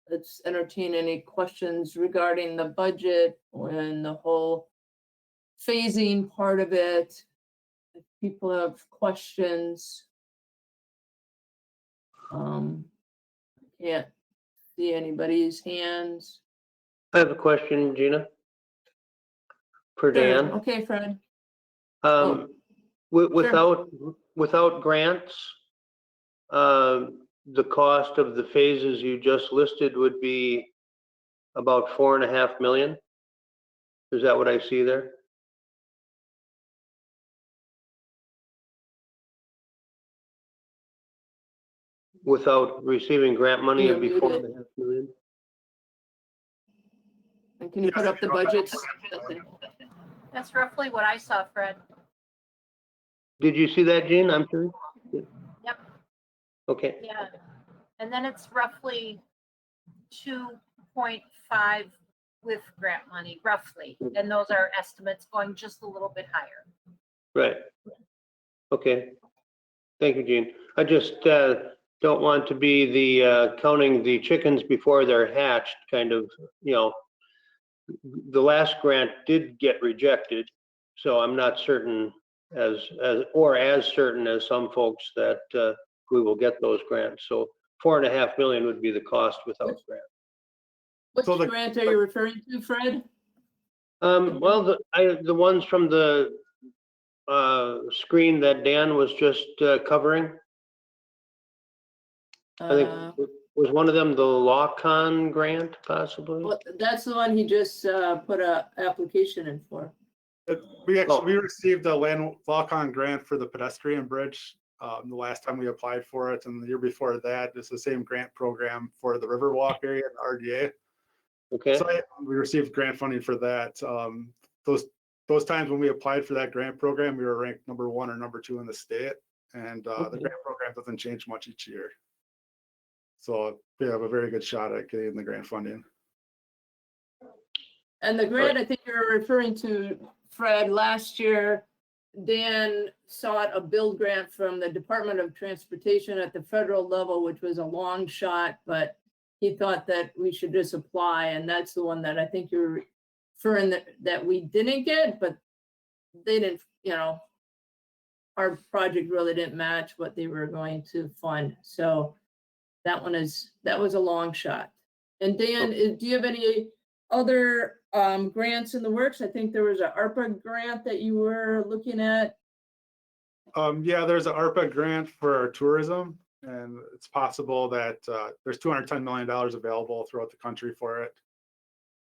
let's entertain any questions regarding the budget and the whole phasing part of it. If people have questions. I can't see anybody's hands. I have a question, Gina. For Sure. Dan. Okay, Fred. Without grants, the cost of the phases you just listed would be about $4.5 million. Is that what I see there? without receiving grant money, it'd be You're muted. 4.5 million. And can you put up the budgets? That's roughly what I saw, Fred. Did you see that, Gene? I'm sorry. Yep. Okay, Yeah. And then it's roughly 2.5 with grant money, roughly. And those are estimates going just a little bit higher. right. Okay. Thank you, Gene. I just don't want to be the counting the chickens before they're hatched kind of, you know. The last grant did get rejected, so I'm not certain as certain as some folks that we will get those grants. So 4.5 million would be the cost without grant. Which So the- grant are you referring to, Fred? Well, the ones from the screen that Dan was just covering, I think was one of them the LawCon grant possibly? Well, that's the one he just put a application in for. We Oh. received a Falcon grant for the pedestrian bridge the last time we applied for it, and the year before that, it's the same grant program for the Riverwalk area in RDA. Okay, So we received grant funding for that. Those times when we applied for that grant program, we were ranked number 1 or number 2 in the state, and the Okay. grant program doesn't change much each year. So we have a very good shot at getting the grant funding. And the grant, I think you're referring to, Fred, last year, Dan sought a build grant from the Department of Transportation at the federal level, which was a long shot, but he thought that we should just apply, and that's the one that I think you're referring that we didn't get, but they didn't, you know, our project really didn't match what they were going to fund. So that was a long shot. And Dan, do you have any other grants in the works? I think there was an ARPA grant that you were looking at. Yeah, there's an ARPA grant for tourism, and it's possible that there's $210 million available throughout the country for it.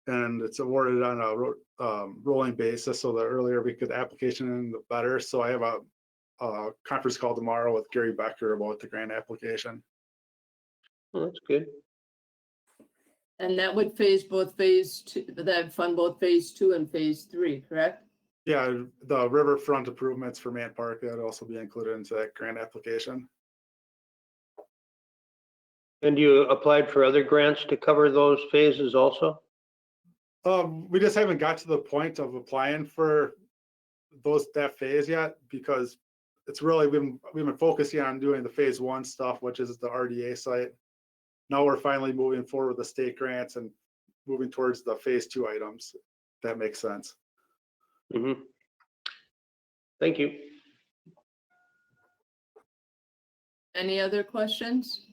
And it's awarded on a rolling basis, so the earlier we get the application in, the better. So I have a conference call tomorrow with Gary Becker about the grant application. well, that's good. And that would phase 2, that fund both phase 2 and phase 3, correct? Yeah, the riverfront improvements for Man Park, that would also be included into that grant application. And you applied for other grants to cover those phases also? We just haven't got to the point of applying for that phase yet, because it's really, we've been focusing on doing the phase 1 stuff, which is the RDA site. Now we're finally moving forward with the state grants and moving towards the phase 2 items. That makes sense. Mm-hmm. Thank you. Any other questions?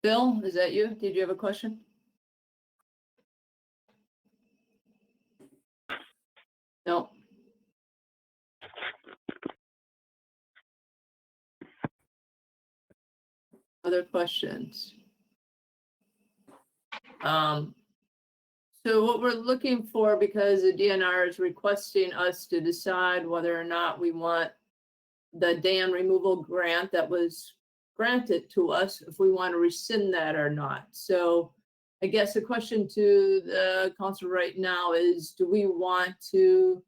Bill, is that you? Did you have a question? No. Other questions? So what we're looking for, because the DNR is requesting us to decide whether or not we want the dam removal grant that was granted to us, if we want to rescind that or not. So I guess the question to the council right now is, do we want to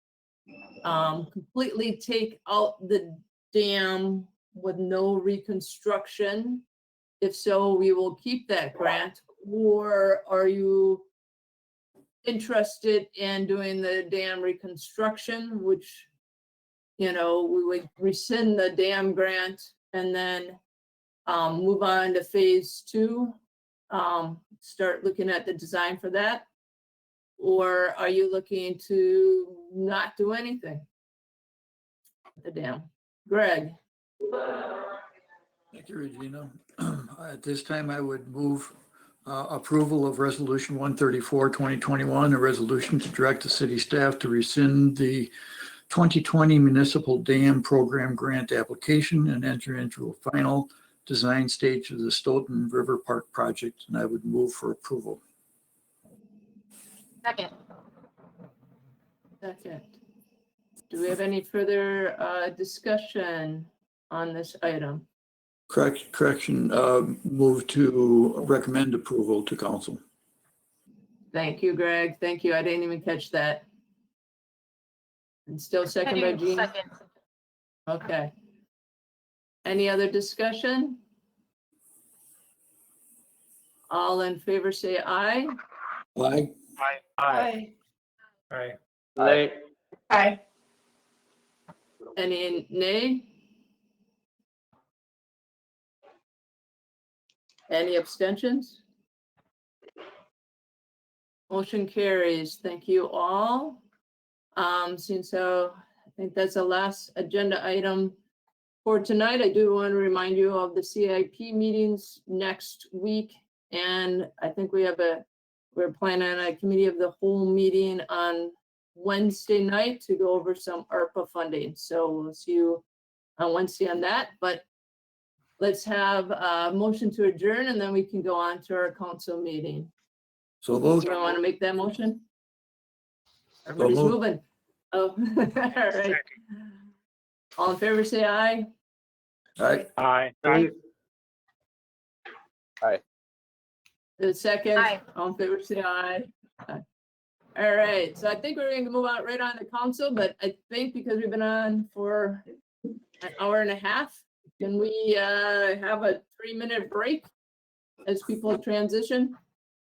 completely take out the dam with no reconstruction? If so, we will keep that grant. Or are you interested in doing the dam reconstruction, which, you know, we would rescind the dam grant and then move on to phase 2, start looking at the design for that? Or are you looking to not do anything with the dam? Greg? Thank you, Regina. At this time, I would move approval of Resolution 134, 2021, a resolution to direct the city staff to rescind the 2020 Municipal Dam Program Grant application and enter into a final design stage of the Stoughton River Park project, and I would move for approval. Second. Second. Do we have any further discussion on this item? Correction, move to recommend approval to council. Thank you, Greg. Thank you. I didn't even catch that. And still second by Jean. Second. Okay. Any other discussion? All in favor say aye. Aye. Aye. Nay. Aye. Any nay? Any abstentions? Motion carries. Thank you all. Since so, I think that's the last agenda item for tonight. I do want to remind you of the CIP meetings next week. And I think we're planning on a committee of the whole meeting on Wednesday night to go over some ARPA funding. So we'll see you on Wednesday on that, but let's have a motion to adjourn and then we can go on to our council meeting. So vote. You don't want to make that motion? Everybody's moved. moving. Oh, all right. All in favor, say aye. Aye. Aye. The second, Aye. all in favor, say aye. Aye. All right, so I think we're going to move out right on to council, but I think because we've been on for an hour and a half, can we have a 3-minute break as people transition?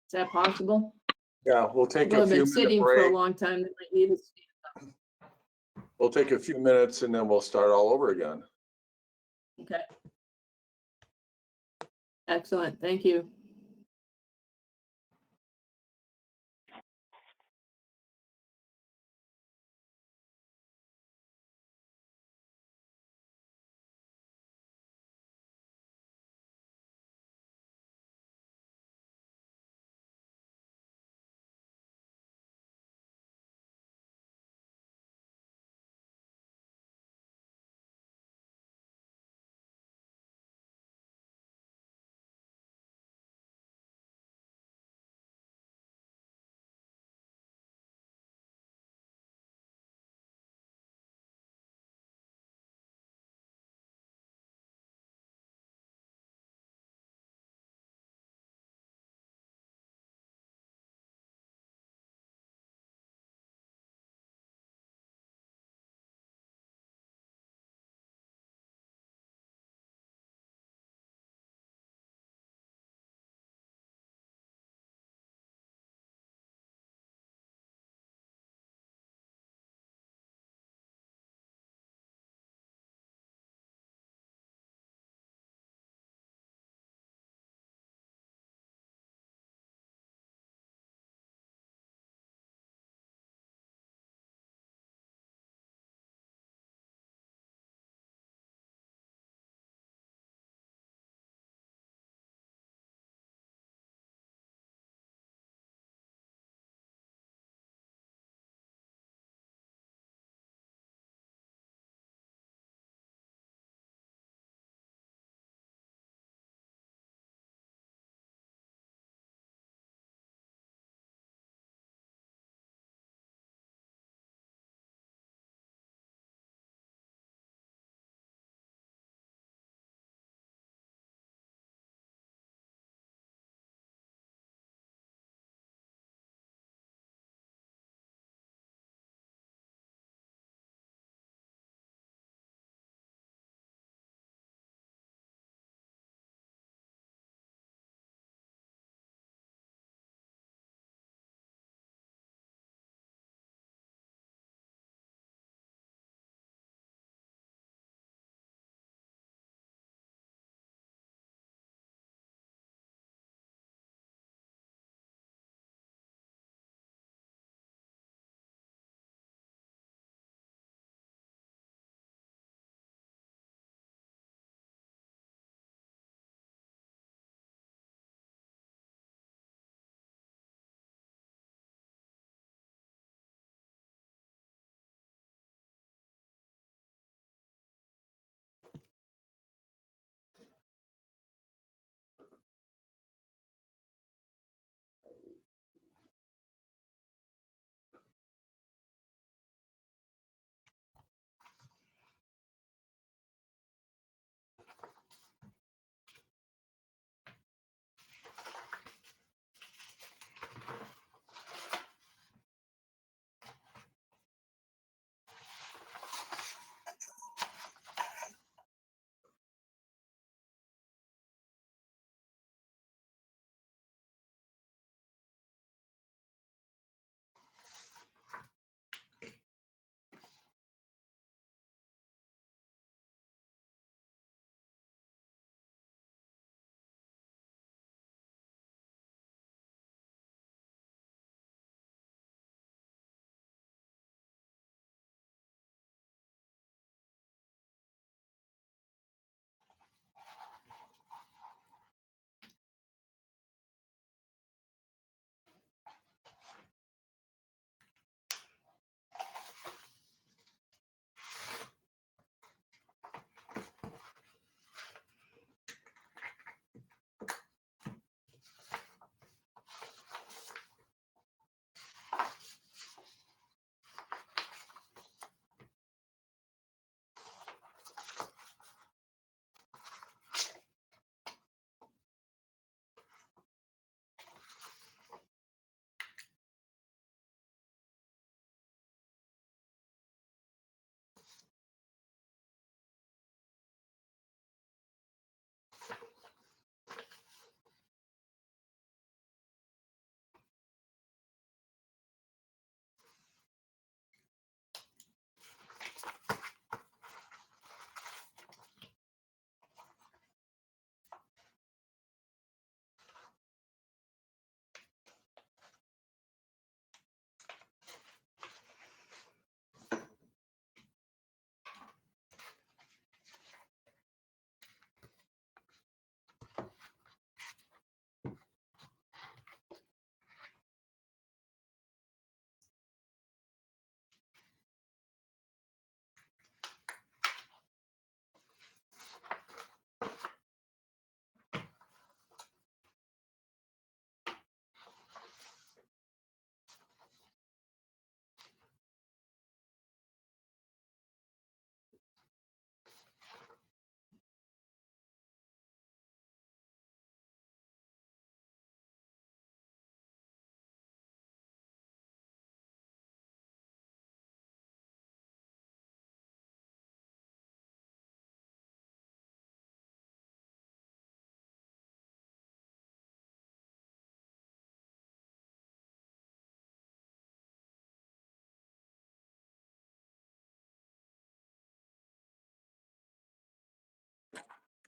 Is that possible? Yeah, we'll take People a have few been minute sitting for a break. long time. They might need to. We'll take a few minutes and then we'll start all over again. Okay. Excellent, thank you.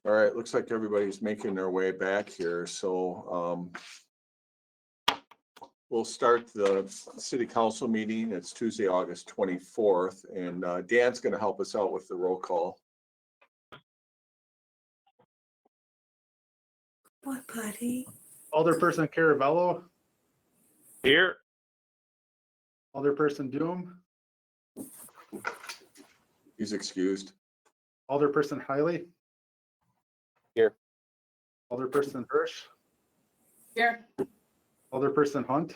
All right, looks like everybody's making their way back here, so we'll start the city council meeting. It's Tuesday, August 24th, and Dan's going to help us out with the roll call. What, buddy? Alderperson Caravello, Here. Alderperson Doom, He's excused. Alderperson Hiley. Here. Alderperson Hirsch, Here. Alderperson Hunt.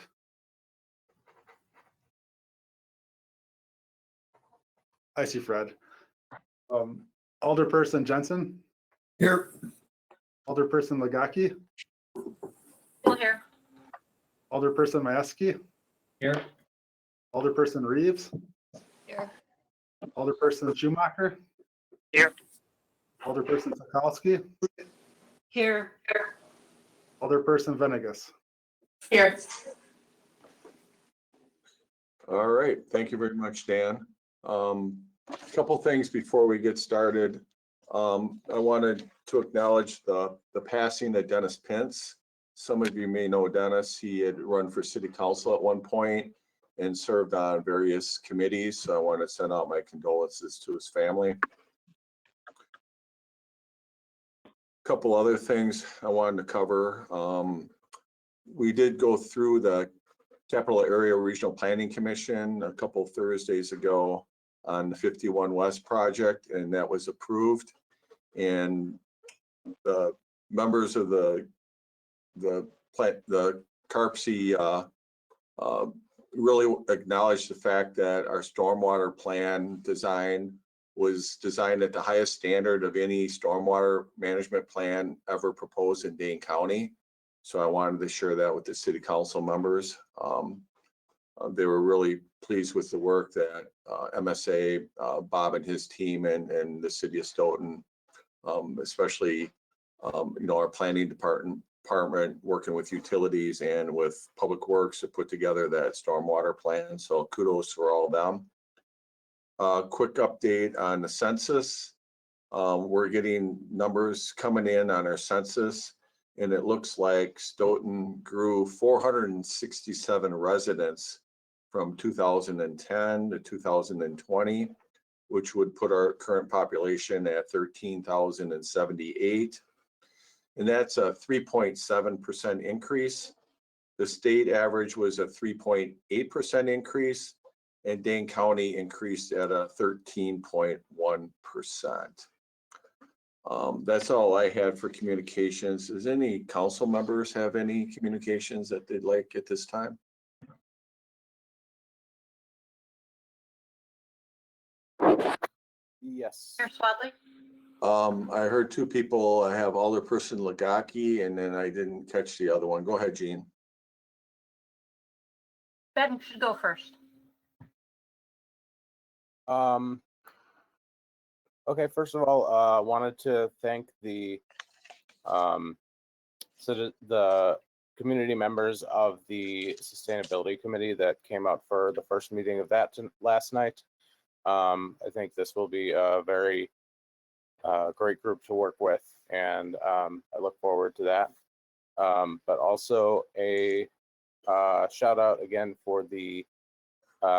I see Fred. Alderperson Jensen, Here. Alderperson Legaki, Still here. Alderperson Mayeski, Here. Alderperson Reeves, Here. Alderperson Schumacher. Here. Alderperson Sakowski, Here. Alderperson Venegas. Here. All right, thank you very much, Dan. Couple things before we get started. I wanted to acknowledge the passing of Dennis Pence. Some of you may know Dennis. He had run for city council at one point and served on various committees. So I want to send out my condolences to his family. Couple other things I wanted to cover. We did go through the Capital Area Regional Planning Commission a couple of Thursdays ago on the 51 West project, and that was approved. And the members of the CARPC really acknowledged the fact that our stormwater plan design was designed at the highest standard of any stormwater management plan ever proposed in Dane County. So I wanted to share that with the city council members. They were really pleased with the work that MSA, Bob and his team and the city of Stoughton, especially our planning department working with utilities and with public works to put together that stormwater plan. So kudos for all of them. Quick update on the census. We're getting numbers coming in on our census, and it looks like Stoughton grew 467 residents from 2010 to 2020, which would put our current population at 13,078. And that's a 3.7% increase. The state average was a 3.8% increase, and Dane County increased at a 13.1%. That's all I had for communications. Does any council members have any communications that they'd like at this time? Yes. Mayor Swadley? I heard two people. I have Alderperson Legaki, and then I didn't catch the other one. Go ahead, Jean. Ben should go first. Okay, first of all, wanted to thank the community members of the Sustainability Committee that came out for the first meeting of that last night. I think this will be a very great group to work with, and I look forward to that. But also a shout out again for the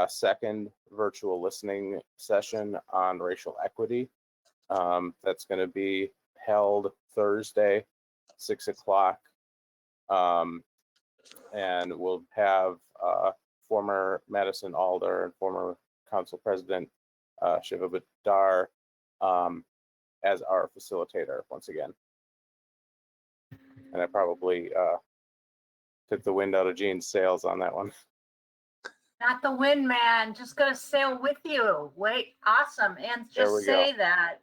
second virtual listening session on racial equity. That's going to be held Thursday, 6 o'clock. And we'll have former Madison Alder and former council president Shiva Badar as our facilitator once again. And I probably took the wind out of Jean's sails on that one. Not the wind, man. Just gonna sail with you. Wait, awesome. And There we just say that.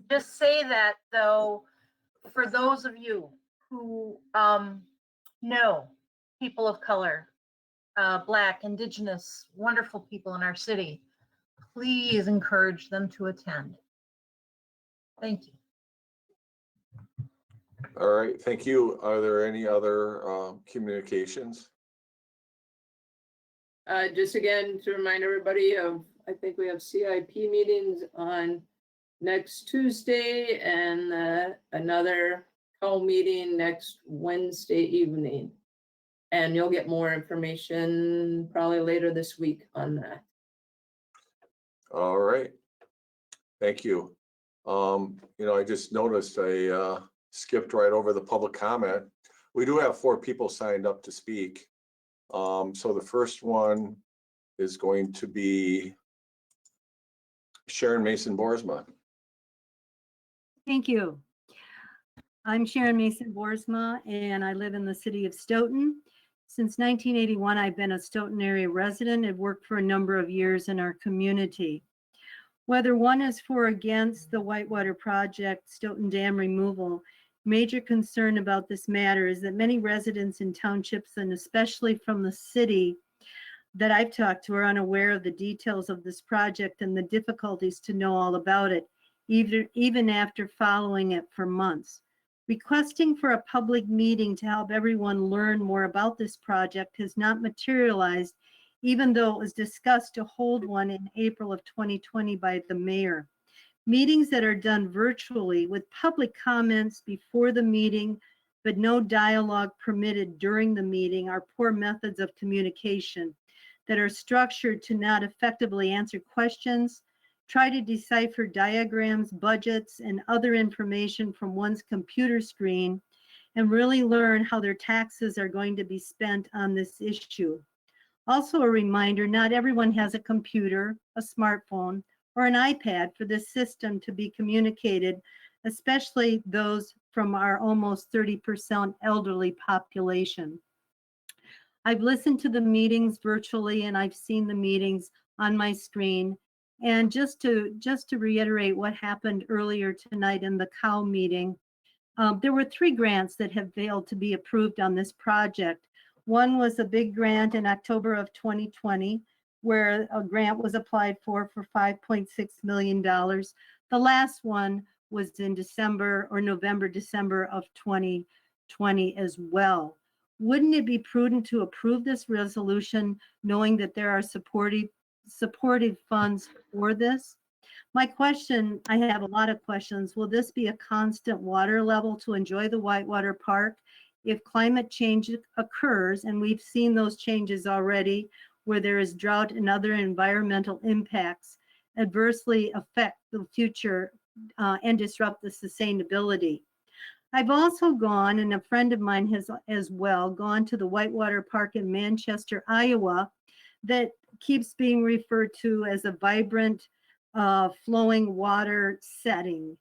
Just say that though, for those of you who know people of color, Black, Indigenous, wonderful people in our city, please encourage them to attend. Thank you. All right, thank you. Are there any other communications? Just again, to remind everybody of, I think we have CIP meetings on next Tuesday and another call meeting next Wednesday evening. And you'll get more information probably later this week on that. All right. Thank you. I just noticed I skipped right over the public comment. We do have 4 people signed up to speak. So the first one is going to be Sharon Mason Boersma. Thank you. I'm Sharon Mason Boersma, and I live in the city of Stoughton. Since 1981, I've been a Stoughton area resident and worked for a number of years in our community. Whether one is for or against the Whitewater project, Stoughton Dam removal, major concern about this matter is that many residents in townships, and especially from the city that I've talked to, are unaware of the details of this project and the difficulties to know all about it, even after following it for months. Requesting for a public meeting to help everyone learn more about this project has not materialized, even though it was discussed to hold one in April of 2020 by the mayor. Meetings that are done virtually with public comments before the meeting, but no dialogue permitted during the meeting, are poor methods of communication that are structured to not effectively answer questions, try to decipher diagrams, budgets, and other information from one's computer screen, and really learn how their taxes are going to be spent on this issue. Also a reminder, not everyone has a computer, a smartphone, or an iPad for this system to be communicated, especially those from our almost 30% elderly population. I've listened to the meetings virtually, and I've seen the meetings on my screen. And just to reiterate what happened earlier tonight in the COW meeting, there were 3 grants that have failed to be approved on this project. One was a big grant in October of 2020, where a grant was applied for $5.6 million. The last one was in November, December of 2020 as well. Wouldn't it be prudent to approve this resolution knowing that there are supportive funds for this? My question, I have a lot of questions. Will this be a constant water level to enjoy the Whitewater Park if climate change occurs? And we've seen those changes already, where there is drought and other environmental impacts adversely affect the future and disrupt the sustainability. I've also gone, and a friend of mine has as well, gone to the Whitewater Park in Manchester, Iowa, that keeps being referred to as a vibrant flowing water setting.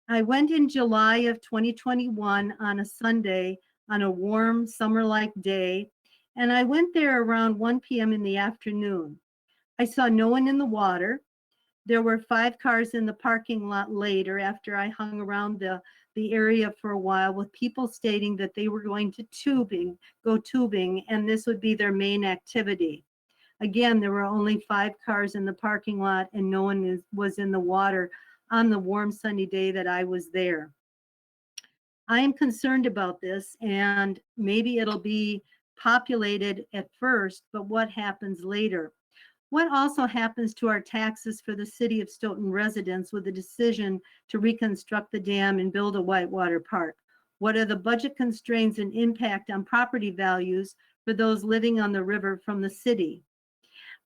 I went in July of 2021 on a Sunday on a warm summer-like day, and I went there around 1 p.m. in the afternoon. I saw no one in the water. There were 5 cars in the parking lot later after I hung around the area for a while, with people stating that they were going to go tubing, and this would be their main activity. Again, there were only 5 cars in the parking lot and no one was in the water on the warm sunny day that I was there. I am concerned about this, and maybe it'll be populated at first, but what happens later? What also happens to our taxes for the city of Stoughton residents with the decision to reconstruct the dam and build a Whitewater Park? What are the budget constraints and impact on property values for those living on the river from the city?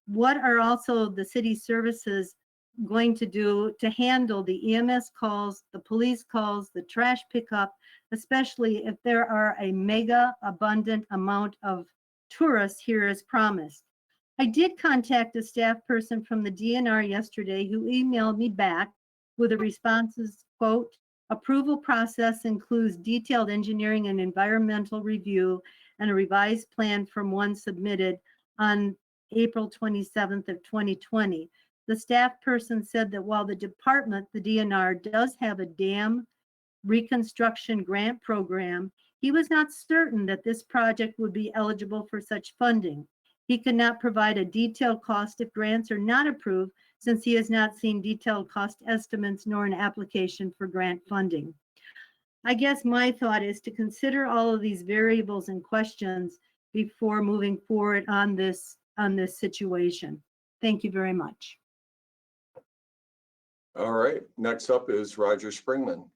What are also the city services going to do to handle the EMS calls, the police calls, the trash pickup, especially if there are a mega abundant amount of tourists here as promised? I did contact a staff person from the DNR yesterday who emailed me back with the responses, quote, approval process includes detailed engineering and environmental review and a revised plan from one submitted on April 27th of 2020. The staff person said that while the department, the DNR, does have a dam reconstruction grant program, he was not certain that this project would be eligible for such funding. He could not provide a detailed cost if grants are not approved, since he has not seen detailed cost estimates nor an application for grant funding. I guess my thought is to consider all of these variables and questions before moving forward on this situation. Thank you very much. All right, next up is Roger Springman.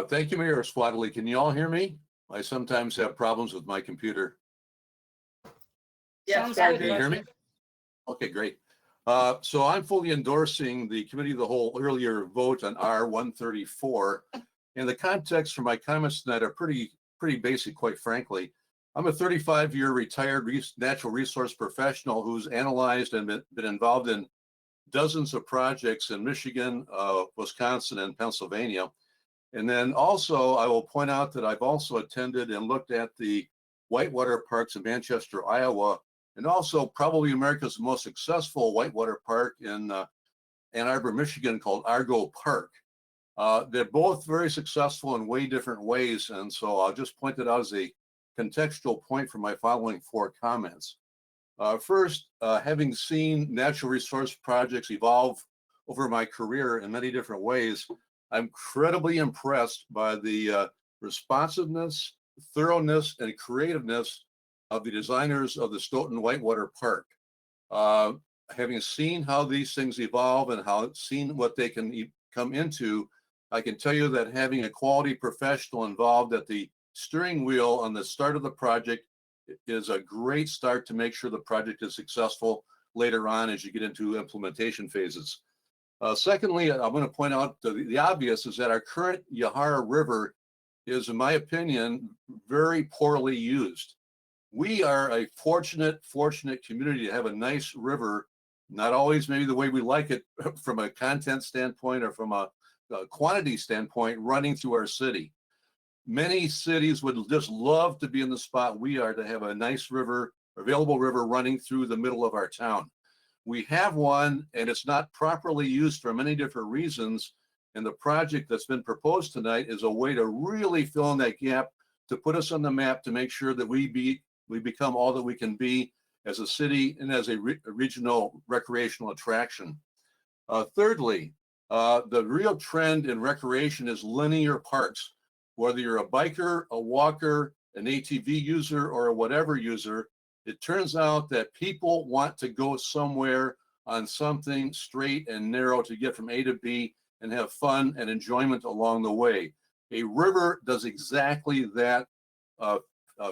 Thank you, Mayor Swadley. Can you all hear me? I sometimes have problems with my computer. Yes, Sounds Roger. good, Can you hear me? Roger. Okay, great. So I'm fully endorsing the committee of the whole earlier vote on R134. And the context for my comments tonight are pretty basic, quite frankly. I'm a 35-year retired natural resource professional who's analyzed and been involved in dozens of projects in Michigan, Wisconsin, and Pennsylvania. And then also, I will point out that I've also attended and looked at the whitewater parks in Manchester, Iowa, and also probably America's most successful whitewater park in Ann Arbor, Michigan, called Argo Park. They're both very successful in way different ways, and so I'll just point it out as a contextual point for my following 4 comments. First, having seen natural resource projects evolve over my career in many different ways, I'm incredibly impressed by the responsiveness, thoroughness, and creativeness of the designers of the Stoughton Whitewater Park. Having seen how these things evolve and seen what they can come into, I can tell you that having a quality professional involved at the steering wheel on the start of the project is a great start to make sure the project is successful later on as you get into implementation phases. Secondly, I'm going to point out the obvious is that our current Yahara River is, in my opinion, very poorly used. We are a fortunate community to have a nice river, not always maybe the way we like it from a content standpoint or from a quantity standpoint, running through our city. Many cities would just love to be in the spot we are, to have a nice river, available river running through the middle of our town. We have one, and it's not properly used for many different reasons. And the project that's been proposed tonight is a way to really fill in that gap, to put us on the map, to make sure that we become all that we can be as a city and as a regional recreational attraction. Thirdly, the real trend in recreation is linear parks. Whether you're a biker, a walker, an ATV user, or a whatever user, it turns out that people want to go somewhere on something straight and narrow to get from A to B and have fun and enjoyment along the way. A river does exactly that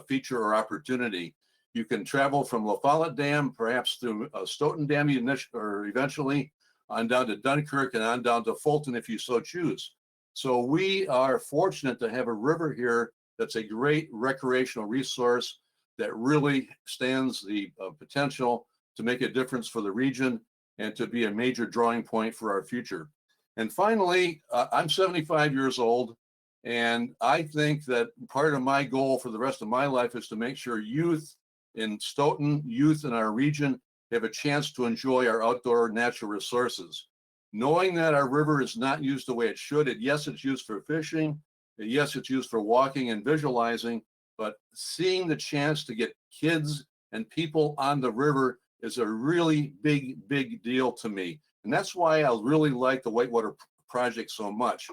feature or opportunity. You can travel from La Follette Dam, perhaps through Stoughton Dam or eventually on down to Dunkirk and on down to Fulton if you so choose. So we are fortunate to have a river here that's a great recreational resource that really stands the potential to make a difference for the region and to be a major drawing point for our future. And finally, I'm 75 years old, and I think that part of my goal for the rest of my life is to make sure youth in Stoughton, youth in our region, have a chance to enjoy our outdoor natural resources. Knowing that our river is not used the way it should, yes, it's used for fishing, yes, it's used for walking and visualizing, but seeing the chance to get kids and people on the river is a really big deal to me. And that's why I really like the Whitewater project so much.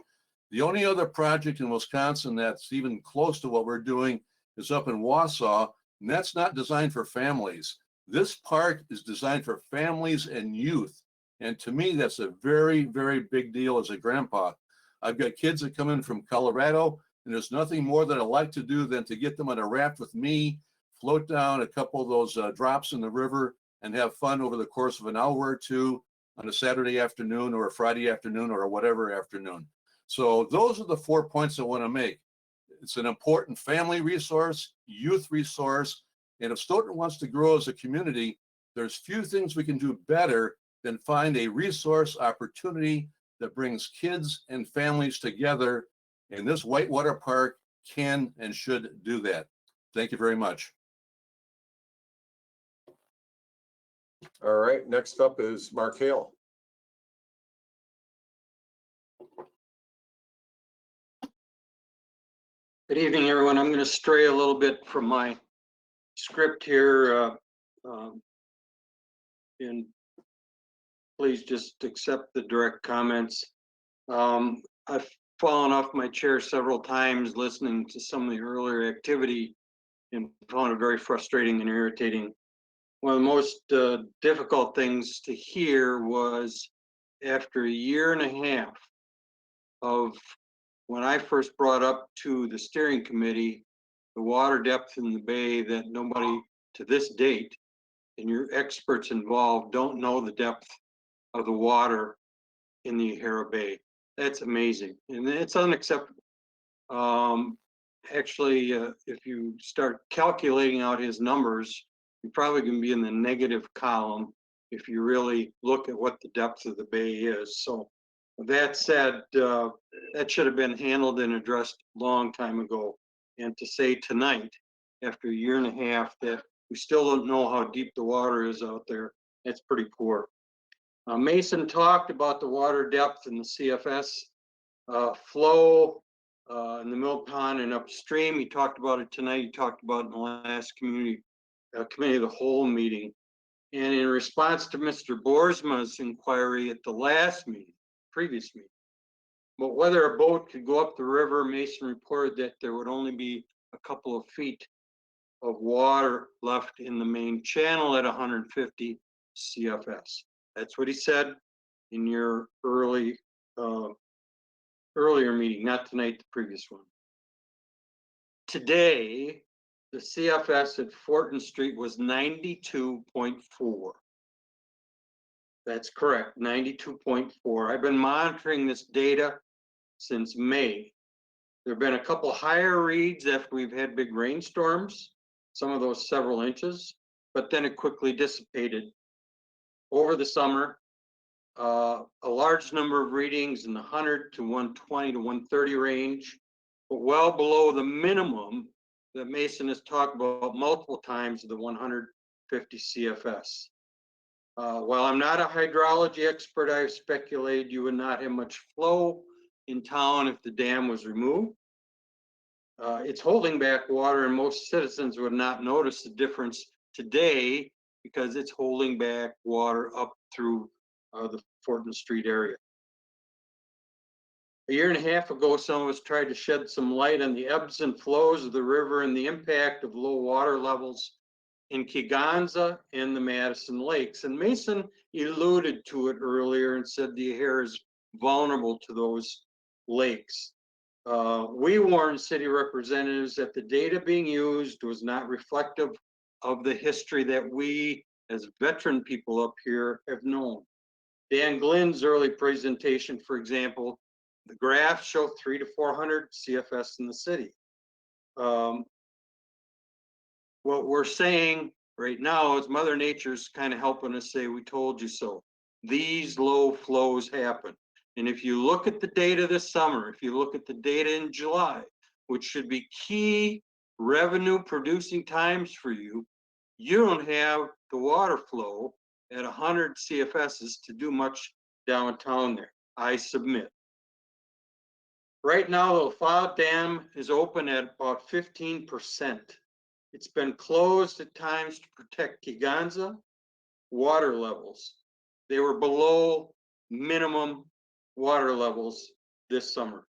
The only other project in Wisconsin that's even close to what we're doing is up in Wausau, and that's not designed for families. This park is designed for families and youth. And to me, that's a very big deal as a grandpa. I've got kids that come in from Colorado, and there's nothing more that I like to do than to get them on a raft with me, float down a couple of those drops in the river, and have fun over the course of an hour or two on a Saturday afternoon or a Friday afternoon or a whatever afternoon. So those are the 4 points I want to make. It's an important family resource, youth resource, and if Stoughton wants to grow as a community, there's few things we can do better than find a resource opportunity that brings kids and families together. And this Whitewater Park can and should do that. Thank you very much. All right, next up is Mark Hale. Good evening, everyone. I'm going to stray a little bit from my script here, and please just accept the direct comments. I've fallen off my chair several times listening to some of the earlier activity and found it very frustrating and irritating. one of the most difficult things to hear was after a year and a half of when I first brought up to the steering committee the water depth in the bay, that nobody to this date, and your experts involved don't know the depth of the water in the Yahara Bay. That's amazing, and it's unacceptable. Actually, if you start calculating out his numbers, you're probably going to be in the negative column if you really look at what the depth of the bay is. So that said, that should have been handled and addressed a long time ago. And to say tonight, after a year and a half, that we still don't know how deep the water is out there, that's pretty poor. Mason talked about the water depth in the CFS flow in the mill pond and upstream. He talked about it tonight. He talked about it in the last committee of the whole meeting. And in response to Mr. Boersma's inquiry at the last meeting, previous meeting, but whether a boat could go up the river, Mason reported that there would only be a couple of feet of water left in the main channel at 150 CFS. That's what he said in your earlier meeting, not tonight, the previous one. Today, the CFS at Fortin Street was 92.4. That's correct, 92.4. I've been monitoring this data since May. There have been a couple higher reads after we've had big rainstorms, some of those several inches, but then it quickly dissipated over the summer. A large number of readings in the 100 to 120 to 130 range, but well below the minimum that Mason has talked about multiple times of the 150 CFS. While I'm not a hydrology expert, I've speculated you would not have much flow in town if the dam was removed. It's holding back water, and most citizens would not notice the difference today because it's holding back water up through the Fortin Street area. A year and a half ago, some of us tried to shed some light on the ebbs and flows of the river and the impact of low water levels in Kegonsa and the Madison Lakes. And Mason alluded to it earlier and said the Yahara is vulnerable to those lakes. We warned city representatives that the data being used was not reflective of the history that we as veteran people up here have known. Dan Glenn's early presentation, for example, the graphs show 300 to 400 CFS in the city. What we're saying right now is Mother Nature's kind of helping us say, we told you so. These low flows happen. And if you look at the data this summer, if you look at the data in July, which should be key revenue producing times for you, you don't have the water flow at 100 CFSs to do much downtown there, I submit. Right now, the Stoughton Dam is open at about 15%. It's been closed at times to protect Kegonsa water levels. They were below minimum water levels this summer.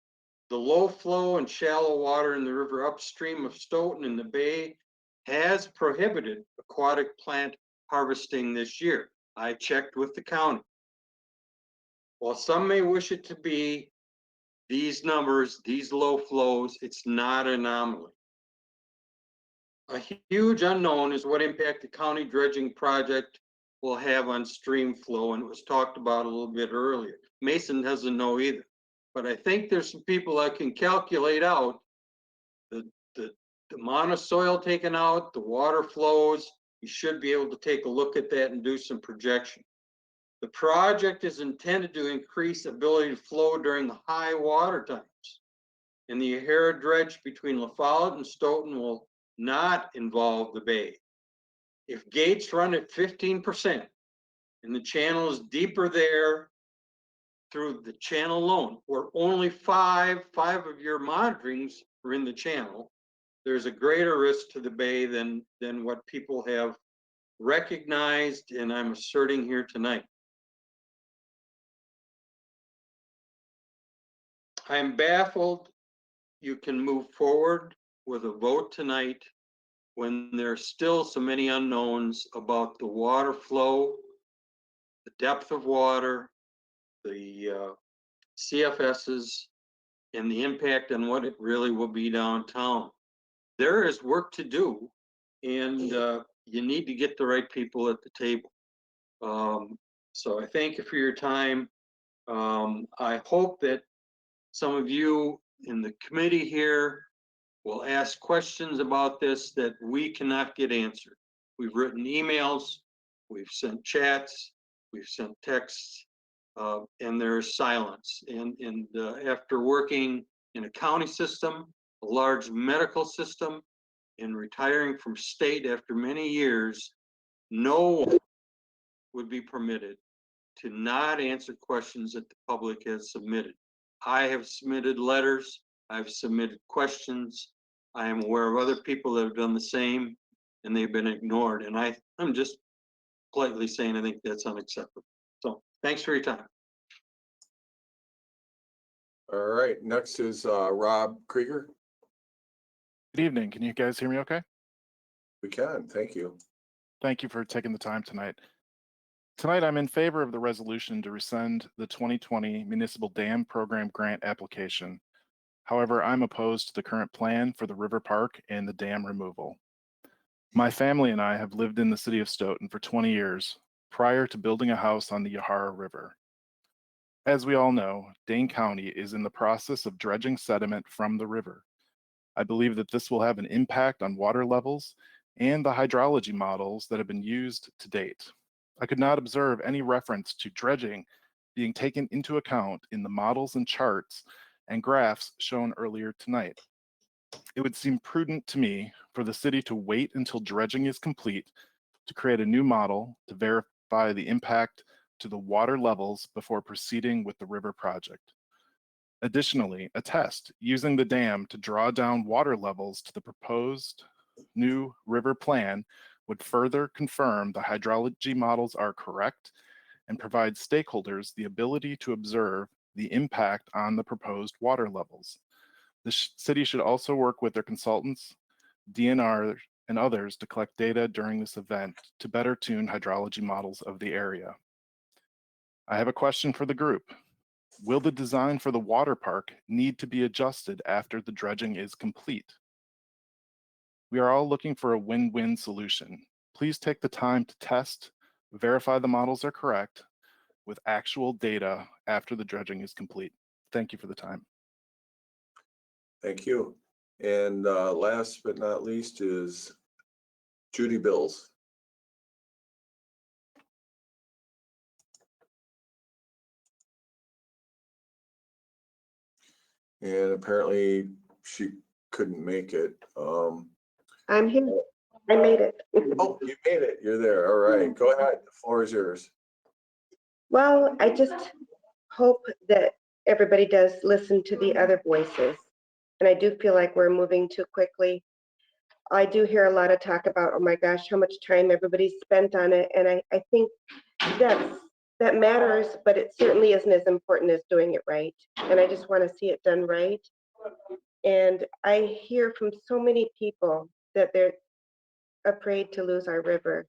The low flow and shallow water in the river upstream of Stoughton in the bay has prohibited aquatic plant harvesting this year. I checked with the county. While some may wish it to be, these numbers, these low flows, it's not an anomaly. A huge unknown is what impact the county dredging project will have on stream flow, and it was talked about a little bit earlier. Mason doesn't know either, but I think there's some people that can calculate out the amount of soil taken out, the water flows. You should be able to take a look at that and do some projection. The project is intended to increase ability to flow during the high water times, and the Yahara dredge between La Follette and Stoughton will not involve the bay. If gates run at 15% and the channel is deeper there through the channel alone, where only five of your monitorings are in the channel, there's a greater risk to the bay than what people have recognized, and I'm asserting here tonight. I'm baffled you can move forward with a vote tonight when there's still so many unknowns about the water flow, the depth of water, the CFSs, and the impact on what it really will be downtown. There is work to do, and you need to get the right people at the table. So I thank you for your time. I hope that some of you in the committee here will ask questions about this that we cannot get answered. We've written emails, we've sent chats, we've sent texts, and there's silence. And after working in a county system, a large medical system, and retiring from state after many years, no one would be permitted to not answer questions that the public has submitted. I have submitted letters, I've submitted questions. I am aware of other people that have done the same, and they've been ignored. And I'm just politely saying I think that's unacceptable. So thanks for your time. All right, next is Rob Krieger. Good evening. Can you guys hear me okay? We can, thank you. Thank you for taking the time tonight. Tonight, I'm in favor of the resolution to rescind the 2020 Municipal Dam Program Grant application. However, I'm opposed to the current plan for the river park and the dam removal. My family and I have lived in the city of Stoughton for 20 years prior to building a house on the Yahara River. As we all know, Dane County is in the process of dredging sediment from the river. I believe that this will have an impact on water levels and the hydrology models that have been used to date. I could not observe any reference to dredging being taken into account in the models and charts and graphs shown earlier tonight. It would seem prudent to me for the city to wait until dredging is complete to create a new model to verify the impact to the water levels before proceeding with the river project. Additionally, a test using the dam to draw down water levels to the proposed new river plan would further confirm the hydrology models are correct and provide stakeholders the ability to observe the impact on the proposed water levels. The city should also work with their consultants, DNR, and others to collect data during this event to better tune hydrology models of the area. I have a question for the group. Will the design for the water park need to be adjusted after the dredging is complete? We are all looking for a win-win solution. Please take the time to test, verify the models are correct with actual data after the dredging is complete. Thank you for the time. Thank you. And last but not least is Judy Bills. And apparently she couldn't make it. I'm here. I made it. Oh, you made it. You're there. All right, go ahead. The floor is yours. Well, I just hope that everybody does listen to the other voices. And I do feel like we're moving too quickly. I do hear a lot of talk about, oh my gosh, how much time everybody's spent on it. And I think that matters, but it certainly isn't as important as doing it right. And I just want to see it done right. And I hear from so many people that they're afraid to lose our river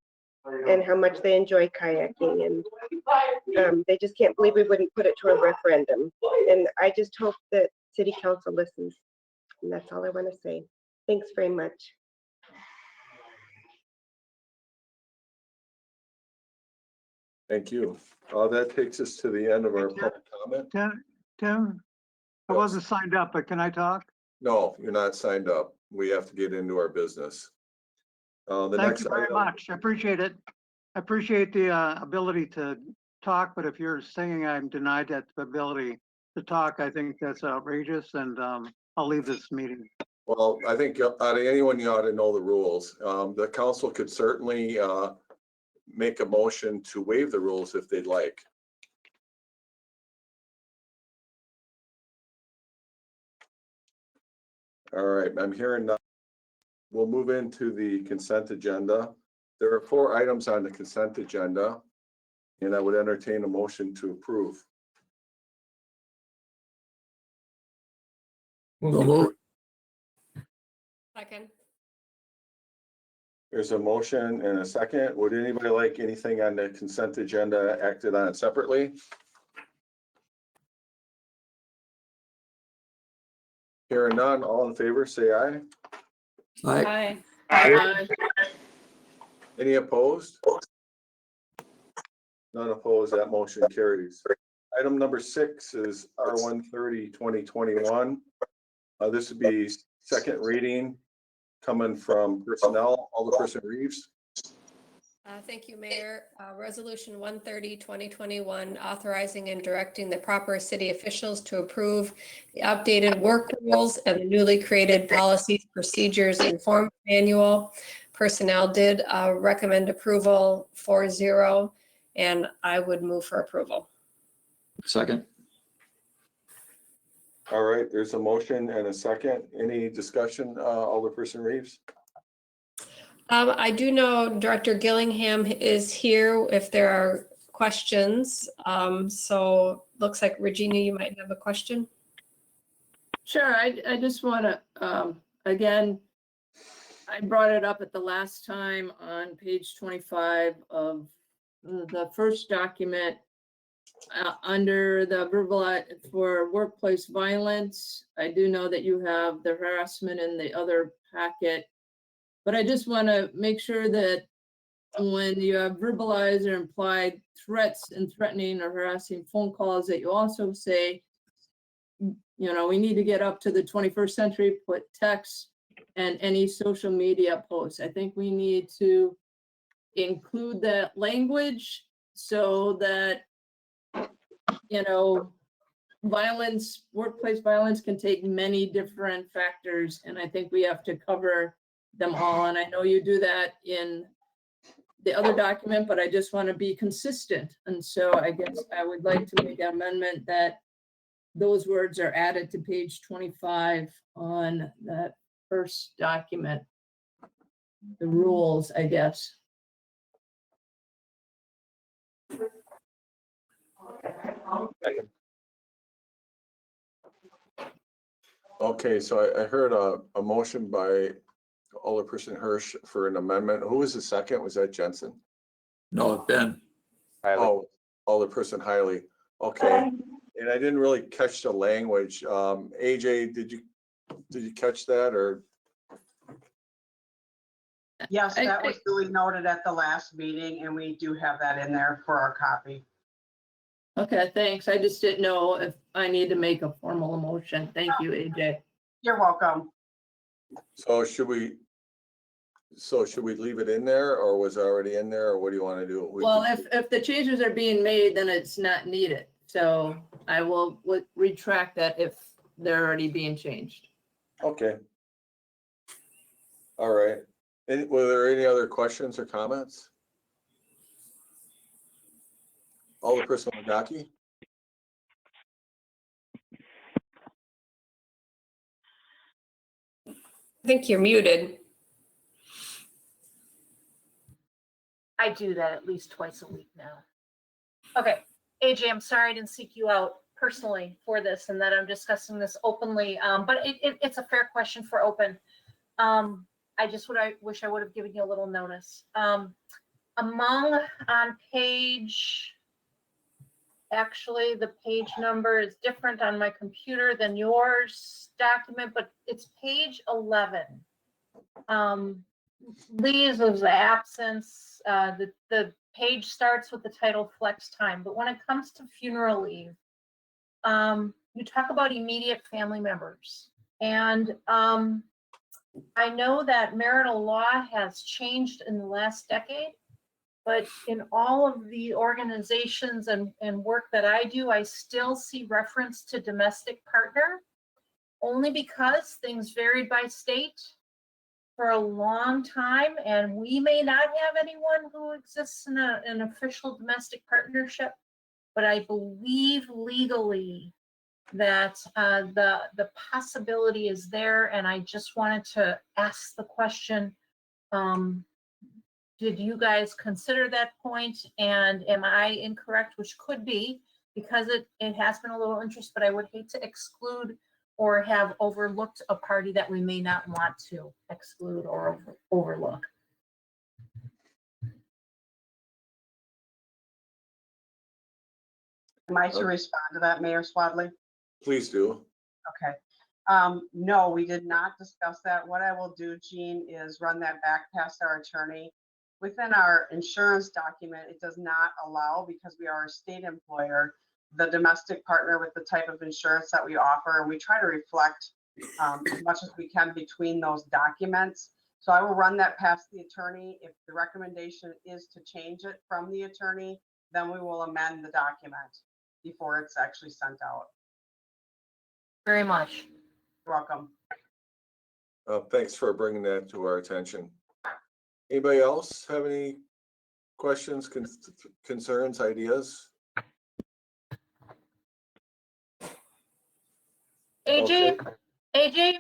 and how much they enjoy kayaking, and they just can't believe we wouldn't put it to a referendum. And I just hope that City Council listens. And that's all I want to say. Thanks very much. Thank you. That takes us to the end of our public comment. Tim, I wasn't signed up, but can I talk? No, you're not signed up. We have to get into our business. Thank you very much. I appreciate it. I appreciate the ability to talk, but if you're saying I'm denied that ability to talk, I think that's outrageous, and I'll leave this meeting. Well, I think out of anyone, you ought to know the rules. The council could certainly make a motion to waive the rules if they'd like. All right, I'm hearing none. We'll move into the consent agenda. There are 4 items on the consent agenda, and I would entertain a motion to approve. We'll move. Second. There's a motion and a second. Would anybody like anything on the consent agenda acted on separately? Hearing none, all in favor, say aye. Aye. Aye. Any opposed? None opposed, that motion carries. Item number 6 is R130 2021. This would be second reading coming from personnel, Alderperson Reeves. Thank you, Mayor. Resolution 130, 2021, authorizing and directing the proper city officials to approve the updated work rules and the newly created policies, procedures, and form manual. Personnel did recommend approval 4-0, and I would move for approval. Second. All right, there's a motion and a second. Any discussion, Alderperson Reeves? I do know Director Gillingham is here if there are questions. So looks like Regina, you might have a question. Sure, I just want to, again, I brought it up at the last time on page 25 of the first document under the verbal for workplace violence. I do know that you have the harassment in the other packet, but I just want to make sure that when you have verbalized or implied threats and threatening or harassing phone calls, that you also say, you know, we need to get up to the 21st century, put text and any social media posts. I think we need to include that language so that, you know, violence, workplace violence can take many different factors, and I think we have to cover them all. And I know you do that in the other document, but I just want to be consistent. And so I guess I would like to make an amendment that those words are added to page 25 on that first document. The rules, I guess. Okay, so I heard a motion by Alderperson Hirsch for an amendment. Who was the second? Was that Jensen? No, Ben. Oh, Alderperson Hiley. Okay, and I didn't really catch the language. AJ, did you catch that, or? Yes, that was duly noted at the last meeting, and we do have that in there for our copy. Okay, thanks. I just didn't know if I need to make a formal motion. Thank you, AJ. You're welcome. So should we leave it in there, or was it already in there, or what do you want to do? Well, if the changes are being made, then it's not needed. So I will retract that if they're already being changed. Okay. All right. Were there any other questions or comments? Alderperson Magaki? I think you're muted. I do that at least twice a week now. Okay, AJ, I'm sorry I didn't seek you out personally for this and that I'm discussing this openly, but it's a fair question for open. I wish I would have given you a little notice. On page, actually the page number is different on my computer than yours document, but it's page 11. Leaves of absence, the page starts with the title flex time, but when it comes to funeral leave, you talk about immediate family members. And I know that marital law has changed in the last decade, but in all of the organizations and work that I do, I still see reference to domestic partner, only because things varied by state for a long time, and we may not have anyone who exists in an official domestic partnership, but I believe legally that the possibility is there, and I just wanted to ask the question, did you guys consider that point, and am I incorrect, which could be, because it has been a little interest, but I would hate to exclude or have overlooked a party that we may not want to exclude or overlook. Am I to respond to that, Mayor Swadley? Please do. Okay. No, we did not discuss that. What I will do, Jean, is run that back past our attorney. Within our insurance document, it does not allow, because we are a state employer, the domestic partner with the type of insurance that we offer, and we try to reflect as much as we can between those documents. So I will run that past the attorney. If the recommendation is to change it from the attorney, then we will amend the document before it's actually sent out. Very much. You're welcome. Thanks for bringing that to our attention. Anybody else have any questions, concerns, ideas? AJ, AJ,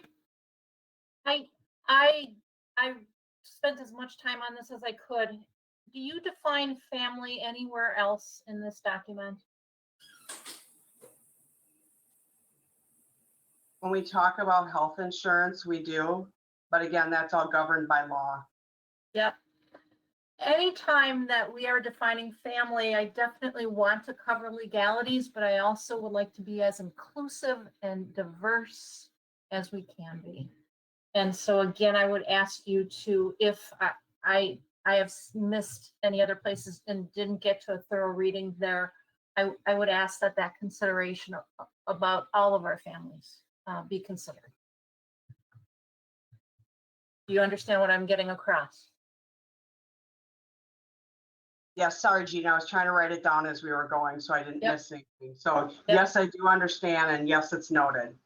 I spent as much time on this as I could. Do you define family anywhere else in this document? When we talk about health insurance, we do, but again, that's all governed by law. Yep. Anytime that we are defining family, I definitely want to cover legalities, but I also would like to be as inclusive and diverse as we can be. And so again, I would ask you to, if I have missed any other places and didn't get to a thorough reading there, I would ask that consideration about all of our families be considered. Do you understand what I'm getting across? Yes, sorry, Gina, I was trying to write it down as we were going, so I didn't Yep. miss anything. So Yep. yes, I do understand, and yes, it's noted.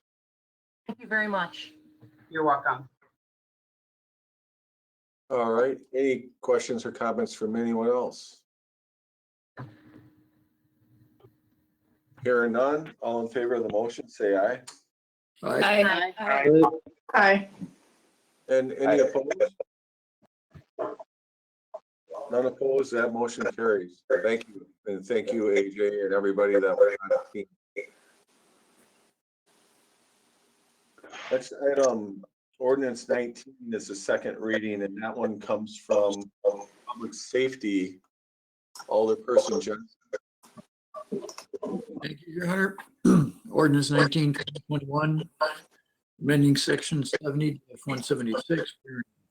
Thank you very much. You're welcome. All right, any questions or comments from anyone else? Hearing none, all in favor of the motion, say aye. Aye. Aye. And any opposed? None opposed, that motion carries. Thank you, and thank you, AJ, and everybody that was on the team. Next item, ordinance 19 is the second reading, and that one comes from Public Safety, Alderperson Johnson. Thank you, Your Honor. Ordinance 19, 2021, amending section 70-176,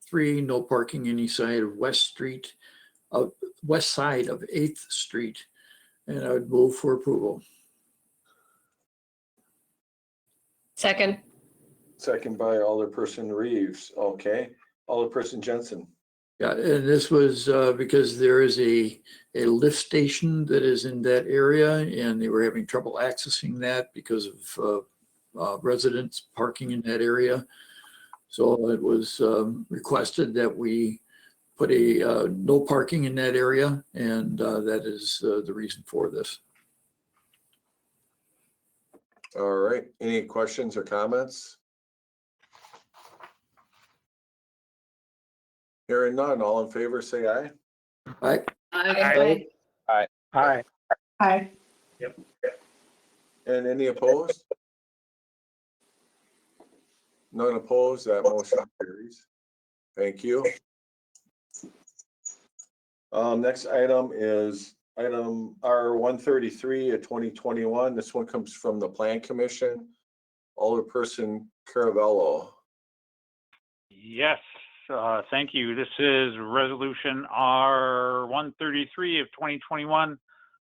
3, no parking any side of west side of 8th Street. And I would move for approval. Second. Second by Alderperson Reeves. Okay, Alderperson Jensen. Yeah, and this was because there is a lift station that is in that area, and they were having trouble accessing that because of residents parking in that area. So it was requested that we put a no parking in that area, and that is the reason for this. All right, any questions or comments? Hearing none, all in favor, say aye. Aye. Aye. Aye. Aye. Aye. And any opposed? None opposed, that motion carries. Thank you. Next item is item R133 of 2021. This one comes from the Plan Commission. Alderperson Caravello. Yes, thank you. This is resolution R133 of 2021,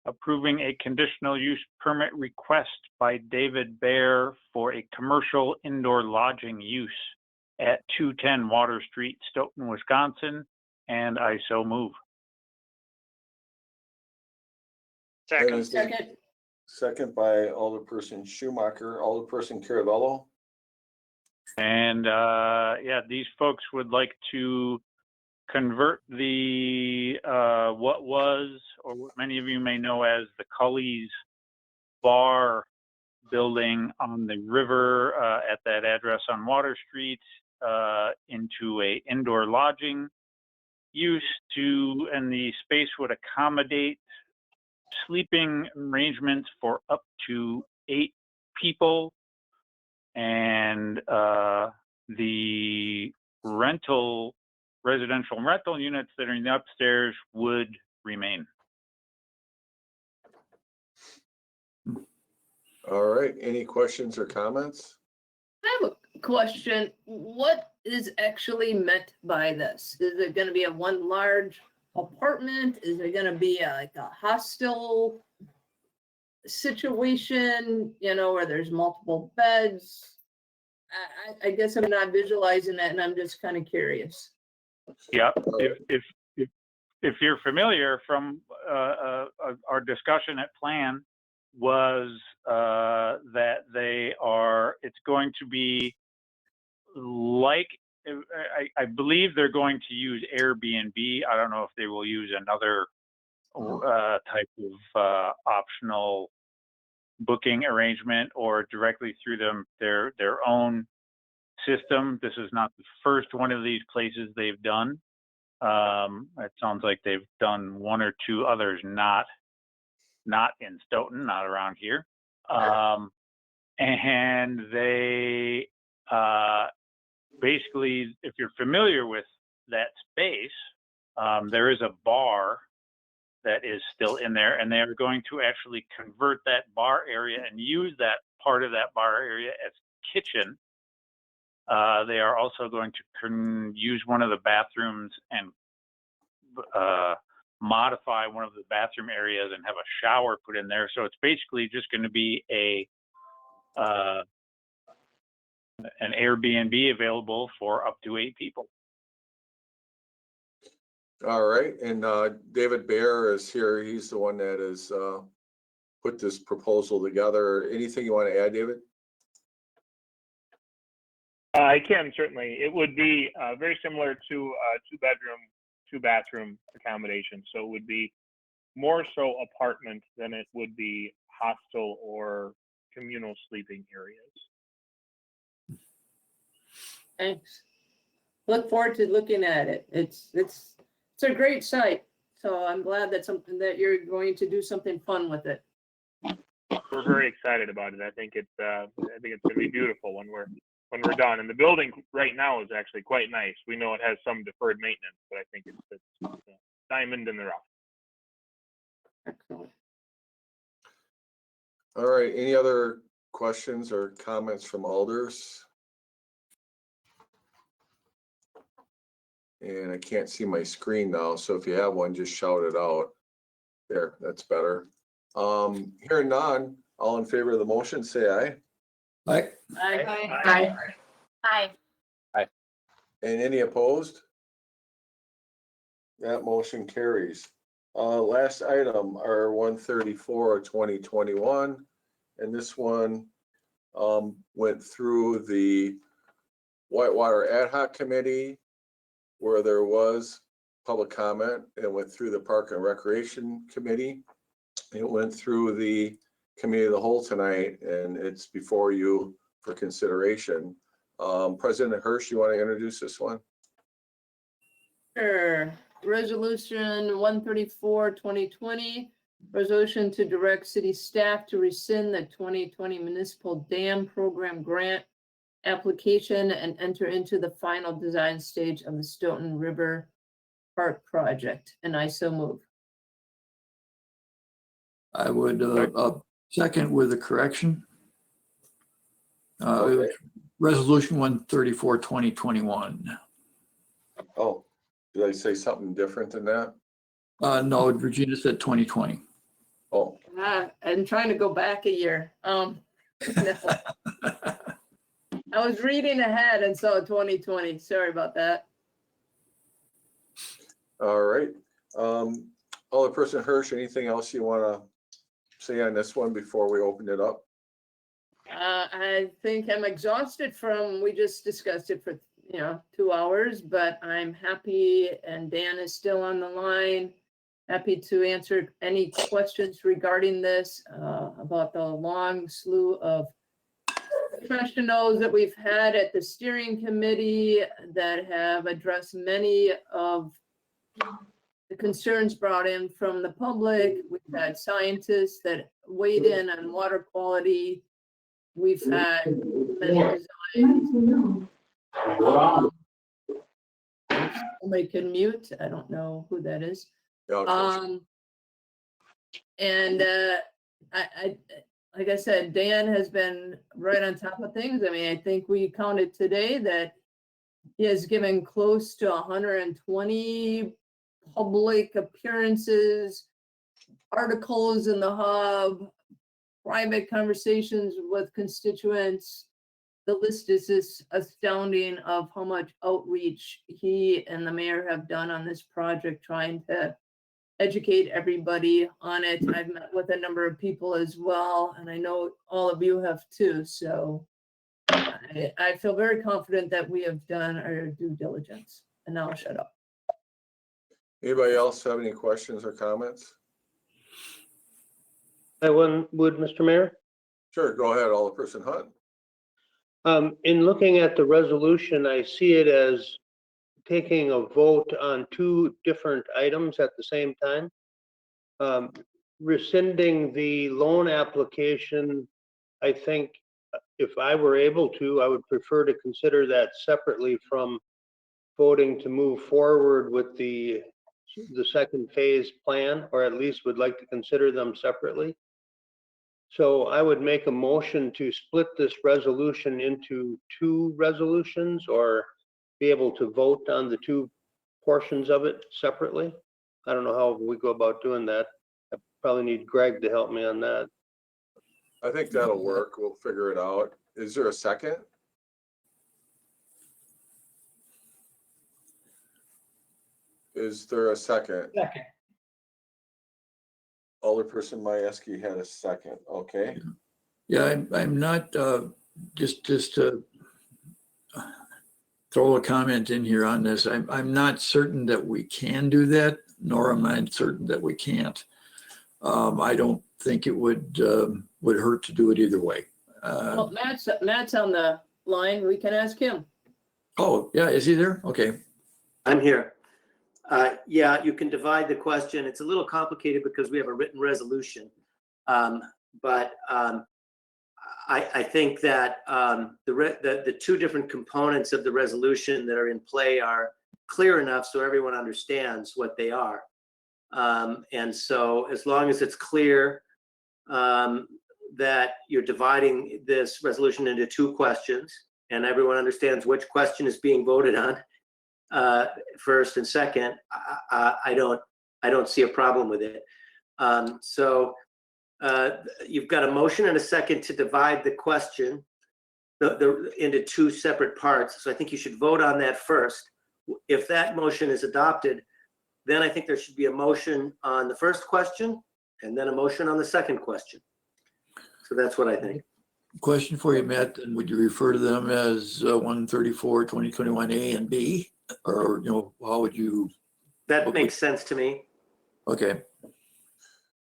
approving a conditional use permit request by David Baer for a commercial indoor lodging use at 210 Water Street, Stoughton, Wisconsin, and I so move. Second. Second by Alderperson Schumacher. Alderperson Caravello. And yeah, these folks would like to convert the what was, or what many of you may know as the Cully's Bar building on the river at that address on Water Street into a indoor lodging use and the space would accommodate sleeping arrangements for up to 8 people. And the residential rental units that are in the upstairs would remain. All right, any questions or comments? I have a question. What is actually meant by this? Is it gonna be a one large apartment? Is it gonna be like a hostel situation, you know, where there's multiple beds? I guess I'm not visualizing that and I'm just kind of curious. Yep. If you're familiar from our discussion at Plan was that it's going to be like, I believe they're going to use Airbnb. I don't know if they will use another type of optional booking arrangement or directly through their own system. This is not the first one of these places they've done. It sounds like they've done one or two others, not in Stoughton, not around here. And they basically, if you're familiar with that space, there is a bar that is still in there, and they are going to actually convert that bar area and use that part of that bar area as kitchen. They are also going to use one of the bathrooms and modify one of the bathroom areas and have a shower put in there. So it's basically just going to be an Airbnb available for up to 8 people. All right, and David Bear is here. He's the one that has put this proposal together. Anything you want to add, David? I can certainly. It would be very similar to a 2-bedroom, 2-bathroom accommodation. So it would be more so apartment than it would be hostel or communal sleeping areas. Thanks. Look forward to looking at it. It's a great site. So I'm glad that you're going to do something fun with it. We're very excited about it. I think it's going to be beautiful when we're done. And the building right now is actually quite nice. We know it has some deferred maintenance, but I think it's a diamond in the rough. Excellent. All right, any other questions or comments from alders? And I can't see my screen now, so if you have one, just shout it out. There, that's better. Hearing none, all in favor of the motion, say aye. Aye. Aye. Aye. Aye. And any opposed? That motion carries. Last item, our 134 2021, and this one went through the Whitewater Ad Hoc Committee, where there was public comment. It went through the Park and Recreation Committee. It went through the Committee of the Whole tonight, and it's before you for consideration. President Hirsch, you want to introduce this one? Sure. Resolution 134, 2020, resolution to direct city staff to rescind the 2020 Municipal Dam Program Grant application and enter into the final design stage of the Stoughton River Park project. And I so move. I would second with a correction. Okay. Resolution 134, 2021. Oh, did I say something different than that? No, Virginia said 2020. Oh, I'm trying to go back a year. No. I was reading ahead and saw 2020. Sorry about that. all right. Alderperson Hirsch, anything else you want to say on this one before we open it up? I think I'm exhausted we just discussed it for 2 hours, but I'm happy, and Dan is still on the line. Happy to answer any questions regarding this, about the long slew of professionals that we've had at the steering committee that have addressed many of the concerns brought in from the public. We've had scientists that weighed in on water quality. We've had many designs. Somebody can mute. I don't know who that is. Yeah, And like I said, Dan has been right on top of things. I mean, I think we counted today that he has given close to 120 public appearances, articles in the Hub, private conversations with constituents. The list is just astounding of how much outreach he and the mayor have done on this project, trying to educate everybody on it. I've met with a number of people as well, and I know all of you have too. So I feel very confident that we have done our due diligence. And now I'll shut up. Anybody else have any questions or comments? I would, Mr. Mayor. Sure, go ahead, Alderperson Hunt. In looking at the resolution, I see it as taking a vote on two different items at the same time. Rescinding the loan application, I think if I were able to, I would prefer to consider that separately from voting to move forward with the second phase plan, or at least would like to consider them separately. So I would make a motion to split this resolution into two resolutions, or be able to vote on the two portions of it separately. I don't know how we go about doing that. I probably need Greg to help me on that. I think that'll work. We'll figure it out. Is there a second? Is there a second? Second. Alderperson Majewski had a second. Okay. Yeah, I'm not, just to throw a comment in here on this. I'm not certain that we can do that, nor am I certain that we can't. I don't think it would hurt to do it either way. Well, Matt's on the line. We can ask him. Oh, yeah, is he there? Okay. I'm here. Yeah, you can divide the question. It's a little complicated because we have a written resolution. But I think that the two different components of the resolution that are in play are clear enough so everyone understands what they are. And so as long as it's clear that you're dividing this resolution into two questions and everyone understands which question is being voted on, first and second, I don't see a problem with it. So you've got a motion and a second to divide the question into two separate parts. So I think you should vote on that first. If that motion is adopted, then I think there should be a motion on the first question and then a motion on the second question. So that's what I think. Question for you, Matt. And would you refer to them as 134, 2021A and B? Or, how would you? That makes sense to me. Okay.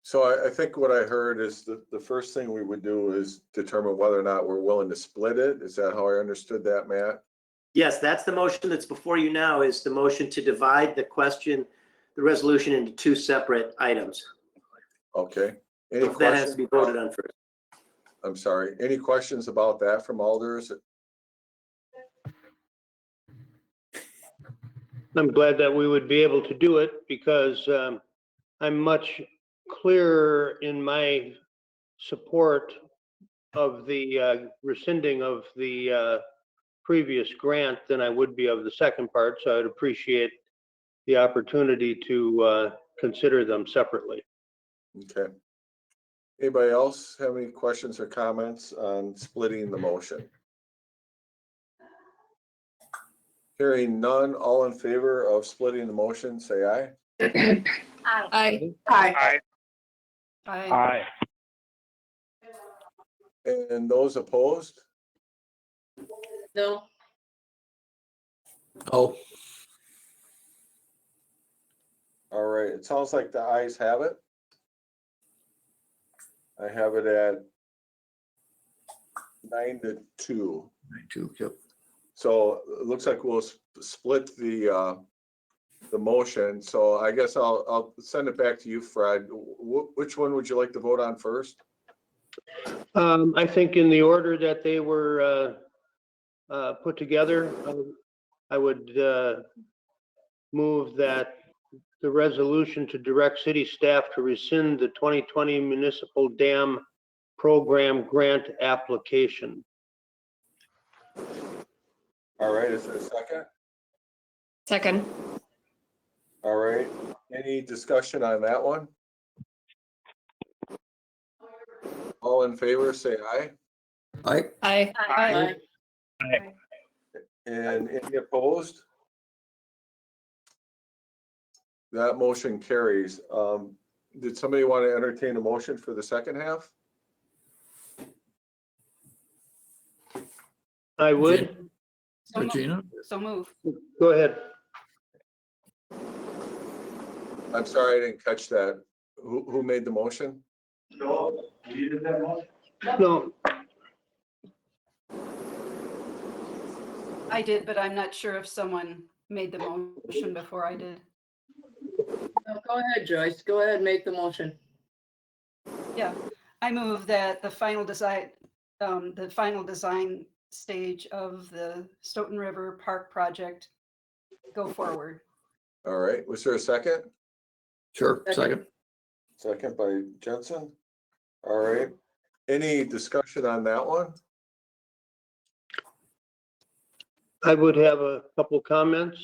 So I think what I heard is the first thing we would do is determine whether or not we're willing to split it. Is that how I understood that, Matt? Yes, that's the motion that's before you now, is the motion to divide the resolution into two separate items. Okay. Any questions? That has to be voted on first. I'm sorry. Any questions about that from alders? I'm glad that we would be able to do it because I'm much clearer in my support of the rescinding of the previous grant than I would be of the second part. So I'd appreciate the opportunity to consider them separately. Okay. Anybody else have any questions or comments on splitting the motion? Hearing none, all in favor of splitting the motion, say aye. Aye. Aye. Aye. And those opposed? No. Oh. All right, it sounds like the ayes have it. I have it at 9-2. 9-2, yep. So it looks like we'll split the motion. So I guess I'll send it back to you, Fred. Which one would you like to vote on first? I think in the order that they were put together, I would move that the resolution to direct city staff to rescind the 2020 municipal dam program grant application. All right, is there a second? Second. All right, any discussion on that one? All in favor, say aye. Aye. Aye. Aye. And any opposed? That motion carries. Did somebody want to entertain a motion for the second half? I would. Regina? So move. Go ahead. I'm sorry, I didn't catch that. Who made the motion? No, you did that motion? No. I did, but I'm not sure if someone made the motion before I did. No, go ahead, Joyce. Go ahead and make the motion. Yeah, I move that the final design stage of the Stoughton River Park project go forward. All right, was there a second? Sure, second. Second by Jensen. All right, any discussion on that one? I would have a couple comments.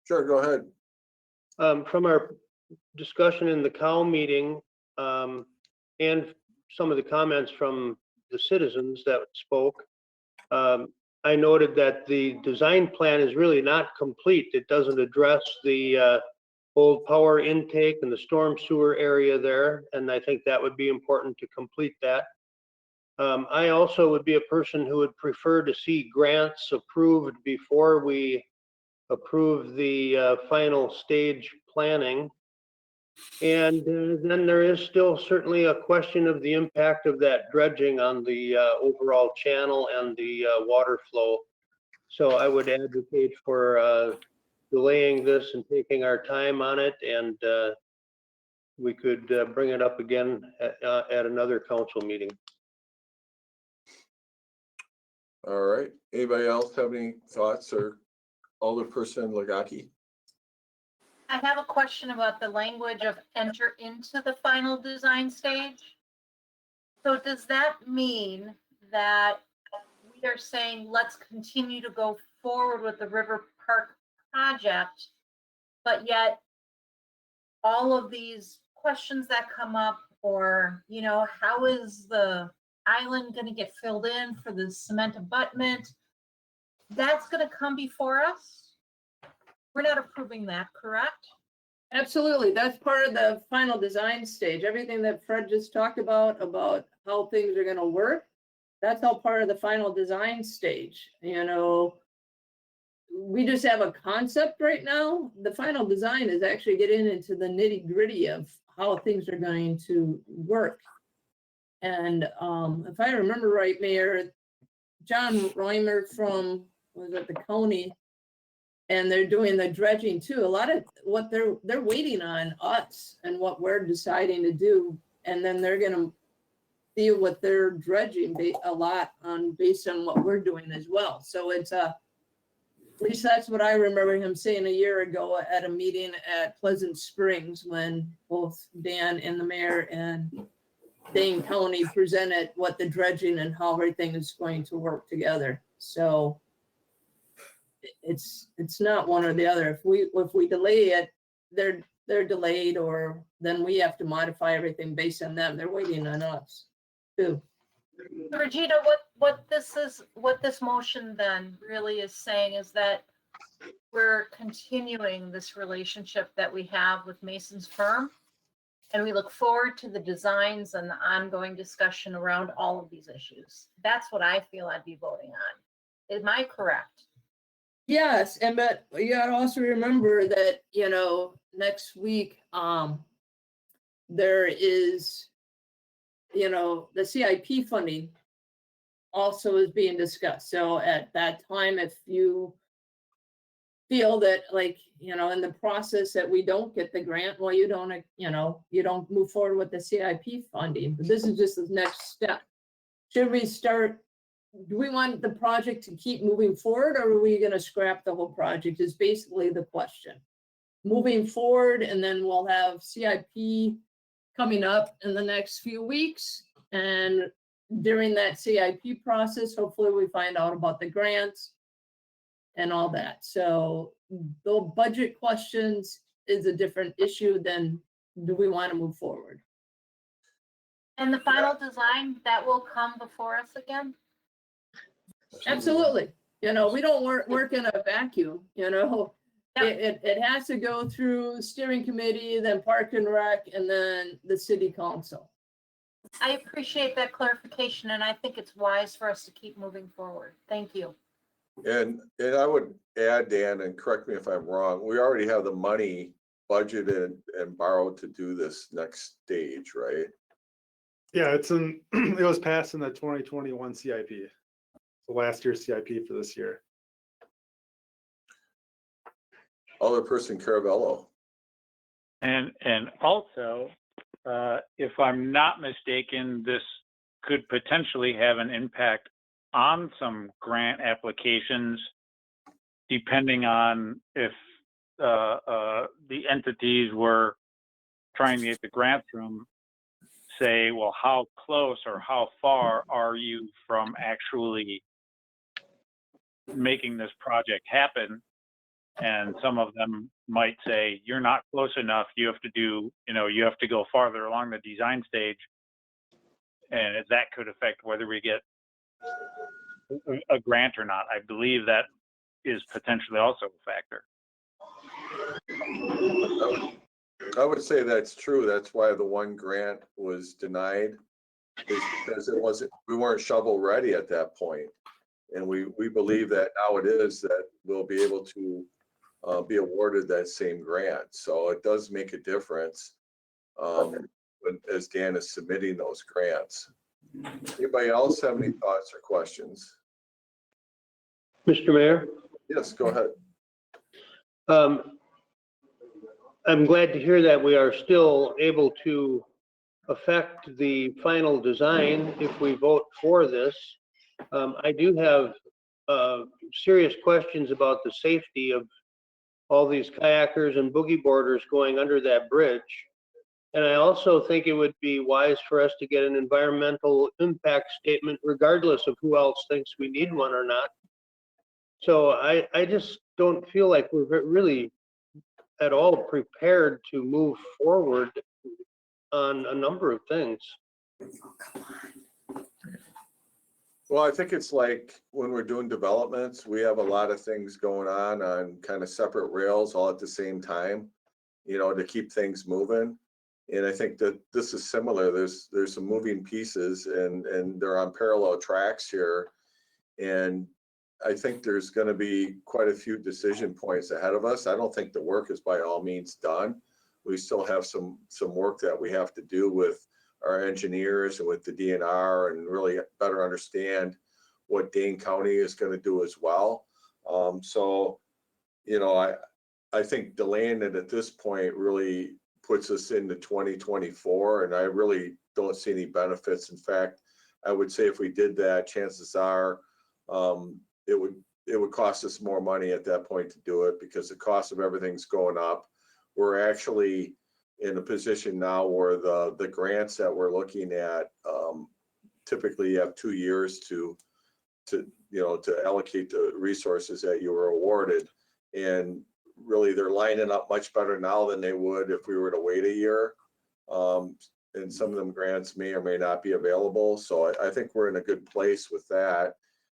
Sure, go ahead. From our discussion in the COW meeting, and some of the comments from the citizens that spoke, I noted that the design plan is really not complete. It doesn't address the old power intake and the storm sewer area there, and I think that would be important to complete that. I also would be a person who would prefer to see grants approved before we approve the final stage planning. And then there is still certainly a question of the impact of that dredging on the overall channel and the water flow. So I would advocate for delaying this and taking our time on it, and we could bring it up again at another council meeting. All right, anybody else have any thoughts, or Alderperson Lagaki? I have a question about the language of enter into the final design stage. So does that mean that we are saying, let's continue to go forward with the River Park project, but yet all of these questions that come up, or, you know, how is the island going to get filled in for the cement abutment? That's going to come before us? We're not approving that, correct? Absolutely. That's part of the final design stage. Everything that Fred just talked about how things are going to work, that's all part of the final design stage. You know, we just have a concept right now. The final design is actually getting into the nitty gritty of how things are going to work. And if I remember right, Mayor, John Reimer from, was it the county, and they're doing the dredging too. A lot of what they're waiting on us and what we're deciding to do, and then they're going to deal with their dredging a lot based on what we're doing as well. So it's at least that's what I remember him saying a year ago at a meeting at Pleasant Springs, when both Dan and the mayor and Dane County presented what the dredging and how everything is going to work together. So it's not one or the other. If we delay it, they're delayed, or then we have to modify everything based on them. They're waiting on us too. Regina, what this motion then really is saying is that we're continuing this relationship that we have with Mason's firm, and we look forward to the designs and the ongoing discussion around all of these issues. That's what I feel I'd be voting on. Am I correct? Yes, but you gotta also remember that, you know, next week, there is, you know, the CIP funding also is being discussed. So at that time, if you feel that, like, you know, in the process that we don't get the grant, well, you don't, you know, you don't move forward with the CIP funding, but this is just the next step. Should we start, do we want the project to keep moving forward, or are we going to scrap the whole project is basically the question. Moving forward, and then we'll have CIP coming up in the next few weeks, and during that CIP process, hopefully we find out about the grants and all that. So the budget questions is a different issue than do we want to move forward? And the final design, that will come before us again? Absolutely. You know, we don't work in a vacuum, you know. It has to go through steering committee, then Park and Rec, and then the city council. I appreciate that clarification, and I think it's wise for us to keep moving forward. Thank you. And I would add, Dan, and correct me if I'm wrong, we already have the money budgeted and borrowed to do this next stage, right? Yeah, it's in, it was passed in the 2021 CIP. The last year's CIP for this year. Alderperson Caravello. And also, if I'm not mistaken, this could potentially have an impact on some grant applications, depending on if the entities were trying to get the grant from, say, well, how close or how far are you from actually making this project happen? And some of them might say, you're not close enough. You have to do, you have to go farther along the design stage. And that could affect whether we get a grant or not. I believe that is potentially also a factor. I would say that's true. That's why the one grant was denied, is because we weren't shovel ready at that point. And we believe that now it is, that we'll be able to be awarded that same grant. So it does make a difference as Dan is submitting those grants. Anybody else have any thoughts or questions? Mr. Mayor? Yes, go ahead. I'm glad to hear that we are still able to affect the final design if we vote for this. I do have serious questions about the safety of all these kayakers and boogie boarders going under that bridge. And I also think it would be wise for us to get an environmental impact statement, regardless of who else thinks we need one or not. So I just don't feel like we're really at all prepared to move forward on a number of things. Well, I think it's like when we're doing developments, we have a lot of things going on kind of separate rails all at the same time, to keep things moving. And I think that this is similar. There's some moving pieces and they're on parallel tracks here. And I think there's going to be quite a few decision points ahead of us. I don't think the work is by all means done. We still have some work that we have to do with our engineers and with the DNR and really better understand what Dane County is going to do as well. So, I think delaying it at this point really puts us into 2024, and I really don't see any benefits. In fact, I would say if we did that, chances are it would cost us more money at that point to do it, because the cost of everything's going up. We're actually in a position now where the grants that we're looking at, typically you have 2 years to allocate the resources that you were awarded. And really they're lining up much better now than they would if we were to wait a year. And some of them grants may or may not be available. So I think we're in a good place with that.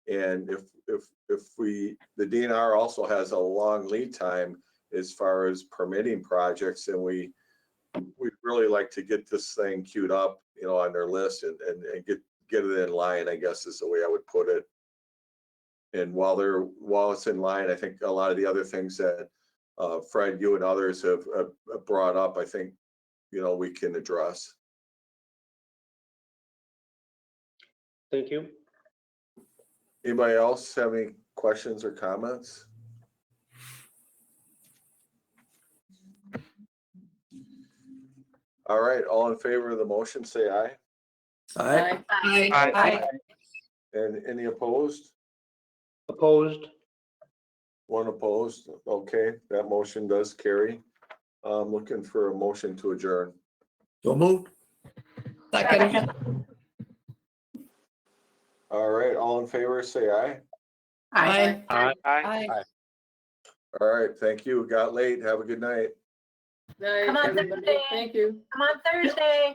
And if the DNR also has a long lead time as far as permitting projects, and we'd really like to get this thing queued up, on their list and get it in line, I guess is the way I would put it. And while it's in line, I think a lot of the other things that Fred, you and others have brought up, I think, we can address. Thank you. Anybody else have any questions or comments? All right, all in favor of the motion, say aye. Aye. Aye. Aye. And any opposed? Opposed? One opposed. Okay, that motion does carry. I'm looking for a motion to adjourn. So moved. Second. All right, all in favor, say aye. Aye. Aye. All right, thank you. Got late. Have a good night. Night, Come on, everybody. Thursday. Thank you. Come on Thursday.